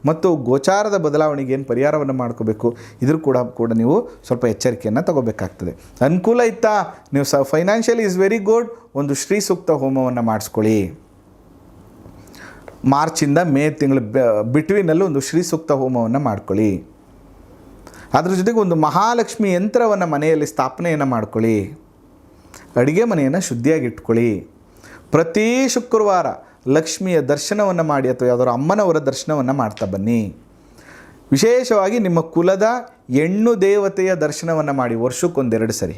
ಮತ್ತು ಗೋಚಾರದ ಬದಲಾವಣೆಗೆ ಏನು ಪರಿಹಾರವನ್ನು ಮಾಡ್ಕೋಬೇಕು, ಇದ್ರ ಕೂಡ ನೀವು ಸ್ವಲ್ಪ ಎಚ್ಚರಿಕೆಯನ್ನು ತಗೋಬೇಕಾಗ್ತದೆ. ಅನುಕೂಲ ಇತ್ತಾ ನೀವು ಫೈನಾನ್ಷಿಯಲಿ ಈಸ್ ವೆರಿ ಗುಡ್, ಒಂದು ಶ್ರೀ ಸೂಕ್ತ ಹೋಮವನ್ನು ಮಾಡಿಸ್ಕೊಳ್ಳಿ. ಮಾರ್ಚಿಂದ ಮೇ ತಿಂಗಳು ಬಿಟ್ವೀನಲ್ಲಿ ಒಂದು ಶ್ರೀ ಸೂಕ್ತ ಹೋಮವನ್ನು ಮಾಡ್ಕೊಳ್ಳಿ. ಅದ್ರ ಜೊತೆಗೆ ಒಂದು ಮಹಾಲಕ್ಷ್ಮಿ ಯಂತ್ರವನ್ನು ಮನೆಯಲ್ಲಿ ಸ್ಥಾಪನೆಯನ್ನು ಮಾಡ್ಕೊಳ್ಳಿ. ಅಡುಗೆ ಮನೆಯನ್ನು ಶುದ್ಧಿಯಾಗಿ ಇಟ್ಕೊಳ್ಳಿ. ಪ್ರತಿ ಶುಕ್ರವಾರ ಲಕ್ಷ್ಮಿಯ ದರ್ಶನವನ್ನು ಮಾಡಿ ಅಥವಾ ಯಾವುದಾದ್ರು ಅಮ್ಮನವರ ದರ್ಶನವನ್ನು ಮಾಡ್ತಾ ಬನ್ನಿ. ವಿಶೇಷವಾಗಿ ನಿಮ್ಮ ಕುಲದ ಹೆಣ್ಣು ದೇವತೆಯ ದರ್ಶನವನ್ನು ಮಾಡಿ ವರ್ಷಕ್ಕೊಂದೆರಡು ಸರಿ.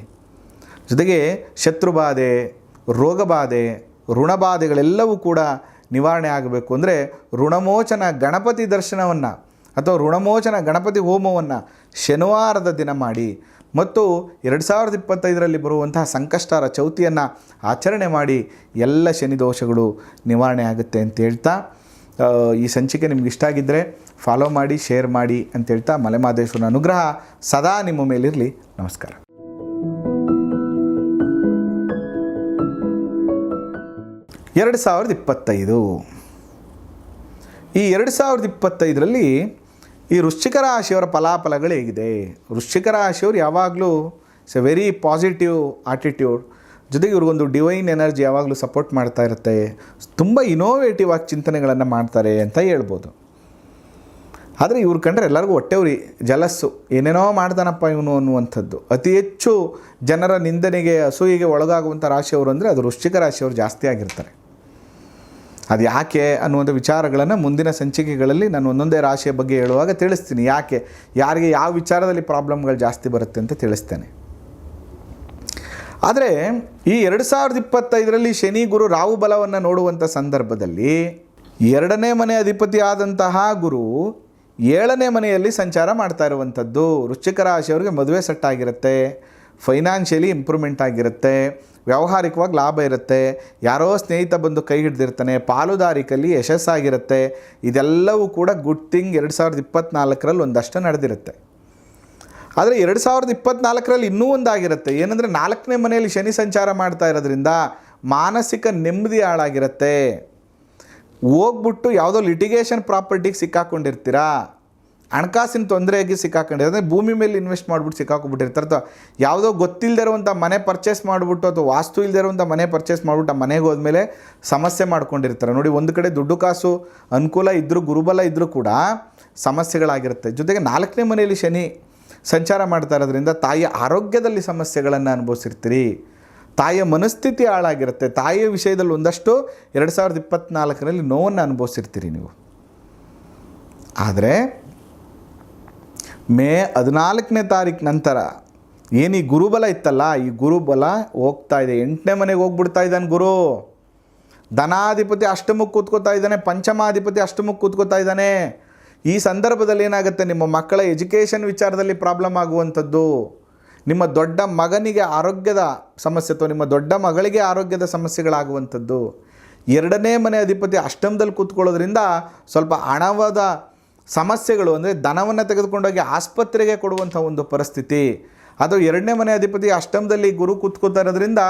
ಜೊತೆಗೆ ಶತ್ರುಬಾಧೆ, ರೋಗಬಾಧೆ, ಋಣಬಾಧೆಗಳೆಲ್ಲವೂ ಕೂಡ ನಿವಾರಣೆ ಆಗಬೇಕು ಅಂದರೆ ಋಣಮೋಚನ ಗಣಪತಿ ದರ್ಶನವನ್ನು ಅಥವಾ ಋಣಮೋಚನ ಗಣಪತಿ ಹೋಮವನ್ನು ಶನಿವಾರದ ದಿನ ಮಾಡಿ ಮತ್ತು 2025ರಲ್ಲಿ ಬರುವಂತಹ ಸಂಕಷ್ಟಹರ ಚೌತಿಯನ್ನು ಆಚರಣೆ ಮಾಡಿ ಎಲ್ಲ ಶನಿ ದೋಷಗಳು ನಿವಾರಣೆ ಆಗುತ್ತೆ ಅಂತ ಹೇಳ್ತಾ ಈ ಸಂಚಿಕೆ ನಿಮ್ಗೆ ಇಷ್ಟ ಆಗಿದ್ದರೆ ಫಾಲೋ ಮಾಡಿ, ಶೇರ್ ಮಾಡಿ ಅಂತ ಹೇಳ್ತಾ ಮಲೆಮಹದೇಶ್ವರನ ಅನುಗ್ರಹ ಸದಾ ನಿಮ್ಮ ಮೇಲಿರಲಿ. ನಮಸ್ಕಾರ. 2025 ಈ 2025ರಲ್ಲಿ ಈ ವೃಶ್ಚಿಕ ರಾಶಿಯವರ ಫಲಾಫಲಗಳು ಹೇಗಿದೆ? ವೃಶ್ಚಿಕ ರಾಶಿಯವರು ಯಾವಾಗಲೂ it's A very positive attitude, ಜೊತೆಗೆ ಇವ್ರಿಗೊಂದು ಡಿವೈನ್ ಎನರ್ಜಿ ಯಾವಾಗಲೂ ಸಪೋರ್ಟ್ ಮಾಡ್ತಾ ಇರುತ್ತೆ. ತುಂಬ ಇನೋವೇಟಿವ್ ಆಗಿ ಚಿಂತನೆಗಳನ್ನು ಮಾಡ್ತಾರೆ ಅಂತ ಹೇಳ್ಬೋದು. ಆದರೆ ಇವ್ರು ಕಂಡ್ರೆ ಎಲ್ಲರಿಗೂ ಹೊಟ್ಟೆವ್ರಿ, ಜಲಸ್ಸು, ಏನೇನೋ ಮಾಡ್ತಾನಪ್ಪ ಇವನು ಅನ್ನುವಂಥದ್ದು. ಅತಿ ಹೆಚ್ಚು ಜನರ ನಿಂದನೆಗೆ, ಅಸೂಯೆಗೆ ಒಳಗಾಗುವಂಥ ರಾಶಿಯವರು ಅಂದರೆ ಅದು ವೃಶ್ಚಿಕ ರಾಶಿಯವರು ಜಾಸ್ತಿ ಆಗಿರ್ತಾರೆ. ಅದು ಯಾಕೆ ಅನ್ನುವಂಥ ವಿಚಾರಗಳನ್ನು ಮುಂದಿನ ಸಂಚಿಕೆಗಳಲ್ಲಿ ನಾನು ಒಂದೊಂದೇ ರಾಶಿಯ ಬಗ್ಗೆ ಹೇಳುವಾಗ ತಿಳಿಸ್ತೀನಿ. ಯಾಕೆ, ಯಾರಿಗೆ ಯಾವ ವಿಚಾರದಲ್ಲಿ ಪ್ರಾಬ್ಲಮ್ಗಳು ಜಾಸ್ತಿ ಬರುತ್ತೆ ಅಂತ ತಿಳಿಸ್ತೇನೆ. ಆದರೆ ಈ 2025ರಲ್ಲಿ ಶನಿ ಗುರು ರಾಹು ಬಲವನ್ನು ನೋಡುವಂಥ ಸಂದರ್ಭದಲ್ಲಿ 2ನೇ ಮನೆ ಅಧಿಪತಿ ಆದಂತಹ ಗುರು 7ನೇ ಮನೆಯಲ್ಲಿ ಸಂಚಾರ ಮಾಡ್ತಾ ಇರುವಂಥದ್ದು. ವೃಶ್ಚಿಕ ರಾಶಿಯವರಿಗೆ ಮದುವೆ ಸೆಟ್ ಆಗಿರುತ್ತೆ, ಫೈನಾನ್ಷಿಯಲಿ ಇಂಪ್ರೂವ್ಮೆಂಟ್ ಆಗಿರುತ್ತೆ, ವ್ಯಾವಹಾರಿಕವಾಗಿ ಲಾಭ ಇರುತ್ತೆ, ಯಾರೋ ಸ್ನೇಹಿತ ಬಂದು ಕೈ ಹಿಡ್ದಿರ್ತಾನೆ, ಪಾಲುದಾರಿಕೆಯಲ್ಲಿ ಯಶಸ್ಸಾಗಿರುತ್ತೆ. ಇದೆಲ್ಲವೂ ಕೂಡ ಗುಡ್ ಥಿಂಗ್ 2024ರಲ್ಲಿ ಒಂದಷ್ಟು ನಡೆದಿರುತ್ತೆ. ಆದರೆ 2024ರಲ್ಲಿ ಇನ್ನೂ ಒಂದಾಗಿರುತ್ತೆ. ಏನಂದರೆ 4ನೇ ಮನೆಯಲ್ಲಿ ಶನಿ ಸಂಚಾರ ಮಾಡ್ತಾ ಇರೋದ್ರಿಂದ ಮಾನಸಿಕ ನೆಮ್ಮದಿ ಹಾಳಾಗಿರುತ್ತೆ. ಹೋಗ್ಬಿಟ್ಟು ಯಾವುದೋ ಲಿಟಿಗೇಷನ್ ಪ್ರಾಪರ್ಟಿಗೆ ಸಿಕ್ಕಾಕೊಂಡಿರ್ತೀರಾ, ಹಣಕಾಸಿನ ತೊಂದರೆಯಾಗಿ ಸಿಕ್ಕಾಕೊಂಡಿರ್ತಾರೆ, ಭೂಮಿ ಮೇಲೆ ಇನ್ವೆಸ್ಟ್ ಮಾಡಿಬಿಟ್ಟು ಸಿಕ್ಕಾಕೊಂಡ್ಬಿಟ್ಟಿರ್ತಾರೆ, ಅಥವಾ ಯಾವುದೋ ಗೊತ್ತಿಲ್ಲದೆ ಇರುವಂಥ ಮನೆ ಪರ್ಚೇಸ್ ಮಾಡಿಬಿಟ್ಟು ಅಥವಾ ವಾಸ್ತು ಇಲ್ಲದೆ ಇರುವಂಥ ಮನೆ ಪರ್ಚೇಸ್ ಮಾಡಿಬಿಟ್ಟು ಆ ಮನೆಗೆ ಹೋದ್ಮೇಲೆ ಸಮಸ್ಯೆ ಮಾಡ್ಕೊಂಡಿರ್ತಾರೆ. ನೋಡಿ, ಒಂದು ಕಡೆ ದುಡ್ಡು ಕಾಸು ಅನುಕೂಲ ಇದ್ದರೂ, ಗುರುಬಲ ಇದ್ದರೂ ಕೂಡ ಸಮಸ್ಯೆಗಳಾಗಿರುತ್ತೆ. ಜೊತೆಗೆ 4ನೇ ಮನೆಯಲ್ಲಿ ಶನಿ ಸಂಚಾರ ಮಾಡ್ತಾ ಇರೋದ್ರಿಂದ ತಾಯಿಯ ಆರೋಗ್ಯದಲ್ಲಿ ಸಮಸ್ಯೆಗಳನ್ನು ಅನುಭವಿಸಿರ್ತೀರಿ, ತಾಯಿಯ ಮನಸ್ಥಿತಿ ಹಾಳಾಗಿರುತ್ತೆ, ತಾಯಿಯ ವಿಷಯದಲ್ಲಿ ಒಂದಷ್ಟು 2024ರಲ್ಲಿ ನೋವನ್ನು ಅನುಭವಿಸಿರ್ತೀರಿ ನೀವು. ಆದರೆ ಮೇ 14ನೇ ತಾರೀಕು ನಂತರ ಏನು ಈ ಗುರುಬಲ ಇತ್ತಲ್ಲ, ಈ ಗುರುಬಲ ಹೋಗ್ತಾ ಇದೆ, 8ನೇ ಮನೆಗೆ ಹೋಗ್ಬಿಡ್ತಾ ಇದ್ದಾನೆ ಗುರು. ಧನಾಧಿಪತಿ ಅಷ್ಟಮಕ್ಕೆ ಕೂತ್ಕೋತಾ ಇದ್ದಾನೆ, ಪಂಚಮಾಧಿಪತಿ ಅಷ್ಟಮಕ್ಕೆ ಕೂತ್ಕೋತಾ ಇದ್ದಾನೆ. ಈ ಸಂದರ್ಭದಲ್ಲಿ ಏನಾಗುತ್ತೆ, ನಿಮ್ಮ ಮಕ್ಕಳ ಎಜುಕೇಷನ್ ವಿಚಾರದಲ್ಲಿ ಪ್ರಾಬ್ಲಮ್ ಆಗುವಂಥದ್ದು, ನಿಮ್ಮ ದೊಡ್ಡ ಮಗನಿಗೆ ಆರೋಗ್ಯದ ಸಮಸ್ಯೆ ಅಥವಾ ನಿಮ್ಮ ದೊಡ್ಡ ಮಗಳಿಗೆ ಆರೋಗ್ಯದ ಸಮಸ್ಯೆಗಳಾಗುವಂಥದ್ದು. 2ನೇ ಮನೆ ಅಧಿಪತಿ ಅಷ್ಟಮದಲ್ಲಿ ಕೂತ್ಕೊಳ್ಳೋದ್ರಿಂದ ಸ್ವಲ್ಪ ಹಣವಾದ ಸಮಸ್ಯೆಗಳು, ಅಂದರೆ ಧನವನ್ನು ತೆಗೆದುಕೊಂಡೋಗಿ ಆಸ್ಪತ್ರೆಗೆ ಕೊಡುವಂಥ ಒಂದು ಪರಿಸ್ಥಿತಿ. ಅದು 2ನೇ ಮನೆ ಅಧಿಪತಿ ಅಷ್ಟಮದಲ್ಲಿ ಗುರು ಕೂತ್ಕೋತಾ ಇರೋದ್ರಿಂದ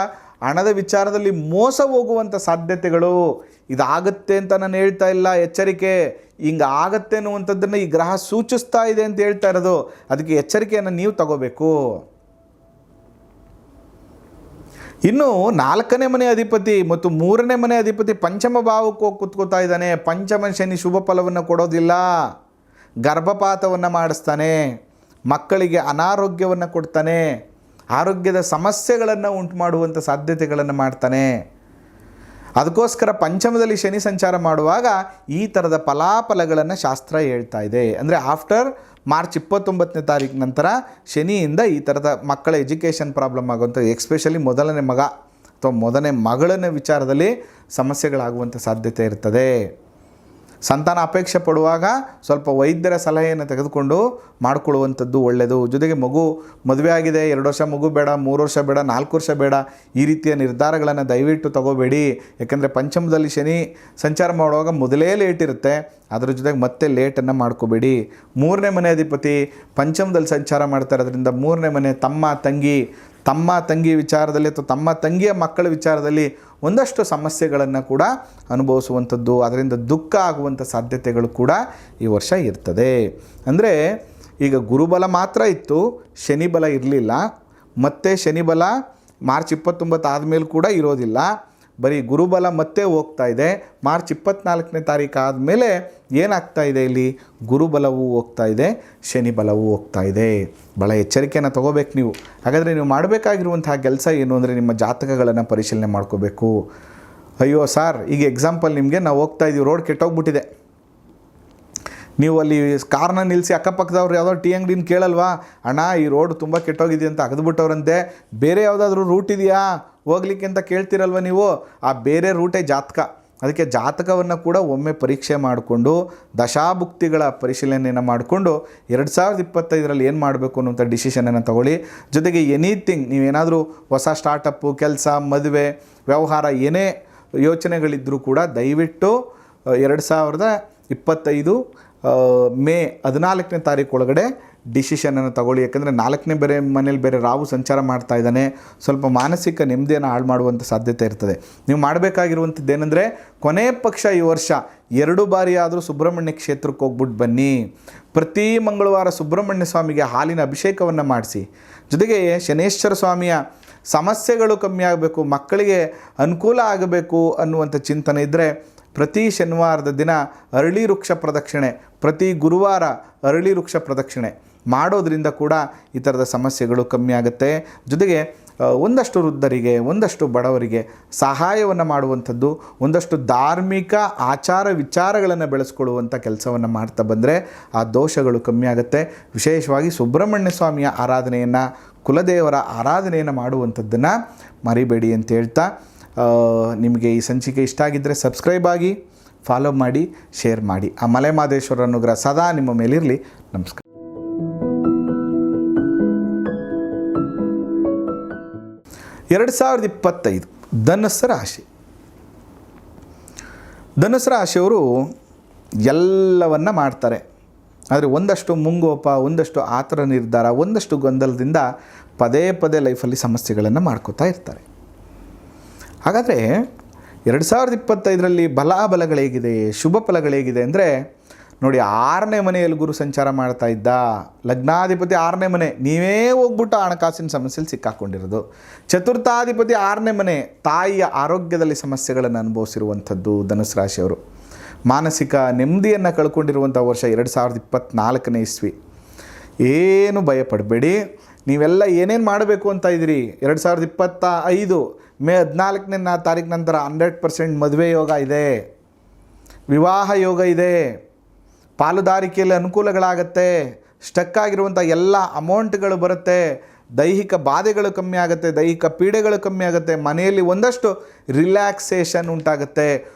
ಹಣದ ವಿಚಾರದಲ್ಲಿ ಮೋಸ ಹೋಗುವಂಥ ಸಾಧ್ಯತೆಗಳು. ಇದಾಗುತ್ತೆ ಅಂತ ನಾನು ಹೇಳ್ತಾ ಇಲ್ಲ, ಎಚ್ಚರಿಕೆ. ಹಿಂಗೆ ಆಗತ್ತೆ ಅನ್ನುವಂಥದ್ದನ್ನು ಈ ಗ್ರಹ ಸೂಚಿಸ್ತಾ ಇದೆ ಅಂತ ಹೇಳ್ತಾ ಇರೋದು. ಅದಕ್ಕೆ ಎಚ್ಚರಿಕೆಯನ್ನು ನೀವು ತಗೋಬೇಕು. ಇನ್ನು 4ನೇ ಮನೆ ಅಧಿಪತಿ ಮತ್ತು 3ನೇ ಮನೆ ಅಧಿಪತಿ ಪಂಚಮ ಭಾವಕ್ಕೆ ಹೋಗಿ ಕೂತ್ಕೋತಾ ಇದ್ದಾನೆ. ಪಂಚಮ ಶನಿ ಶುಭ ಫಲವನ್ನು ಕೊಡೋದಿಲ್ಲ, ಗರ್ಭಪಾತವನ್ನು ಮಾಡಿಸ್ತಾನೆ, ಮಕ್ಕಳಿಗೆ ಅನಾರೋಗ್ಯವನ್ನು ಕೊಡ್ತಾನೆ, ಆರೋಗ್ಯದ ಸಮಸ್ಯೆಗಳನ್ನು ಉಂಟು ಮಾಡುವಂಥ ಸಾಧ್ಯತೆಗಳನ್ನು ಮಾಡ್ತಾನೆ. ಅದಕ್ಕೋಸ್ಕರ ಪಂಚಮದಲ್ಲಿ ಶನಿ ಸಂಚಾರ ಮಾಡುವಾಗ ಈ ಥರದ ಫಲಾಫಲಗಳನ್ನು ಶಾಸ್ತ್ರ ಹೇಳ್ತಾ ಇದೆ. ಅಂದರೆ ಆಫ್ಟರ್ ಮಾರ್ಚ್ 29ನೇ ತಾರೀಕು ನಂತರ ಶನಿಯಿಂದ ಈ ಥರದ ಮಕ್ಕಳ ಎಜುಕೇಷನ್ ಪ್ರಾಬ್ಲಮ್ ಆಗುವಂಥ, ಎಕ್ಸ್ಪೆಷಲಿ ಮೊದಲನೇ ಮಗ ಅಥವಾ ಮೊದಲನೇ ಮಗಳನ್ನ ವಿಚಾರದಲ್ಲಿ ಸಮಸ್ಯೆಗಳಾಗುವಂಥ ಸಾಧ್ಯತೆ ಇರ್ತದೆ. ಸಂತಾನ ಅಪೇಕ್ಷೆ ಪಡುವಾಗ ಸ್ವಲ್ಪ ವೈದ್ಯರ ಸಲಹೆಯನ್ನು ತೆಗೆದುಕೊಂಡು ಮಾಡಿಕೊಳ್ಳುವಂಥದ್ದು ಒಳ್ಳೆಯದು. ಜೊತೆಗೆ ಮದುವೆ ಆಗಿದೆ, 2 ವರ್ಷ ಮಗು ಬೇಡ, 3 ವರ್ಷ ಬೇಡ, 4 ವರ್ಷ ಬೇಡ, ಈ ರೀತಿಯ ನಿರ್ಧಾರಗಳನ್ನು ದಯವಿಟ್ಟು ತಗೋಬೇಡಿ. ಯಾಕೆಂದರೆ ಪಂಚಮದಲ್ಲಿ ಶನಿ ಸಂಚಾರ ಮಾಡುವಾಗ ಮೊದಲೇ ಲೇಟ್ ಇರುತ್ತೆ, ಅದರ ಜೊತೆಗೆ ಮತ್ತೆ ಲೇಟನ್ನು ಮಾಡ್ಕೋಬೇಡಿ. 3ನೇ ಮನೆ ಅಧಿಪತಿ ಪಂಚಮದಲ್ಲಿ ಸಂಚಾರ ಮಾಡ್ತಾ ಇರೋದ್ರಿಂದ 3ನೇ ಮನೆ ತಮ್ಮ ತಂಗಿ ವಿಚಾರದಲ್ಲಿ ಅಥವಾ ತಮ್ಮ ತಂಗಿಯ ಮಕ್ಕಳ ವಿಚಾರದಲ್ಲಿ ಒಂದಷ್ಟು ಸಮಸ್ಯೆಗಳನ್ನು ಕೂಡ ಅನುಭವಿಸುವಂಥದ್ದು, ಅದರಿಂದ ದುಃಖ ಆಗುವಂಥ ಸಾಧ್ಯತೆಗಳು ಕೂಡ ಈ ವರ್ಷ ಇರ್ತದೆ. ಅಂದರೆ ಈಗ ಗುರುಬಲ ಮಾತ್ರ ಇತ್ತು, ಶನಿ ಬಲ ಇರಲಿಲ್ಲ. ಮತ್ತು ಶನಿ ಬಲ ಮಾರ್ಚ್ 29 ಆದಮೇಲೆ ಕೂಡ ಇರೋದಿಲ್ಲ, ಬರೀ ಗುರುಬಲ ಮತ್ತೆ ಹೋಗ್ತಾ ಇದೆ. ಮಾರ್ಚ್ 24ನೇ ತಾರೀಕು ಆದಮೇಲೆ ಏನಾಗ್ತಾ ಇದೆ, ಇಲ್ಲಿ ಗುರುಬಲವೂ ಹೋಗ್ತಾ ಇದೆ, ಶನಿ ಬಲವೂ ಹೋಗ್ತಾ ಇದೆ. ಭಾಳ ಎಚ್ಚರಿಕೆಯನ್ನು ತಗೋಬೇಕು ನೀವು. ಹಾಗಾದರೆ ನೀವು ಮಾಡಬೇಕಾಗಿರುವಂತಹ ಕೆಲಸ ಏನು ಅಂದರೆ, ನಿಮ್ಮ ಜಾತಕಗಳನ್ನು ಪರಿಶೀಲನೆ ಮಾಡ್ಕೋಬೇಕು. ಅಯ್ಯೋ ಸಾರ್, ಈಗ ಎಕ್ಸಾಂಪಲ್ ನಿಮಗೆ, ನಾವು ಹೋಗ್ತಾ ಇದ್ದೀವಿ, ರೋಡ್ ಕೆಟ್ಟೋಗ್ಬಿಟ್ಟಿದೆ, ನೀವು ಅಲ್ಲಿ ಕಾರ್ನ ನಿಲ್ಲಿಸಿ ಅಕ್ಕಪಕ್ಕದವ್ರು ಯಾವುದೋ ಟೀ ಅಂಗಡಿನ ಕೇಳಲ್ವಾ, ಅಣ್ಣ ಈ ರೋಡ್ ತುಂಬ ಕೆಟ್ಟೋಗಿದೆ ಅಂತ ಅಗದ್ಬಿಟ್ಟವ್ರಂತೆ, ಬೇರೆ ಯಾವುದಾದ್ರೂ ರೂಟ್ ಇದೆಯಾ ಹೋಗ್ಲಿಕ್ಕೆ ಅಂತ ಕೇಳ್ತಿರಲ್ವ ನೀವು. ಆ ಬೇರೆ ರೂಟೇ ಜಾತಕ. ಅದಕ್ಕೆ ಜಾತಕವನ್ನು ಕೂಡ ಒಮ್ಮೆ ಪರೀಕ್ಷೆ ಮಾಡಿಕೊಂಡು ದಶಾಭುಕ್ತಿಗಳ ಪರಿಶೀಲನೆಯನ್ನು ಮಾಡಿಕೊಂಡು 2025ರಲ್ಲಿ ಏನು ಮಾಡಬೇಕು ಅನ್ನುವಂಥ ಡಿಸಿಷನನ್ನು ತಗೊಳ್ಳಿ. ಜೊತೆಗೆ ಎನಿಥಿಂಗ್ ನೀವೇನಾದರೂ ಹೊಸ ಸ್ಟಾರ್ಟಪ್ಪು, ಕೆಲಸ, ಮದುವೆ, ವ್ಯವಹಾರ ಏನೇ ಯೋಚನೆಗಳಿದ್ದರೂ ಕೂಡ ದಯವಿಟ್ಟು 2025 ಮೇ 14ನೇ ತಾರೀಕು ಒಳಗಡೆ ಡಿಸಿಷನನ್ನು ತಗೊಳ್ಳಿ. ಯಾಕಂದರೆ 4ನೇ ಮನೇಲಿ ಬೇರೆ ರಾಹು ಸಂಚಾರ ಮಾಡ್ತಾ ಇದ್ದಾನೆ, ಸ್ವಲ್ಪ ಮಾನಸಿಕ ನೆಮ್ಮದಿಯನ್ನು ಹಾಳು ಮಾಡುವಂಥ ಸಾಧ್ಯತೆ ಇರ್ತದೆ. ನೀವು ಮಾಡಬೇಕಾಗಿರುವಂಥದ್ದು ಏನಂದರೆ ಕೊನೆ ಪಕ್ಷ ಈ ವರ್ಷ 2 ಬಾರಿ ಆದರೂ ಸುಬ್ರಹ್ಮಣ್ಯ ಕ್ಷೇತ್ರಕ್ಕೆ ಹೋಗ್ಬಿಟ್ಟು ಬನ್ನಿ. ಪ್ರತಿ ಮಂಗಳವಾರ ಸುಬ್ರಹ್ಮಣ್ಯ ಸ್ವಾಮಿಗೆ ಹಾಲಿನ ಅಭಿಷೇಕವನ್ನು ಮಾಡಿಸಿ. ಜೊತೆಗೆ ಶನೇಶ್ವರ ಸ್ವಾಮಿಯ ಸಮಸ್ಯೆಗಳು ಕಮ್ಮಿ ಆಗಬೇಕು, ಮಕ್ಕಳಿಗೆ ಅನುಕೂಲ ಆಗಬೇಕು ಅನ್ನುವಂಥ ಚಿಂತನೆ ಇದ್ದರೆ ಪ್ರತಿ ಶನಿವಾರದ ದಿನ ಅರಳಿ ವೃಕ್ಷ ಪ್ರದಕ್ಷಿಣೆ, ಪ್ರತಿ ಗುರುವಾರ ಅರಳಿ ವೃಕ್ಷ ಪ್ರದಕ್ಷಿಣೆ ಮಾಡೋದ್ರಿಂದ ಕೂಡ ಈ ಥರದ ಸಮಸ್ಯೆಗಳು ಕಮ್ಮಿ ಆಗುತ್ತೆ. ಜೊತೆಗೆ ಒಂದಷ್ಟು ವೃದ್ಧರಿಗೆ, ಒಂದಷ್ಟು ಬಡವರಿಗೆ ಸಹಾಯವನ್ನು ಮಾಡುವಂಥದ್ದು, ಒಂದಷ್ಟು ಧಾರ್ಮಿಕ ಆಚಾರ ವಿಚಾರಗಳನ್ನು ಬೆಳೆಸ್ಕೊಳ್ಳುವಂಥ ಕೆಲಸವನ್ನು ಮಾಡ್ತಾ ಬಂದರೆ ಆ ದೋಷಗಳು ಕಮ್ಮಿ ಆಗುತ್ತೆ. ವಿಶೇಷವಾಗಿ ಸುಬ್ರಹ್ಮಣ್ಯ ಸ್ವಾಮಿಯ ಆರಾಧನೆಯನ್ನು, ಕುಲದೇವರ ಆರಾಧನೆಯನ್ನು ಮಾಡುವಂಥದ್ದನ್ನು ಮರಿಬೇಡಿ ಅಂತ ಹೇಳ್ತಾ, ನಿಮಗೆ ಈ ಸಂಚಿಕೆ ಇಷ್ಟ ಆಗಿದ್ದರೆ ಸಬ್ಸ್ಕ್ರೈಬ್ ಆಗಿ, ಫಾಲೋ ಮಾಡಿ, ಶೇರ್ ಮಾಡಿ. ಆ ಮಲೆಮಹದೇಶ್ವರ ಅನುಗ್ರಹ ಸದಾ ನಿಮ್ಮ ಮೇಲಿರಲಿ. ನಮಸ್ಕಾರ. 2025 ಧನುಸ್ಸು ರಾಶಿ. ಧನುಸ್ಸು ರಾಶಿಯವರು ಎಲ್ಲವನ್ನ ಮಾಡ್ತಾರೆ, ಆದರೆ ಒಂದಷ್ಟು ಮುಂಗೋಪ, ಒಂದಷ್ಟು ಆತರ ನಿರ್ಧಾರ, ಒಂದಷ್ಟು ಗೊಂದಲದಿಂದ ಪದೇ ಪದೇ ಲೈಫಲ್ಲಿ ಸಮಸ್ಯೆಗಳನ್ನು ಮಾಡ್ಕೋತಾ ಇರ್ತಾರೆ. ಹಾಗಾದರೆ 2025ರಲ್ಲಿ ಬಲಾಬಲಗಳೇಗಿದೆ, ಶುಭ ಫಲಗಳೇಗಿದೆ ಅಂದರೆ ನೋಡಿ, 6ನೇ ಮನೆಯಲ್ಲಿ ಗುರು ಸಂಚಾರ ಮಾಡ್ತಾ ಇದ್ದ, ಲಗ್ನಾಧಿಪತಿ 6ನೇ ಮನೆ, ನೀವೇ ಹೋಗ್ಬಿಟ್ಟು ಹಣಕಾಸಿನ ಸಮಸ್ಯೆಯಲ್ಲಿ ಸಿಕ್ಕಾಕೊಂಡಿರೋದು. ಚತುರ್ಥಾಧಿಪತಿ 6ನೇ ಮನೆ, ತಾಯಿಯ ಆರೋಗ್ಯದಲ್ಲಿ ಸಮಸ್ಯೆಗಳನ್ನು ಅನುಭವಿಸಿರುವಂಥದ್ದು ಧನುಸ್ಸು ರಾಶಿಯವರು. ಮಾನಸಿಕ ನೆಮ್ಮದಿಯನ್ನು ಕಳ್ಕೊಂಡಿರುವಂಥ ವರ್ಷ 2024ನೇ ಇಸ್ವಿ. ಏನು ಭಯಪಡಬೇಡಿ, ನೀವೆಲ್ಲ ಏನೇನು ಮಾಡಬೇಕು ಅಂತ ಇದ್ದೀರಿ. 2025 ಮೇ 14ನೇ ತಾರೀಕು ನಂತರ 100% ಮದುವೆ ಯೋಗ ಇದೆ, ವಿವಾಹ ಯೋಗ ಇದೆ, ಪಾಲುದಾರಿಕೆಯಲ್ಲಿ ಅನುಕೂಲಗಳಾಗತ್ತೆ, ಸ್ಟಕ್ ಆಗಿರುವಂಥ ಎಲ್ಲ ಅಮೌಂಟ್ಗಳು ಬರುತ್ತೆ, ದೈಹಿಕ ಬಾಧೆಗಳು ಕಮ್ಮಿ ಆಗುತ್ತೆ, ದೈಹಿಕ ಪೀಡೆಗಳು ಕಮ್ಮಿ ಆಗುತ್ತೆ, ಮನೆಯಲ್ಲಿ ಒಂದಷ್ಟು ರಿಲ್ಯಾಕ್ಸೇಷನ್ ಉಂಟಾಗುತ್ತೆ,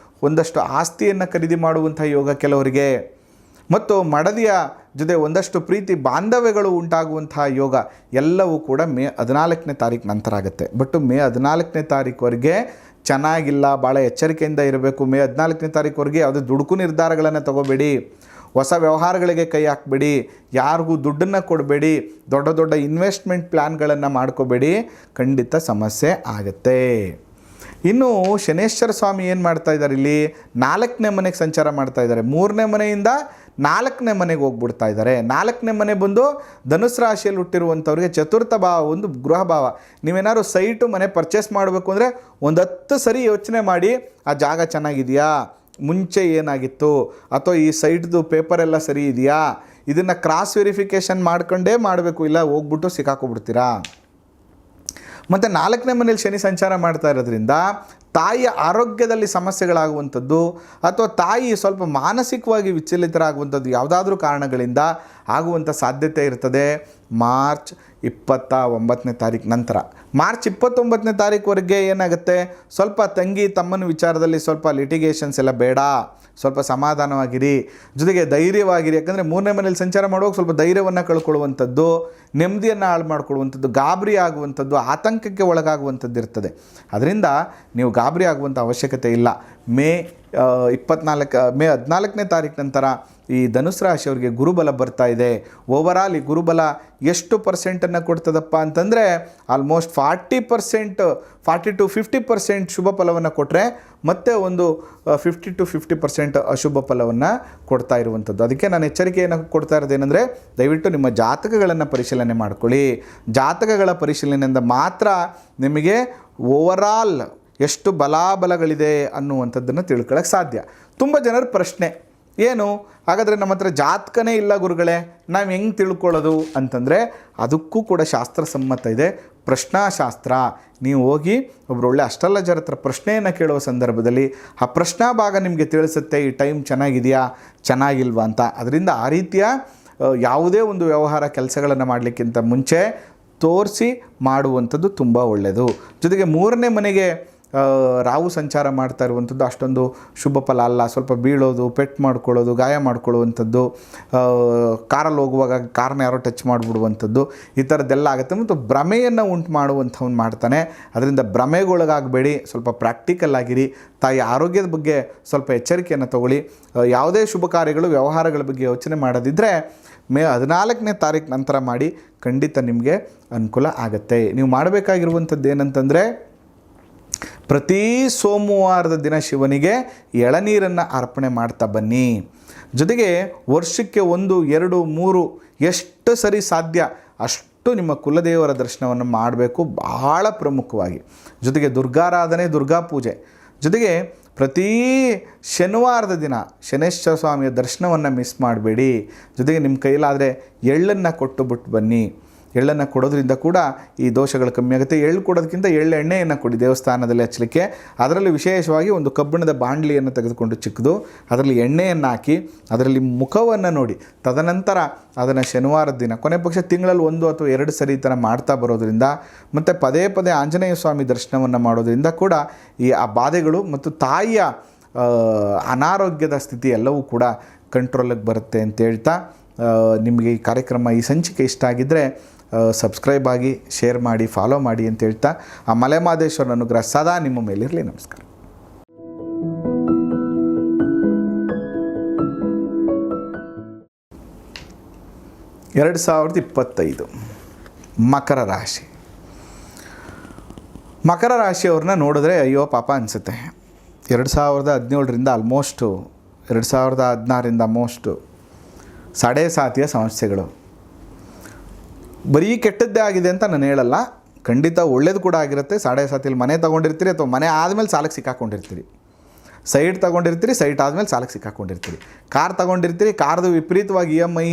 ಒಂದಷ್ಟು ಆಸ್ತಿಯನ್ನು ಖರೀದಿ ಮಾಡುವಂಥ ಯೋಗ ಕೆಲವರಿಗೆ, ಮತ್ತು ಮಡದಿಯ ಜೊತೆ ಒಂದಷ್ಟು ಪ್ರೀತಿ ಬಾಂಧವ್ಯಗಳು ಉಂಟಾಗುವಂತಹ ಯೋಗ ಎಲ್ಲವೂ ಕೂಡ ಮೇ 14ನೇ ತಾರೀಕು ನಂತರ ಆಗುತ್ತೆ. ಬಟ್ ಮೇ 14ನೇ ತಾರೀಕುವರೆಗೆ ಚೆನ್ನಾಗಿಲ್ಲ, ಭಾಳ ಎಚ್ಚರಿಕೆಯಿಂದ ಇರಬೇಕು. ಮೇ 14ನೇ ತಾರೀಕುವರೆಗೆ ಯಾವುದೇ ದುಡುಕು ನಿರ್ಧಾರಗಳನ್ನು ತಗೋಬೇಡಿ, ಹೊಸ ವ್ಯವಹಾರಗಳಿಗೆ ಕೈ ಹಾಕಬೇಡಿ, ಯಾರಿಗೂ ದುಡ್ಡನ್ನು ಕೊಡಬೇಡಿ, ದೊಡ್ಡ ದೊಡ್ಡ ಇನ್ವೆಸ್ಟ್ಮೆಂಟ್ ಪ್ಲ್ಯಾನ್ಗಳನ್ನು ಮಾಡ್ಕೋಬೇಡಿ, ಖಂಡಿತ ಸಮಸ್ಯೆ ಆಗುತ್ತೆ. ಇನ್ನು ಶನೇಶ್ವರ ಸ್ವಾಮಿ ಏನು ಮಾಡ್ತಾ ಇದ್ದಾರೆ, ಇಲ್ಲಿ 4ನೇ ಮನೆಗೆ ಸಂಚಾರ ಮಾಡ್ತಾ ಇದ್ದಾರೆ. 3ನೇ ಮನೆಯಿಂದ 4ನೇ ಮನೆಗೆ ಹೋಗ್ಬಿಡ್ತಾ ಇದ್ದಾರೆ. 4ನೇ ಮನೆ ಬಂದು ಧನುಸ್ಸು ರಾಶಿಯಲ್ಲಿ ಹುಟ್ಟಿರುವಂಥವ್ರಿಗೆ ಚತುರ್ಥ ಭಾವ, ಒಂದು ಗೃಹ ಭಾವ. ನೀವೇನಾದ್ರು ಸೈಟು ಮನೆ ಪರ್ಚೇಸ್ ಮಾಡಬೇಕು ಅಂದರೆ ಒಂದು 10 ಸರಿ ಯೋಚನೆ ಮಾಡಿ, ಆ ಜಾಗ ಚೆನ್ನಾಗಿದೆಯಾ, ಮುಂಚೆ ಏನಾಗಿತ್ತು, ಅಥವಾ ಈ ಸೈಟ್ದು ಪೇಪರೆಲ್ಲ ಸರಿ ಇದೆಯಾ, ಇದನ್ನು ಕ್ರಾಸ್ ವೆರಿಫಿಕೇಷನ್ ಮಾಡ್ಕೊಂಡೇ ಮಾಡಬೇಕು, ಇಲ್ಲ ಹೋಗ್ಬಿಟ್ಟು ಸಿಕ್ಕಾಕೊಬಿಡ್ತೀರಾ. ಮತ್ತು 4ನೇ ಮನೇಲಿ ಶನಿ ಸಂಚಾರ ಮಾಡ್ತಾ ಇರೋದ್ರಿಂದ ತಾಯಿಯ ಆರೋಗ್ಯದಲ್ಲಿ ಸಮಸ್ಯೆಗಳಾಗುವಂಥದ್ದು, ಅಥವಾ ತಾಯಿ ಸ್ವಲ್ಪ ಮಾನಸಿಕವಾಗಿ ವಿಚಲಿತರಾಗುವಂಥದ್ದು ಯಾವುದಾದ್ರೂ ಕಾರಣಗಳಿಂದ ಆಗುವಂಥ ಸಾಧ್ಯತೆ ಇರ್ತದೆ. ಮಾರ್ಚ್ 29ನೇ ತಾರೀಕು ನಂತರ, ಮಾರ್ಚ್ 29ನೇ ತಾರೀಕುವರೆಗೆ ಏನಾಗುತ್ತೆ, ಸ್ವಲ್ಪ ತಂಗಿ ತಮ್ಮನ ವಿಚಾರದಲ್ಲಿ ಸ್ವಲ್ಪ ಲಿಟಿಗೇಷನ್ಸ್ ಎಲ್ಲ ಬೇಡ, ಸ್ವಲ್ಪ ಸಮಾಧಾನವಾಗಿರಿ, ಜೊತೆಗೆ ಧೈರ್ಯವಾಗಿರಿ. ಯಾಕಂದರೆ 3ನೇ ಮನೇಲಿ ಸಂಚಾರ ಮಾಡುವಾಗ ಸ್ವಲ್ಪ ಧೈರ್ಯವನ್ನು ಕಳ್ಕೊಳ್ಳುವಂಥದ್ದು, ನೆಮ್ಮದಿಯನ್ನು ಹಾಳು ಮಾಡ್ಕೊಳ್ಳುವಂಥದ್ದು, ಗಾಬರಿ ಆಗುವಂಥದ್ದು, ಆತಂಕಕ್ಕೆ ಒಳಗಾಗುವಂಥದ್ದು ಇರ್ತದೆ. ಅದರಿಂದ ನೀವು ಗಾಬರಿ ಆಗುವಂಥ ಅವಶ್ಯಕತೆ ಇಲ್ಲ. ಮೇ 14ನೇ ತಾರೀಕು ನಂತರ ಈ ಧನುಸ್ಸು ರಾಶಿಯವರಿಗೆ ಗುರುಬಲ ಬರ್ತಾ ಇದೆ. ಓವರಾಲ್ ಈ ಗುರುಬಲ ಎಷ್ಟು ಪರ್ಸೆಂಟನ್ನು ಕೊಡ್ತದಪ್ಪ ಅಂತಂದರೆ ಆಲ್ಮೋಸ್ಟ್ 40% to 50% ಶುಭ ಫಲವನ್ನು ಕೊಟ್ಟರೆ ಮತ್ತೆ ಒಂದು 50 to 50% ಅಶುಭ ಫಲವನ್ನು ಕೊಡ್ತಾ ಇರುವಂಥದ್ದು. ಅದಕ್ಕೆ ನಾನು ಎಚ್ಚರಿಕೆಯನ್ನು ಕೊಡ್ತಾ ಇರೋದೇನೆಂದರೆ, ದಯವಿಟ್ಟು ನಿಮ್ಮ ಜಾತಕಗಳನ್ನು ಪರಿಶೀಲನೆ ಮಾಡ್ಕೊಳ್ಳಿ. ಜಾತಕಗಳ ಪರಿಶೀಲನೆಯಿಂದ ಮಾತ್ರ ನಿಮಗೆ ಓವರಾಲ್ ಎಷ್ಟು ಬಲಾಬಲಗಳಿದೆ ಅನ್ನುವಂಥದ್ದನ್ನು ತಿಳ್ಕೊಳ್ಳೋಕ್ಕೆ ಸಾಧ್ಯ. ತುಂಬ ಜನರ ಪ್ರಶ್ನೆ ಏನು, ಹಾಗಾದರೆ ನಮ್ಮ ಹತ್ರ ಜಾತಕನೇ ಇಲ್ಲ ಗುರುಗಳೇ, ನಾವು ಹೆಂಗೆ ತಿಳ್ಕೊಳ್ಳೋದು ಅಂತಂದರೆ, ಅದಕ್ಕೂ ಕೂಡ ಶಾಸ್ತ್ರಸಮ್ಮತ ಇದೆ, ಪ್ರಶ್ನಾಶಾಸ್ತ್ರ. ನೀವು ಹೋಗಿ ಒಬ್ಬರೊಳ್ಳೆ ಅಸ್ಟ್ರಾಲಜರ್ ಹತ್ರ ಪ್ರಶ್ನೆಯನ್ನು ಕೇಳುವ ಸಂದರ್ಭದಲ್ಲಿ ಆ ಪ್ರಶ್ನಾ ಭಾಗ ನಿಮಗೆ ತಿಳಿಸುತ್ತೆ ಈ ಟೈಮ್ ಚೆನ್ನಾಗಿದೆಯಾ ಚೆನ್ನಾಗಿಲ್ವಾ ಅಂತ. ಅದರಿಂದ ಆ ರೀತಿಯ ಯಾವುದೇ ಒಂದು ವ್ಯವಹಾರ ಕೆಲಸಗಳನ್ನು ಮಾಡಲಿಕ್ಕಿಂತ ಮುಂಚೆ ತೋರಿಸಿ ಮಾಡುವಂಥದ್ದು ತುಂಬ ಒಳ್ಳೆಯದು. ಜೊತೆಗೆ 3ನೇ ಮನೆಗೆ ರಾಹು ಸಂಚಾರ ಮಾಡ್ತಾ ಇರುವಂಥದ್ದು ಅಷ್ಟೊಂದು ಶುಭ ಫಲ ಅಲ್ಲ. ಸ್ವಲ್ಪ ಬೀಳೋದು, ಪೆಟ್ಟು ಮಾಡ್ಕೊಳ್ಳೋದು, ಗಾಯ ಮಾಡ್ಕೊಳ್ಳುವಂಥದ್ದು, ಕಾರಲ್ಲಿ ಹೋಗುವಾಗ ಕಾರ್ನ ಯಾರೋ ಟಚ್ ಮಾಡಿಬಿಡುವಂಥದ್ದು, ಈ ಥರದ್ದೆಲ್ಲ ಆಗುತ್ತೆ. ಮತ್ತು ಭ್ರಮೆಯನ್ನು ಉಂಟು ಮಾಡುವಂಥವ್ನು ಮಾಡ್ತಾನೆ. ಅದರಿಂದ ಭ್ರಮೆಗೊಳಗಾಗಬೇಡಿ, ಸ್ವಲ್ಪ ಪ್ರಾಕ್ಟಿಕಲ್ ಆಗಿರಿ. ತಾಯಿ ಆರೋಗ್ಯದ ಬಗ್ಗೆ ಸ್ವಲ್ಪ ಎಚ್ಚರಿಕೆಯನ್ನು ತಗೊಳ್ಳಿ. ಯಾವುದೇ ಶುಭ ಕಾರ್ಯಗಳು, ವ್ಯವಹಾರಗಳ ಬಗ್ಗೆ ಯೋಚನೆ ಮಾಡೋದಿದ್ದರೆ ಮೇ 14ನೇ ತಾರೀಕು ನಂತರ ಮಾಡಿ, ಖಂಡಿತ ನಿಮಗೆ ಅನುಕೂಲ ಆಗುತ್ತೆ. ನೀವು ಮಾಡಬೇಕಾಗಿರುವಂಥದ್ದು ಏನಂತಂದರೆ, ಪ್ರತಿ ಸೋಮವಾರದ ದಿನ ಶಿವನಿಗೆ ಎಳನೀರನ್ನು ಅರ್ಪಣೆ ಮಾಡ್ತಾ ಬನ್ನಿ. ಜೊತೆಗೆ ವರ್ಷಕ್ಕೆ 1, 2, 3 ಎಷ್ಟು ಸರಿ ಸಾಧ್ಯ ಅಷ್ಟು ನಿಮ್ಮ ಕುಲದೇವರ ದರ್ಶನವನ್ನು ಮಾಡಬೇಕು, ಬಹಳ ಪ್ರಮುಖವಾಗಿ. ಜೊತೆಗೆ ದುರ್ಗಾರಾಧನೆ, ದುರ್ಗಾ ಪೂಜೆ, ಜೊತೆಗೆ ಪ್ರತಿ ಶನಿವಾರದ ದಿನ ಶನೇಶ್ವರ ಸ್ವಾಮಿಯ ದರ್ಶನವನ್ನು ಮಿಸ್ ಮಾಡಬೇಡಿ. ಜೊತೆಗೆ ನಿಮ್ಮ ಕೈಲಾದರೆ ಎಳ್ಳನ್ನು ಕೊಟ್ಟು ಬಿಟ್ಟು ಬನ್ನಿ. ಎಳ್ಳನ್ನು ಕೊಡೋದ್ರಿಂದ ಕೂಡ ಈ ದೋಷಗಳು ಕಮ್ಮಿ ಆಗುತ್ತೆ. ಎಳ್ಳು ಕೊಡೋದಕ್ಕಿಂತ ಎಣ್ಣೆಯನ್ನು ಕೊಡಿ ದೇವಸ್ಥಾನದಲ್ಲಿ ಹಚ್ಚಲಿಕ್ಕೆ. ಅದರಲ್ಲಿ ವಿಶೇಷವಾಗಿ ಒಂದು ಕಬ್ಬಿಣದ ಬಾಣಲಿಯನ್ನು ತೆಗೆದುಕೊಂಡು ಚಿಕ್ಕದು, ಅದರಲ್ಲಿ ಎಣ್ಣೆಯನ್ನು ಹಾಕಿ ಅದರಲ್ಲಿ ಮುಖವನ್ನು ನೋಡಿ, ತದನಂತರ ಅದನ್ನು ಶನಿವಾರದ ದಿನ, ಕೊನೆ ಪಕ್ಷ ತಿಂಗಳಲ್ಲಿ 1 ಅಥವಾ 2 ಸರಿ ಈ ಥರ ಮಾಡ್ತಾ ಬರೋದ್ರಿಂದ, ಮತ್ತು ಪದೇ ಪದೇ ಆಂಜನೇಯ ಸ್ವಾಮಿ ದರ್ಶನವನ್ನು ಮಾಡೋದ್ರಿಂದ ಕೂಡ ಆ ಬಾಧೆಗಳು ಮತ್ತು ತಾಯಿಯ ಅನಾರೋಗ್ಯದ ಸ್ಥಿತಿ ಎಲ್ಲವೂ ಕೂಡ ಕಂಟ್ರೋಲಿಗೆ ಬರುತ್ತೆ ಅಂತ ಹೇಳ್ತಾ, ನಿಮಗೆ ಈ ಕಾರ್ಯಕ್ರಮ, ಈ ಸಂಚಿಕೆ ಇಷ್ಟ ಆಗಿದ್ದರೆ ಸಬ್ಸ್ಕ್ರೈಬ್ ಆಗಿ, ಶೇರ್ ಮಾಡಿ, ಫಾಲೋ ಮಾಡಿ ಅಂತ ಹೇಳ್ತಾ, ಆ ಮಲೆಮಹದೇಶ್ವರನ ಅನುಗ್ರಹ ಸದಾ ನಿಮ್ಮ ಮೇಲಿರಲಿ. ನಮಸ್ಕಾರ. ಎರಡು 2025 ಮಕರ ರಾಶಿ. ಮಕರ ರಾಶಿಯವ್ರನ್ನ ನೋಡಿದ್ರೆ ಅಯ್ಯೋ ಪಾಪ ಅನಿಸುತ್ತೆ. 2017ರಿಂದ ಆಲ್ಮೋಸ್ಟು 2016ರಿಂದ ಆಲ್ಮೋಸ್ಟು ಸಾಡೆ ಸಾತಿಯ ಸಮಸ್ಯೆಗಳು. ಬರೀ ಕೆಟ್ಟದ್ದೇ ಆಗಿದೆ ಅಂತ ನಾನು ಹೇಳಲ್ಲ, ಖಂಡಿತ ಒಳ್ಳೇದು ಕೂಡ ಆಗಿರುತ್ತೆ. ಸಾಡೆ ಸಾತಿಯಲ್ಲಿ ಮನೆ ತೊಗೊಂಡಿರ್ತೀರಿ, ಅಥವಾ ಮನೆ ಆದಮೇಲೆ ಸಾಲಕ್ಕೆ ಸಿಕ್ಕಾಕೊಂಡಿರ್ತೀರಿ. ಸೈಟ್ ತೊಗೊಂಡಿರ್ತೀರಿ, ಸೈಟ್ ಆದಮೇಲೆ ಸಾಲಕ್ಕೆ ಸಿಕ್ಕಾಕೊಂಡಿರ್ತೀರಿ. ಕಾರ್ ತೊಗೊಂಡಿರ್ತೀರಿ, ಕಾರ್ದು ವಿಪರೀತವಾಗಿ EMI.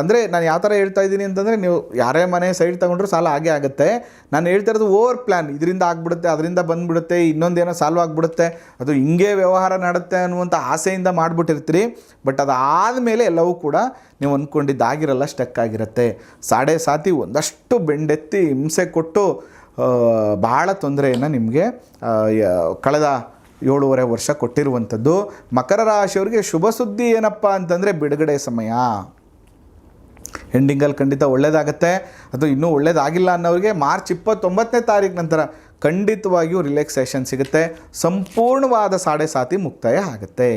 ಅಂದರೆ ನಾನು ಯಾವ ಥರ ಹೇಳ್ತಾ ಇದ್ದೀನಿ ಅಂತಂದರೆ, ನೀವು ಯಾರೇ ಮನೆ ಸೈಟ್ ತೊಗೊಂಡ್ರು ಸಾಲ ಆಗೇ ಆಗುತ್ತೆ. ನಾನು ಹೇಳ್ತಾ ಇರೋದು ಓವರ್ ಪ್ಲ್ಯಾನ್. ಇದರಿಂದ ಆಗಿಬಿಡುತ್ತೆ, ಅದರಿಂದ ಬಂದುಬಿಡುತ್ತೆ, ಇನ್ನೊಂದೇನೋ ಸಾಲ್ವ್ ಆಗಿಬಿಡುತ್ತೆ, ಅದು ಹಿಂಗೆ ವ್ಯವಹಾರ ಮಾಡುತ್ತೆ ಅನ್ನುವಂಥ ಆಸೆಯಿಂದ ಮಾಡಿಬಿಟ್ಟಿರ್ತೀರಿ. ಬಟ್ ಅದಾದಮೇಲೆ ಎಲ್ಲವೂ ಕೂಡ ನೀವು ಅಂದ್ಕೊಂಡಿದ್ದಾಗಿರಲ್ಲ, ಸ್ಟಕ್ ಆಗಿರುತ್ತೆ. ಸಾಡೆ ಸಾತಿ ಒಂದಷ್ಟು ಬೆಂಡೆತ್ತಿ ಹಿಂಸೆ ಕೊಟ್ಟು ಭಾಳ ತೊಂದರೆಯನ್ನು ನಿಮಗೆ ಕಳೆದ 7.5 ವರ್ಷ ಕೊಟ್ಟಿರುವಂಥದ್ದು. ಮಕರ ರಾಶಿಯವರಿಗೆ ಶುಭ ಸುದ್ದಿ ಏನಪ್ಪ ಅಂತಂದರೆ, ಬಿಡುಗಡೆ ಸಮಯ ಎಂಡಿಂಗಲ್ಲಿ ಖಂಡಿತ ಒಳ್ಳೆಯದಾಗತ್ತೆ. ಅದು ಇನ್ನೂ ಒಳ್ಳೆಯದಾಗಿಲ್ಲ ಅನ್ನೋರಿಗೆ ಮಾರ್ಚ್ 29ನೇ ತಾರೀಕು ನಂತರ ಖಂಡಿತವಾಗಿಯೂ ರಿಲ್ಯಾಕ್ಸೇಷನ್ ಸಿಗುತ್ತೆ. ಸಂಪೂರ್ಣವಾದ ಸಾಡೆ ಸಾತಿ ಮುಕ್ತಾಯ ಆಗುತ್ತೆ.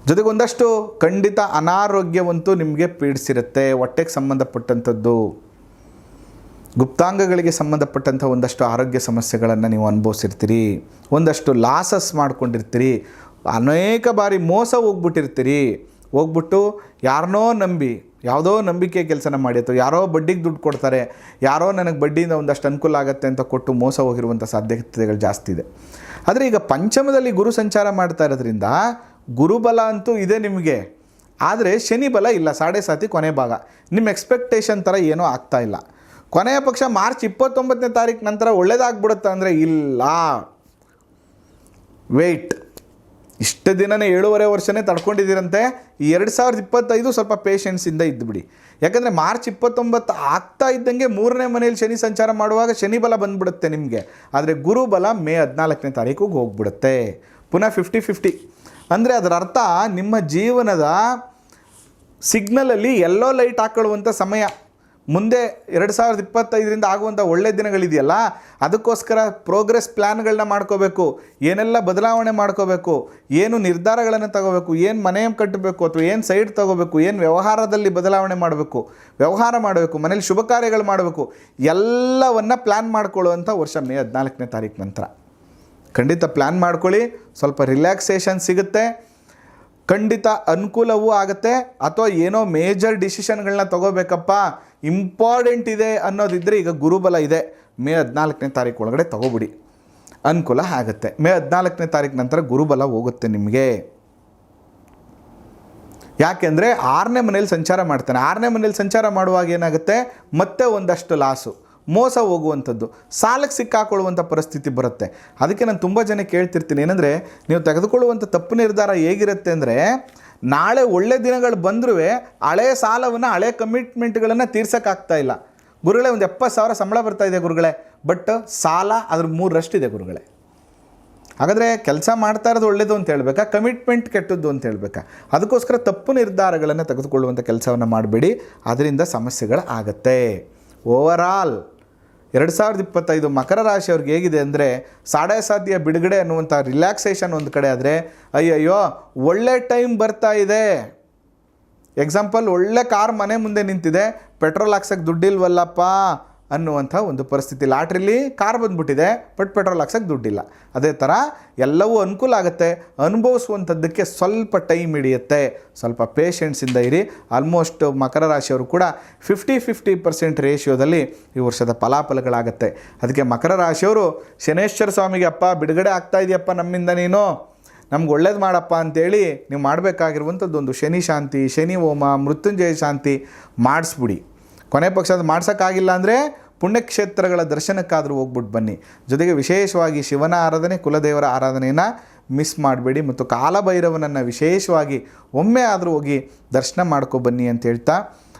ಜೊತೆಗೆ ಒಂದಷ್ಟು ಖಂಡಿತ ಅನಾರೋಗ್ಯವಂತೂ ನಿಮಗೆ ಪೀಡಿಸಿರುತ್ತೆ. ಹೊಟ್ಟೆಗೆ ಸಂಬಂಧಪಟ್ಟಂಥದ್ದು, ಗುಪ್ತಾಂಗಗಳಿಗೆ ಸಂಬಂಧಪಟ್ಟಂಥ ಒಂದಷ್ಟು ಆರೋಗ್ಯ ಸಮಸ್ಯೆಗಳನ್ನು ನೀವು ಅನುಭವಿಸಿರ್ತೀರಿ. ಒಂದಷ್ಟು ಲಾಸಸ್ ಮಾಡ್ಕೊಂಡಿರ್ತೀರಿ. ಅನೇಕ ಬಾರಿ ಮೋಸ ಹೋಗ್ಬಿಟ್ಟು ಯಾರನ್ನೋ ನಂಬಿ, ಯಾವುದೋ ನಂಬಿಕೆ ಕೆಲಸನ ಮಾಡಿ, ಅಥವಾ ಯಾರೋ ಬಡ್ಡಿಗೆ ದುಡ್ಡು ಕೊಡ್ತಾರೆ, ಯಾರೋ ನನಗೆ ಬಡ್ಡಿಯಿಂದ ಒಂದಷ್ಟು ಅನುಕೂಲ ಆಗುತ್ತೆ ಅಂತ ಕೊಟ್ಟು ಮೋಸ ಹೋಗಿರುವಂಥ ಸಾಧ್ಯತೆಗಳು ಜಾಸ್ತಿ ಇದೆ. ಆದರೆ ಈಗ ಪಂಚಮದಲ್ಲಿ ಗುರು ಸಂಚಾರ ಮಾಡ್ತಾ ಇರೋದ್ರಿಂದ ಗುರುಬಲ ಅಂತೂ ಇದೆ ನಿಮಗೆ, ಆದರೆ ಶನಿ ಬಲ ಇಲ್ಲ. ಸಾಡೆ ಸಾತಿ ಕೊನೆ ಭಾಗ ನಿಮ್ಮ ಎಕ್ಸ್ಪೆಕ್ಟೇಷನ್ ಥರ ಏನೂ ಆಗ್ತಾಯಿಲ್ಲ. ಕೊನೆಯ ಪಕ್ಷ ಮಾರ್ಚ್ 29ನೇ ತಾರೀಕು ನಂತರ ಒಳ್ಳೇದಾಗ್ಬಿಡುತ್ತೆ ಅಂದರೆ ಇಲ್ಲ, ವೆಯ್ಟ್. ಇಷ್ಟು ದಿನವೇ 7.5 ವರ್ಷನೇ ತಡ್ಕೊಂಡಿದ್ದೀರಂತೆ. ಈ 2025 ಸ್ವಲ್ಪ ಪೇಷನ್ಸಿಂದ ಇದ್ದುಬಿಡಿ. ಯಾಕಂದರೆ ಮಾರ್ಚ್ 29 ಆಗ್ತಾ ಇದ್ದಂಗೆ 3ನೇ ಮನೆಯಲ್ಲಿ ಶನಿ ಸಂಚಾರ ಮಾಡುವಾಗ ಶನಿ ಬಲ ಬಂದುಬಿಡುತ್ತೆ ನಿಮಗೆ. ಆದರೆ ಗುರು ಬಲ ಮೇ 14ನೇ ತಾರೀಕಿಗೆ ಹೋಗ್ಬಿಡುತ್ತೆ. ಪುನಃ 50-50. ಅಂದರೆ ಅದರ ಅರ್ಥ ನಿಮ್ಮ ಜೀವನದ ಸಿಗ್ನಲಲ್ಲಿ ಎಲ್ಲೋ ಲೈಟ್ ಹಾಕೊಳ್ಳುವಂಥ ಸಮಯ. ಮುಂದೆ 2025ರಿಂದ ಆಗುವಂಥ ಒಳ್ಳೆ ದಿನಗಳಿದೆಯಲ್ಲ, ಅದಕ್ಕೋಸ್ಕರ ಪ್ರೋಗ್ರೆಸ್ ಪ್ಲ್ಯಾನ್ಗಳನ್ನ ಮಾಡ್ಕೋಬೇಕು. ಏನೆಲ್ಲ ಬದಲಾವಣೆ ಮಾಡ್ಕೋಬೇಕು, ಏನು ನಿರ್ಧಾರಗಳನ್ನು ತಗೋಬೇಕು, ಏನು ಮನೆ ಕಟ್ಟಬೇಕು, ಅಥವಾ ಏನು ಸೈಟ್ ತಗೋಬೇಕು, ಏನು ವ್ಯವಹಾರದಲ್ಲಿ ಬದಲಾವಣೆ ಮಾಡಬೇಕು, ಮನೇಲಿ ಶುಭ ಕಾರ್ಯಗಳು ಮಾಡಬೇಕು, ಎಲ್ಲವನ್ನು ಪ್ಲ್ಯಾನ್ ಮಾಡ್ಕೊಳ್ಳುವಂಥ ವರ್ಷ ಮೇ 14ನೇ ತಾರೀಕು ನಂತರ. ಖಂಡಿತ ಪ್ಲ್ಯಾನ್ ಮಾಡ್ಕೊಳ್ಳಿ. ಸ್ವಲ್ಪ ರಿಲ್ಯಾಕ್ಸೇಷನ್ ಸಿಗುತ್ತೆ, ಖಂಡಿತ ಅನುಕೂಲವೂ ಆಗುತ್ತೆ. ಅಥವಾ ಏನೋ ಮೇಜರ್ ಡಿಸಿಷನ್ಗಳನ್ನ ತಗೋಬೇಕಪ್ಪ, ಇಂಪಾರ್ಟೆಂಟ್ ಇದೆ ಅನ್ನೋದಿದ್ದರೆ, ಈಗ ಗುರುಬಲ ಇದೆ, ಮೇ 14ನೇ ತಾರೀಕು ಒಳಗಡೆ ತಗೋಬಿಡಿ, ಅನುಕೂಲ ಆಗುತ್ತೆ. ಮೇ 14ನೇ ತಾರೀಕು ನಂತರ ಗುರುಬಲ ಹೋಗುತ್ತೆ ನಿಮಗೆ. ಯಾಕೆಂದರೆ 6ನೇ ಮನೇಲಿ ಸಂಚಾರ ಮಾಡ್ತಾನೆ. 6ನೇ ಮನೇಲಿ ಸಂಚಾರ ಮಾಡುವಾಗ ಏನಾಗುತ್ತೆ, ಮತ್ತೆ ಒಂದಷ್ಟು ಲಾಸು, ಮೋಸ ಹೋಗುವಂಥದ್ದು, ಸಾಲಕ್ಕೆ ಸಿಕ್ಕಾಕೊಳ್ಳುವಂಥ ಪರಿಸ್ಥಿತಿ ಬರುತ್ತೆ. ಅದಕ್ಕೆ ನಾನು ತುಂಬ ಜನ ಕೇಳ್ತಿರ್ತೀನಿ, ಏನಂದರೆ ನೀವು ತೆಗೆದುಕೊಳ್ಳುವಂಥ ತಪ್ಪು ನಿರ್ಧಾರ ಹೇಗಿರುತ್ತೆ ಅಂದರೆ, ನಾಳೆ ಒಳ್ಳೆ ದಿನಗಳು ಬಂದರೂ ಹಳೆಯ ಸಾಲವನ್ನು, ಹಳೆಯ ಕಮಿಟ್ಮೆಂಟ್ಗಳನ್ನು ತೀರ್ಸೋಕ್ಕಾಗ್ತಾಯಿಲ್ಲ. ಗುರುಗಳೇ, ಒಂದು 70,000 ಸಂಬಳ ಬರ್ತಾಯಿದೆ ಗುರುಗಳೇ, ಬಟ್ ಸಾಲ ಅದ್ರ 3ರಷ್ಟಿದೆ ಗುರುಗಳೇ. ಹಾಗಾದರೆ ಕೆಲಸ ಮಾಡ್ತಾ ಇರೋದು ಒಳ್ಳೆಯದು ಅಂತ ಹೇಳ್ಬೇಕಾ, ಕಮಿಟ್ಮೆಂಟ್ ಕೆಟ್ಟದ್ದು ಅಂತ ಹೇಳ್ಬೇಕಾ? ಅದಕ್ಕೋಸ್ಕರ ತಪ್ಪು ನಿರ್ಧಾರಗಳನ್ನು ತೆಗೆದುಕೊಳ್ಳುವಂಥ ಕೆಲಸವನ್ನು ಮಾಡಬೇಡಿ, ಅದರಿಂದ ಸಮಸ್ಯೆಗಳಾಗತ್ತೆ. ಓವರಾಲ್ 2025 ಮಕರ ರಾಶಿಯವ್ರಿಗೆ ಹೇಗಿದೆ ಅಂದರೆ, ಸಾಡೆ ಸಾತಿಯ ಬಿಡುಗಡೆ ಅನ್ನುವಂಥ ರಿಲ್ಯಾಕ್ಸೇಷನ್ ಒಂದು ಕಡೆ ಆದರೆ, ಅಯ್ಯಯ್ಯೋ ಒಳ್ಳೆ ಟೈಮ್ ಬರ್ತಾ ಇದೆ. ಎಕ್ಸಾಂಪಲ್, ಒಳ್ಳೆ ಕಾರ್ ಮನೆ ಮುಂದೆ ನಿಂತಿದೆ, ಪೆಟ್ರೋಲ್ ಹಾಕ್ಸೋಕ್ಕೆ ದುಡ್ಡಿಲ್ವಲ್ಲಪ್ಪ ಅನ್ನುವಂಥ ಒಂದು ಪರಿಸ್ಥಿತಿ. ಲಾಟ್ರಿಲಿ ಕಾರ್ ಬಂದುಬಿಟ್ಟಿದೆ, ಬಟ್ ಪೆಟ್ರೋಲ್ ಹಾಕ್ಸೋಕ್ಕೆ ದುಡ್ಡಿಲ್ಲ. ಅದೇ ಥರ ಎಲ್ಲವೂ ಅನುಕೂಲ ಆಗುತ್ತೆ. ಅನುಭವಿಸುವಂಥದ್ದಕ್ಕೆ ಸ್ವಲ್ಪ ಟೈಮ್ ಹಿಡಿಯುತ್ತೆ, ಸ್ವಲ್ಪ ಪೇಷನ್ಸಿಂದ ಇರಿ. ಆಲ್ಮೋಸ್ಟ್ ಮಕರ ರಾಶಿಯವರು ಕೂಡ 50% ರೇಷಿಯೋದಲ್ಲಿ ಈ ವರ್ಷದ ಫಲಾಫಲಗಳಾಗತ್ತೆ. ಅದಕ್ಕೆ ಮಕರ ರಾಶಿಯವರು ಶನೇಶ್ವರ ಸ್ವಾಮಿಗೆ, ಅಪ್ಪ ಬಿಡುಗಡೆ ಆಗ್ತಾ ಇದೆಯಪ್ಪ ನಮ್ಮಿಂದ, ನೀನು ನಮ್ಗೆ ಒಳ್ಳೇದು ಮಾಡಪ್ಪ ಅಂತೇಳಿ ನೀವು ಮಾಡಬೇಕಾಗಿರುವಂಥದ್ದೊಂದು ಶನಿ ಶಾಂತಿ, ಶನಿ ಹೋಮ, ಮೃತ್ಯುಂಜಯ ಶಾಂತಿ ಮಾಡಿಸ್ಬಿಡಿ. ಕೊನೆ ಪಕ್ಷ ಅದು ಮಾಡ್ಸೋಕ್ಕಾಗಿಲ್ಲ ಅಂದರೆ ಪುಣ್ಯಕ್ಷೇತ್ರಗಳ ದರ್ಶನಕ್ಕಾದರೂ ಹೋಗ್ಬಿಟ್ಟು ಬನ್ನಿ. ಜೊತೆಗೆ ವಿಶೇಷವಾಗಿ ಶಿವನ ಆರಾಧನೆ, ಕುಲದೇವರ ಆರಾಧನೆಯನ್ನು ಮಿಸ್ ಮಾಡಬೇಡಿ. ಮತ್ತು ಕಾಲಭೈರವನನ್ನು ವಿಶೇಷವಾಗಿ ಒಮ್ಮೆ ಆದರೂ ಹೋಗಿ ದರ್ಶನ ಮಾಡ್ಕೊಬನ್ನಿ ಅಂತ ಹೇಳ್ತಾ,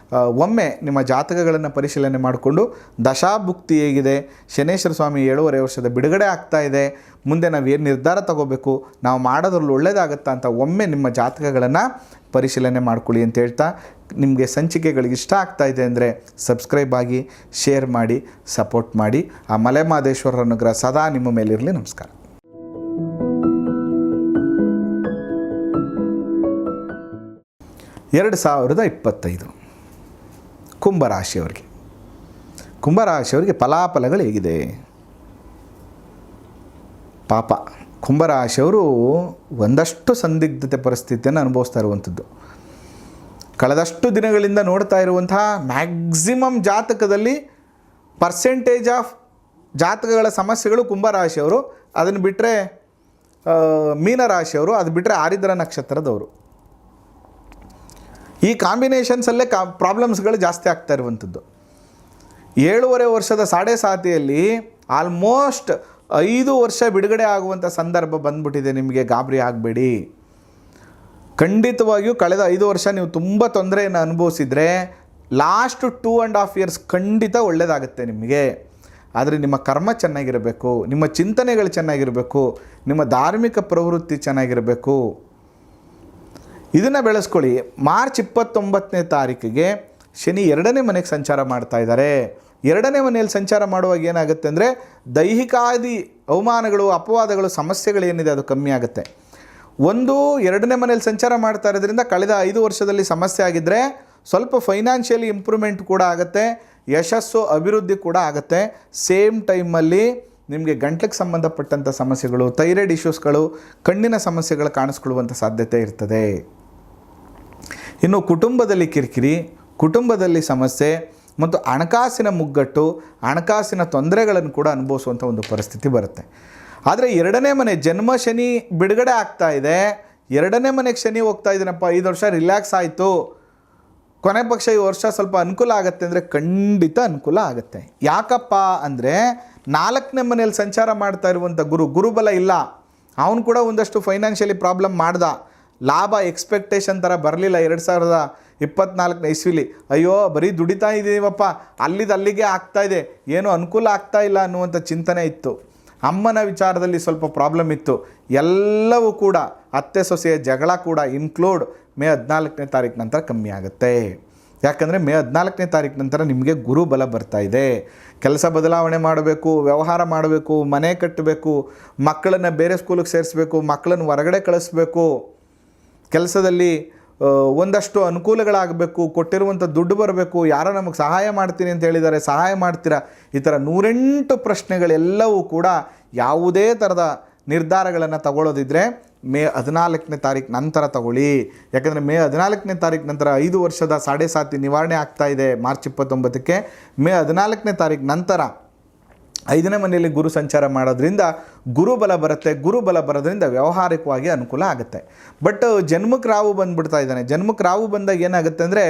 ಒಮ್ಮೆ ನಿಮ್ಮ ಜಾತಕಗಳನ್ನು ಪರಿಶೀಲನೆ ಮಾಡಿಕೊಂಡು ದಶಾಭುಕ್ತಿ ಹೇಗಿದೆ, ಶನೇಶ್ವರ ಸ್ವಾಮಿ 7.5 ವರ್ಷದ ಬಿಡುಗಡೆ ಆಗ್ತಾ ಇದೆ, ಮುಂದೆ ನಾವು ಏನು ನಿರ್ಧಾರ ತಗೋಬೇಕು, ನಾವು ಮಾಡೋದ್ರಲ್ಲಿ ಒಳ್ಳೆಯದಾಗತ್ತಾ ಅಂತ ಒಮ್ಮೆ ನಿಮ್ಮ ಜಾತಕಗಳನ್ನು ಪರಿಶೀಲನೆ ಮಾಡ್ಕೊಳ್ಳಿ ಅಂತ ಹೇಳ್ತಾ, ನಿಮಗೆ ಸಂಚಿಕೆಗಳಿಗೆ ಇಷ್ಟ ಆಗ್ತಾ ಇದೆ ಅಂದರೆ ಸಬ್ಸ್ಕ್ರೈಬ್ ಆಗಿ, ಶೇರ್ ಮಾಡಿ, ಸಪೋರ್ಟ್ ಮಾಡಿ. ಆ ಮಲೆಮಹದೇಶ್ವರರ ಅನುಗ್ರಹ ಸದಾ ನಿಮ್ಮ ಮೇಲಿರಲಿ. ನಮಸ್ಕಾರ. 2025 ಕುಂಭರಾಶಿಯವರಿಗೆ ಫಲಾಫಲಗಳು ಹೇಗಿದೆ? ಪಾಪ ಕುಂಭರಾಶಿಯವರು ಒಂದಷ್ಟು ಸಂದಿಗ್ಧತೆ ಪರಿಸ್ಥಿತಿಯನ್ನು ಅನುಭವಿಸ್ತಾ ಇರುವಂಥದ್ದು. ಕಳೆದಷ್ಟು ದಿನಗಳಿಂದ ನೋಡ್ತಾ ಇರುವಂತಹ ಮ್ಯಾಕ್ಸಿಮಮ್ ಜಾತಕದಲ್ಲಿ ಪರ್ಸೆಂಟೇಜ್ ಆಫ್ ಜಾತಕಗಳ ಸಮಸ್ಯೆಗಳು ಕುಂಭರಾಶಿಯವರು, ಅದನ್ನು ಬಿಟ್ಟರೆ ಮೀನರಾಶಿಯವರು, ಅದು ಬಿಟ್ಟರೆ ಆರಿದ್ರ ನಕ್ಷತ್ರದವರು. ಈ ಕಾಂಬಿನೇಷನ್ಸಲ್ಲೇ ಪ್ರಾಬ್ಲಮ್ಸ್ಗಳು ಜಾಸ್ತಿ ಆಗ್ತಾ ಇರುವಂಥದ್ದು. 7.5 ವರ್ಷದ ಸಾಡೆ ಸಾತಿಯಲ್ಲಿ ಆಲ್ಮೋಸ್ಟ್ 5 ವರ್ಷ ಬಿಡುಗಡೆ ಆಗುವಂಥ ಸಂದರ್ಭ ಬಂದ್ಬಿಟ್ಟಿದೆ. ನಿಮಗೆ ಗಾಬರಿ ಆಗಬೇಡಿ. ಖಂಡಿತವಾಗಿಯೂ ಕಳೆದ 5 ವರ್ಷ ನೀವು ತುಂಬ ತೊಂದರೆಯನ್ನು ಅನುಭವಿಸಿದರೆ ಲಾಸ್ಟ್ 2.5 ಇಯರ್ಸ್ ಖಂಡಿತ ಒಳ್ಳೆಯದಾಗುತ್ತೆ ನಿಮಗೆ. ಆದರೆ ನಿಮ್ಮ ಕರ್ಮ ಚೆನ್ನಾಗಿರಬೇಕು, ನಿಮ್ಮ ಚಿಂತನೆಗಳು ಚೆನ್ನಾಗಿರಬೇಕು, ನಿಮ್ಮ ಧಾರ್ಮಿಕ ಪ್ರವೃತ್ತಿ ಚೆನ್ನಾಗಿರಬೇಕು. ಇದನ್ನು ಬೆಳೆಸ್ಕೊಳ್ಳಿ. ಮಾರ್ಚ್ 29ನೇ ತಾರೀಕಿಗೆ ಶನಿ 2ನೇ ಮನೆಗೆ ಸಂಚಾರ ಮಾಡ್ತಾ ಇದ್ದಾರೆ. 2ನೇ ಮನೆಯಲ್ಲಿ ಸಂಚಾರ ಮಾಡುವಾಗ ಏನಾಗುತ್ತೆ ಅಂದರೆ, ದೈಹಿಕಾದಿ ಅವಮಾನಗಳು, ಅಪವಾದಗಳು, ಸಮಸ್ಯೆಗಳೇನಿದೆ ಅದು ಕಮ್ಮಿ ಆಗುತ್ತೆ. 2ನೇ ಮನೆಯಲ್ಲಿ ಸಂಚಾರ ಮಾಡ್ತಾ ಇರೋದ್ರಿಂದ ಕಳೆದ 5 ವರ್ಷದಲ್ಲಿ ಸಮಸ್ಯೆ ಆಗಿದ್ದರೆ ಸ್ವಲ್ಪ ಫೈನಾನ್ಷಿಯಲಿ ಇಂಪ್ರೂವ್ಮೆಂಟ್ ಕೂಡ ಆಗುತ್ತೆ, ಯಶಸ್ಸು ಅಭಿವೃದ್ಧಿ ಕೂಡ ಆಗುತ್ತೆ. ಸೇಮ್ ಟೈಮಲ್ಲಿ ನಿಮಗೆ ಗಂಟ್ಲಿಗೆ ಸಂಬಂಧಪಟ್ಟಂಥ ಸಮಸ್ಯೆಗಳು, ಥೈರಾಯ್ಡ್ ಇಶ್ಯೂಸ್ಗಳು, ಕಣ್ಣಿನ ಸಮಸ್ಯೆಗಳು ಕಾಣಿಸ್ಕೊಳ್ಳುವಂಥ ಸಾಧ್ಯತೆ ಇರ್ತದೆ. ಇನ್ನು ಕುಟುಂಬದಲ್ಲಿ ಕಿರಿಕಿರಿ, ಕುಟುಂಬದಲ್ಲಿ ಸಮಸ್ಯೆ ಮತ್ತು ಹಣಕಾಸಿನ ಮುಗ್ಗಟ್ಟು, ಹಣಕಾಸಿನ ತೊಂದರೆಗಳನ್ನು ಕೂಡ ಅನುಭವಿಸುವಂಥ ಒಂದು ಪರಿಸ್ಥಿತಿ ಬರುತ್ತೆ. ಆದರೆ 2ನೇ ಮನೆ ಜನ್ಮ ಶನಿ ಬಿಡುಗಡೆ ಆಗ್ತಾ ಇದೆ. 2ನೇ ಮನೆಗೆ ಶನಿ ಹೋಗ್ತಾ ಇದ್ದೀನಪ್ಪ, 5 ವರ್ಷ ರಿಲ್ಯಾಕ್ಸ್ ಆಯಿತು, ಕೊನೆ ಪಕ್ಷ ಈ ವರ್ಷ ಸ್ವಲ್ಪ ಅನುಕೂಲ ಆಗುತ್ತೆ ಅಂದರೆ ಖಂಡಿತ ಅನುಕೂಲ ಆಗುತ್ತೆ. ಯಾಕಪ್ಪ ಅಂದರೆ 4ನೇ ಮನೆಯಲ್ಲಿ ಸಂಚಾರ ಮಾಡ್ತಾ ಇರುವಂಥ ಗುರುಬಲ ಇಲ್ಲ. ಅವನು ಕೂಡ ಒಂದಷ್ಟು ಫೈನಾನ್ಷಿಯಲಿ ಪ್ರಾಬ್ಲಮ್ ಮಾಡ್ದ. ಲಾಭ ಎಕ್ಸ್ಪೆಕ್ಟೇಷನ್ ಥರ ಬರಲಿಲ್ಲ 2024ನೇ ಇಸ್ವಿಲಿ. ಅಯ್ಯೋ ಬರೀ ದುಡಿತಾ ಇದ್ದೀವಪ್ಪ, ಅಲ್ಲಿಗೆ ಆಗ್ತಾಯಿದೆ, ಏನೂ ಅನುಕೂಲ ಆಗ್ತಾ ಇಲ್ಲ ಅನ್ನುವಂಥ ಚಿಂತನೆ ಇತ್ತು. ಅಮ್ಮನ ವಿಚಾರದಲ್ಲಿ ಸ್ವಲ್ಪ ಪ್ರಾಬ್ಲಮ್ ಇತ್ತು. ಎಲ್ಲವೂ ಕೂಡ ಅತ್ತೆ ಸೊಸೆಯ ಜಗಳ ಕೂಡ ಇನ್ಕ್ಲೂಡ್ ಮೇ 14ನೇ ತಾರೀಕು ನಂತರ ಕಮ್ಮಿ ಆಗುತ್ತೆ. ಯಾಕಂದರೆ ಮೇ 14ನೇ ತಾರೀಕು ನಂತರ ನಿಮಗೆ ಗುರು ಬಲ ಬರ್ತಾ ಇದೆ. ಕೆಲಸ ಬದಲಾವಣೆ ಮಾಡಬೇಕು, ವ್ಯವಹಾರ ಮಾಡಬೇಕು, ಮನೆ ಕಟ್ಟಬೇಕು, ಮಕ್ಕಳನ್ನು ಬೇರೆ ಸ್ಕೂಲಿಗೆ ಸೇರಿಸ್ಬೇಕು, ಮಕ್ಕಳನ್ನು ಹೊರಗಡೆ ಕಳಿಸ್ಬೇಕು, ಕೆಲಸದಲ್ಲಿ ಒಂದಷ್ಟು ಅನುಕೂಲಗಳಾಗಬೇಕು, ಕೊಟ್ಟಿರುವಂಥ ದುಡ್ಡು ಬರಬೇಕು, ಯಾರೋ ನಮಗೆ ಸಹಾಯ ಮಾಡ್ತೀನಿ ಅಂತ ಹೇಳಿದ್ದಾರೆ, ಸಹಾಯ ಮಾಡ್ತೀರಾ, ಈ ಥರ 108 ಪ್ರಶ್ನೆಗಳೆಲ್ಲವೂ ಕೂಡ ಯಾವುದೇ ಥರದ ನಿರ್ಧಾರಗಳನ್ನು ತಗೊಳ್ಳೋದಿದ್ದರೆ ಮೇ 14ನೇ ತಾರೀಕು ನಂತರ ತಗೊಳ್ಳಿ. ಯಾಕಂದರೆ ಮೇ 14ನೇ ತಾರೀಕು ನಂತರ 5 ವರ್ಷದ ಸಾಡೆ ಸಾತಿ ನಿವಾರಣೆ ಆಗ್ತಾ ಇದೆ. ಮಾರ್ಚ್ 29ಕ್ಕೆ ಮೇ 14ನೇ ತಾರೀಕು ನಂತರ 5ನೇ ಮನೆಯಲ್ಲಿ ಗುರು ಸಂಚಾರ ಮಾಡೋದ್ರಿಂದ ಗುರುಬಲ ಬರುತ್ತೆ. ಗುರುಬಲ ಬರೋದ್ರಿಂದ ವ್ಯಾವಹಾರಿಕವಾಗಿ ಅನುಕೂಲ ಆಗುತ್ತೆ. ಬಟ್ ಜನ್ಮಕ್ಕೆ ರಾಹು ಬಂದುಬಿಡ್ತಾ ಇದ್ದಾನೆ. ಜನ್ಮಕ್ಕೆ ರಾಹು ಬಂದಾಗ ಏನಾಗುತ್ತೆ ಅಂದರೆ,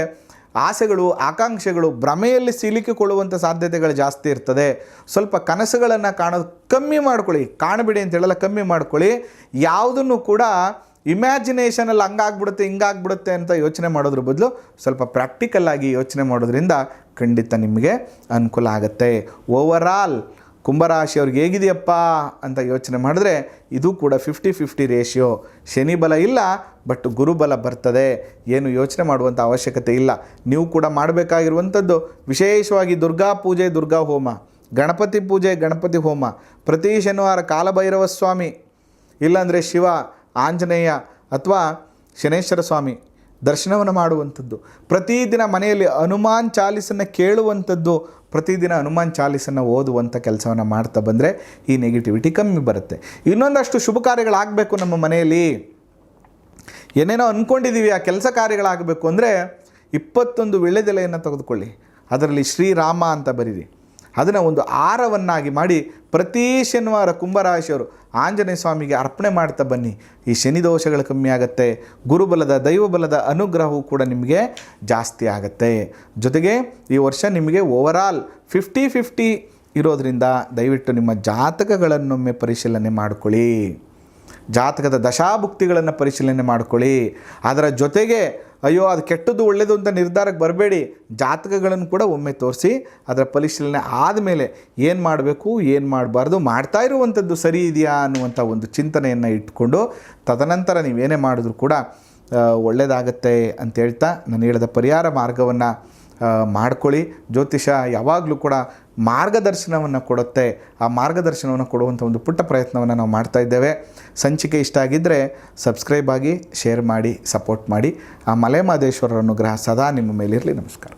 ಆಸೆಗಳು, ಆಕಾಂಕ್ಷೆಗಳು ಭ್ರಮೆಯಲ್ಲಿ ಸಿಲುಕಿಕೊಳ್ಳುವಂಥ ಸಾಧ್ಯತೆಗಳು ಜಾಸ್ತಿ ಇರ್ತದೆ. ಸ್ವಲ್ಪ ಕನಸುಗಳನ್ನು ಕಾಣೋದು ಕಮ್ಮಿ ಮಾಡ್ಕೊಳ್ಳಿ. ಕಾಣಬೇಡಿ ಅಂತ ಹೇಳಲ್ಲ, ಕಮ್ಮಿ ಮಾಡ್ಕೊಳ್ಳಿ. ಯಾವುದನ್ನು ಕೂಡ ಇಮ್ಯಾಜಿನೇಷನಲ್ಲಿ ಹಂಗಾಗ್ಬಿಡುತ್ತೆ ಹಿಂಗಾಗ್ಬಿಡುತ್ತೆ ಅಂತ ಯೋಚನೆ ಮಾಡೋದ್ರ ಬದಲು ಸ್ವಲ್ಪ ಪ್ರಾಕ್ಟಿಕಲ್ಲಾಗಿ ಯೋಚನೆ ಮಾಡೋದ್ರಿಂದ ಖಂಡಿತ ನಿಮಗೆ ಅನುಕೂಲ ಆಗುತ್ತೆ. ಓವರಾಲ್ ಕುಂಭರಾಶಿಯವ್ರಿಗೆ ಹೇಗಿದೆಯಪ್ಪ ಅಂತ ಯೋಚನೆ ಮಾಡಿದ್ರೆ ಇದು ಕೂಡ 50-50 ರೇಷಿಯೋ. ಶನಿ ಬಲ ಇಲ್ಲ, ಬಟ್ ಗುರುಬಲ ಬರ್ತದೆ. ಏನು ಯೋಚನೆ ಮಾಡುವಂಥ ಅವಶ್ಯಕತೆ ಇಲ್ಲ. ನೀವು ಕೂಡ ಮಾಡಬೇಕಾಗಿರುವಂಥದ್ದು ವಿಶೇಷವಾಗಿ ದುರ್ಗಾ ಪೂಜೆ, ದುರ್ಗಾ ಹೋಮ, ಗಣಪತಿ ಪೂಜೆ, ಗಣಪತಿ ಹೋಮ, ಪ್ರತಿ ಶನಿವಾರ ಕಾಲಭೈರವ ಸ್ವಾಮಿ, ಇಲ್ಲಾಂದರೆ ಶಿವ, ಆಂಜನೇಯ ಅಥವಾ ಶನೇಶ್ವರ ಸ್ವಾಮಿ ದರ್ಶನವನ್ನು ಮಾಡುವಂಥದ್ದು, ಪ್ರತಿದಿನ ಮನೆಯಲ್ಲಿ ಹನುಮಾನ್ ಚಾಲೀಸನ್ನು ಕೇಳುವಂಥದ್ದು, ಪ್ರತಿದಿನ ಹನುಮಾನ್ ಚಾಲೀಸನ್ನು ಓದುವಂಥ ಕೆಲಸವನ್ನು ಮಾಡ್ತಾ ಬಂದರೆ ಈ ನೆಗೆಟಿವಿಟಿ ಕಮ್ಮಿ ಬರುತ್ತೆ. ಇನ್ನೊಂದಷ್ಟು ಶುಭ ಕಾರ್ಯಗಳಾಗಬೇಕು ನಮ್ಮ ಮನೆಯಲ್ಲಿ. ಏನೇನೋ ಅಂದ್ಕೊಂಡಿದ್ದೀವಿ, ಆ ಕೆಲಸ ಕಾರ್ಯಗಳಾಗಬೇಕು ಅಂದರೆ 21 ವೀಳ್ಯದೆಲೆಯನ್ನು ತೆಗೆದುಕೊಳ್ಳಿ, ಅದರಲ್ಲಿ ಶ್ರೀರಾಮ ಅಂತ ಬರೀರಿ, ಅದನ್ನು ಒಂದು ಹಾರವನ್ನಾಗಿ ಮಾಡಿ ಪ್ರತಿ ಶನಿವಾರ ಕುಂಭರಾಶಿಯವರು ಆಂಜನೇಯ ಸ್ವಾಮಿಗೆ ಅರ್ಪಣೆ ಮಾಡ್ತಾ ಬನ್ನಿ. ಈ ಶನಿ ದೋಷಗಳು ಕಮ್ಮಿ ಆಗುತ್ತೆ, ಗುರುಬಲದ ದೈವಬಲದ ಅನುಗ್ರಹವೂ ಕೂಡ ನಿಮಗೆ ಜಾಸ್ತಿ ಆಗುತ್ತೆ. ಜೊತೆಗೆ ಈ ವರ್ಷ ನಿಮಗೆ ಓವರಾಲ್ 50-50 ಇರೋದರಿಂದ ದಯವಿಟ್ಟು ನಿಮ್ಮ ಜಾತಕಗಳನ್ನೊಮ್ಮೆ ಪರಿಶೀಲನೆ ಮಾಡಿಕೊಳ್ಳಿ, ಜಾತಕದ ದಶಾಭುಕ್ತಿಗಳನ್ನು ಪರಿಶೀಲನೆ ಮಾಡಿಕೊಳ್ಳಿ. ಅದರ ಜೊತೆಗೆ ಅಯ್ಯೋ ಅದು ಕೆಟ್ಟದ್ದು ಒಳ್ಳೆಯದು ಅಂತ ನಿರ್ಧಾರಕ್ಕೆ ಬರಬೇಡಿ, ಜಾತಕಗಳನ್ನು ಕೂಡ ಒಮ್ಮೆ ತೋರಿಸಿ ಅದರ ಪರಿಶೀಲನೆ ಆದಮೇಲೆ ಏನು ಮಾಡಬೇಕು ಏನು ಮಾಡಬಾರ್ದು, ಮಾಡ್ತಾ ಇರುವಂಥದ್ದು ಸರಿ ಇದೆಯಾ ಅನ್ನುವಂಥ ಒಂದು ಚಿಂತನೆಯನ್ನು ಇಟ್ಕೊಂಡು ತದನಂತರ ನೀವೇನೇ ಮಾಡಿದ್ರೂ ಕೂಡ ಒಳ್ಳೆಯದಾಗತ್ತೆ ಅಂತ ಹೇಳ್ತಾ ನಾನು ಹೇಳಿದ ಪರಿಹಾರ ಮಾರ್ಗವನ್ನು ಮಾಡ್ಕೊಳ್ಳಿ. ಜ್ಯೋತಿಷ ಯಾವಾಗಲೂ ಕೂಡ ಮಾರ್ಗದರ್ಶನವನ್ನು ಕೊಡುತ್ತೆ. ಆ ಮಾರ್ಗದರ್ಶನವನ್ನು ಕೊಡುವಂಥ ಒಂದು ಪುಟ್ಟ ಪ್ರಯತ್ನವನ್ನು ನಾವು ಮಾಡ್ತಾಯಿದ್ದೇವೆ. ಸಂಚಿಕೆ ಇಷ್ಟ ಆಗಿದ್ದರೆ ಸಬ್ಸ್ಕ್ರೈಬ್ ಆಗಿ, ಶೇರ್ ಮಾಡಿ, ಸಪೋರ್ಟ್ ಮಾಡಿ. ಆ ಮಲೆಮಹದೇಶ್ವರರ ಅನುಗ್ರಹ ಸದಾ ನಿಮ್ಮ ಮೇಲಿರಲಿ. ನಮಸ್ಕಾರ.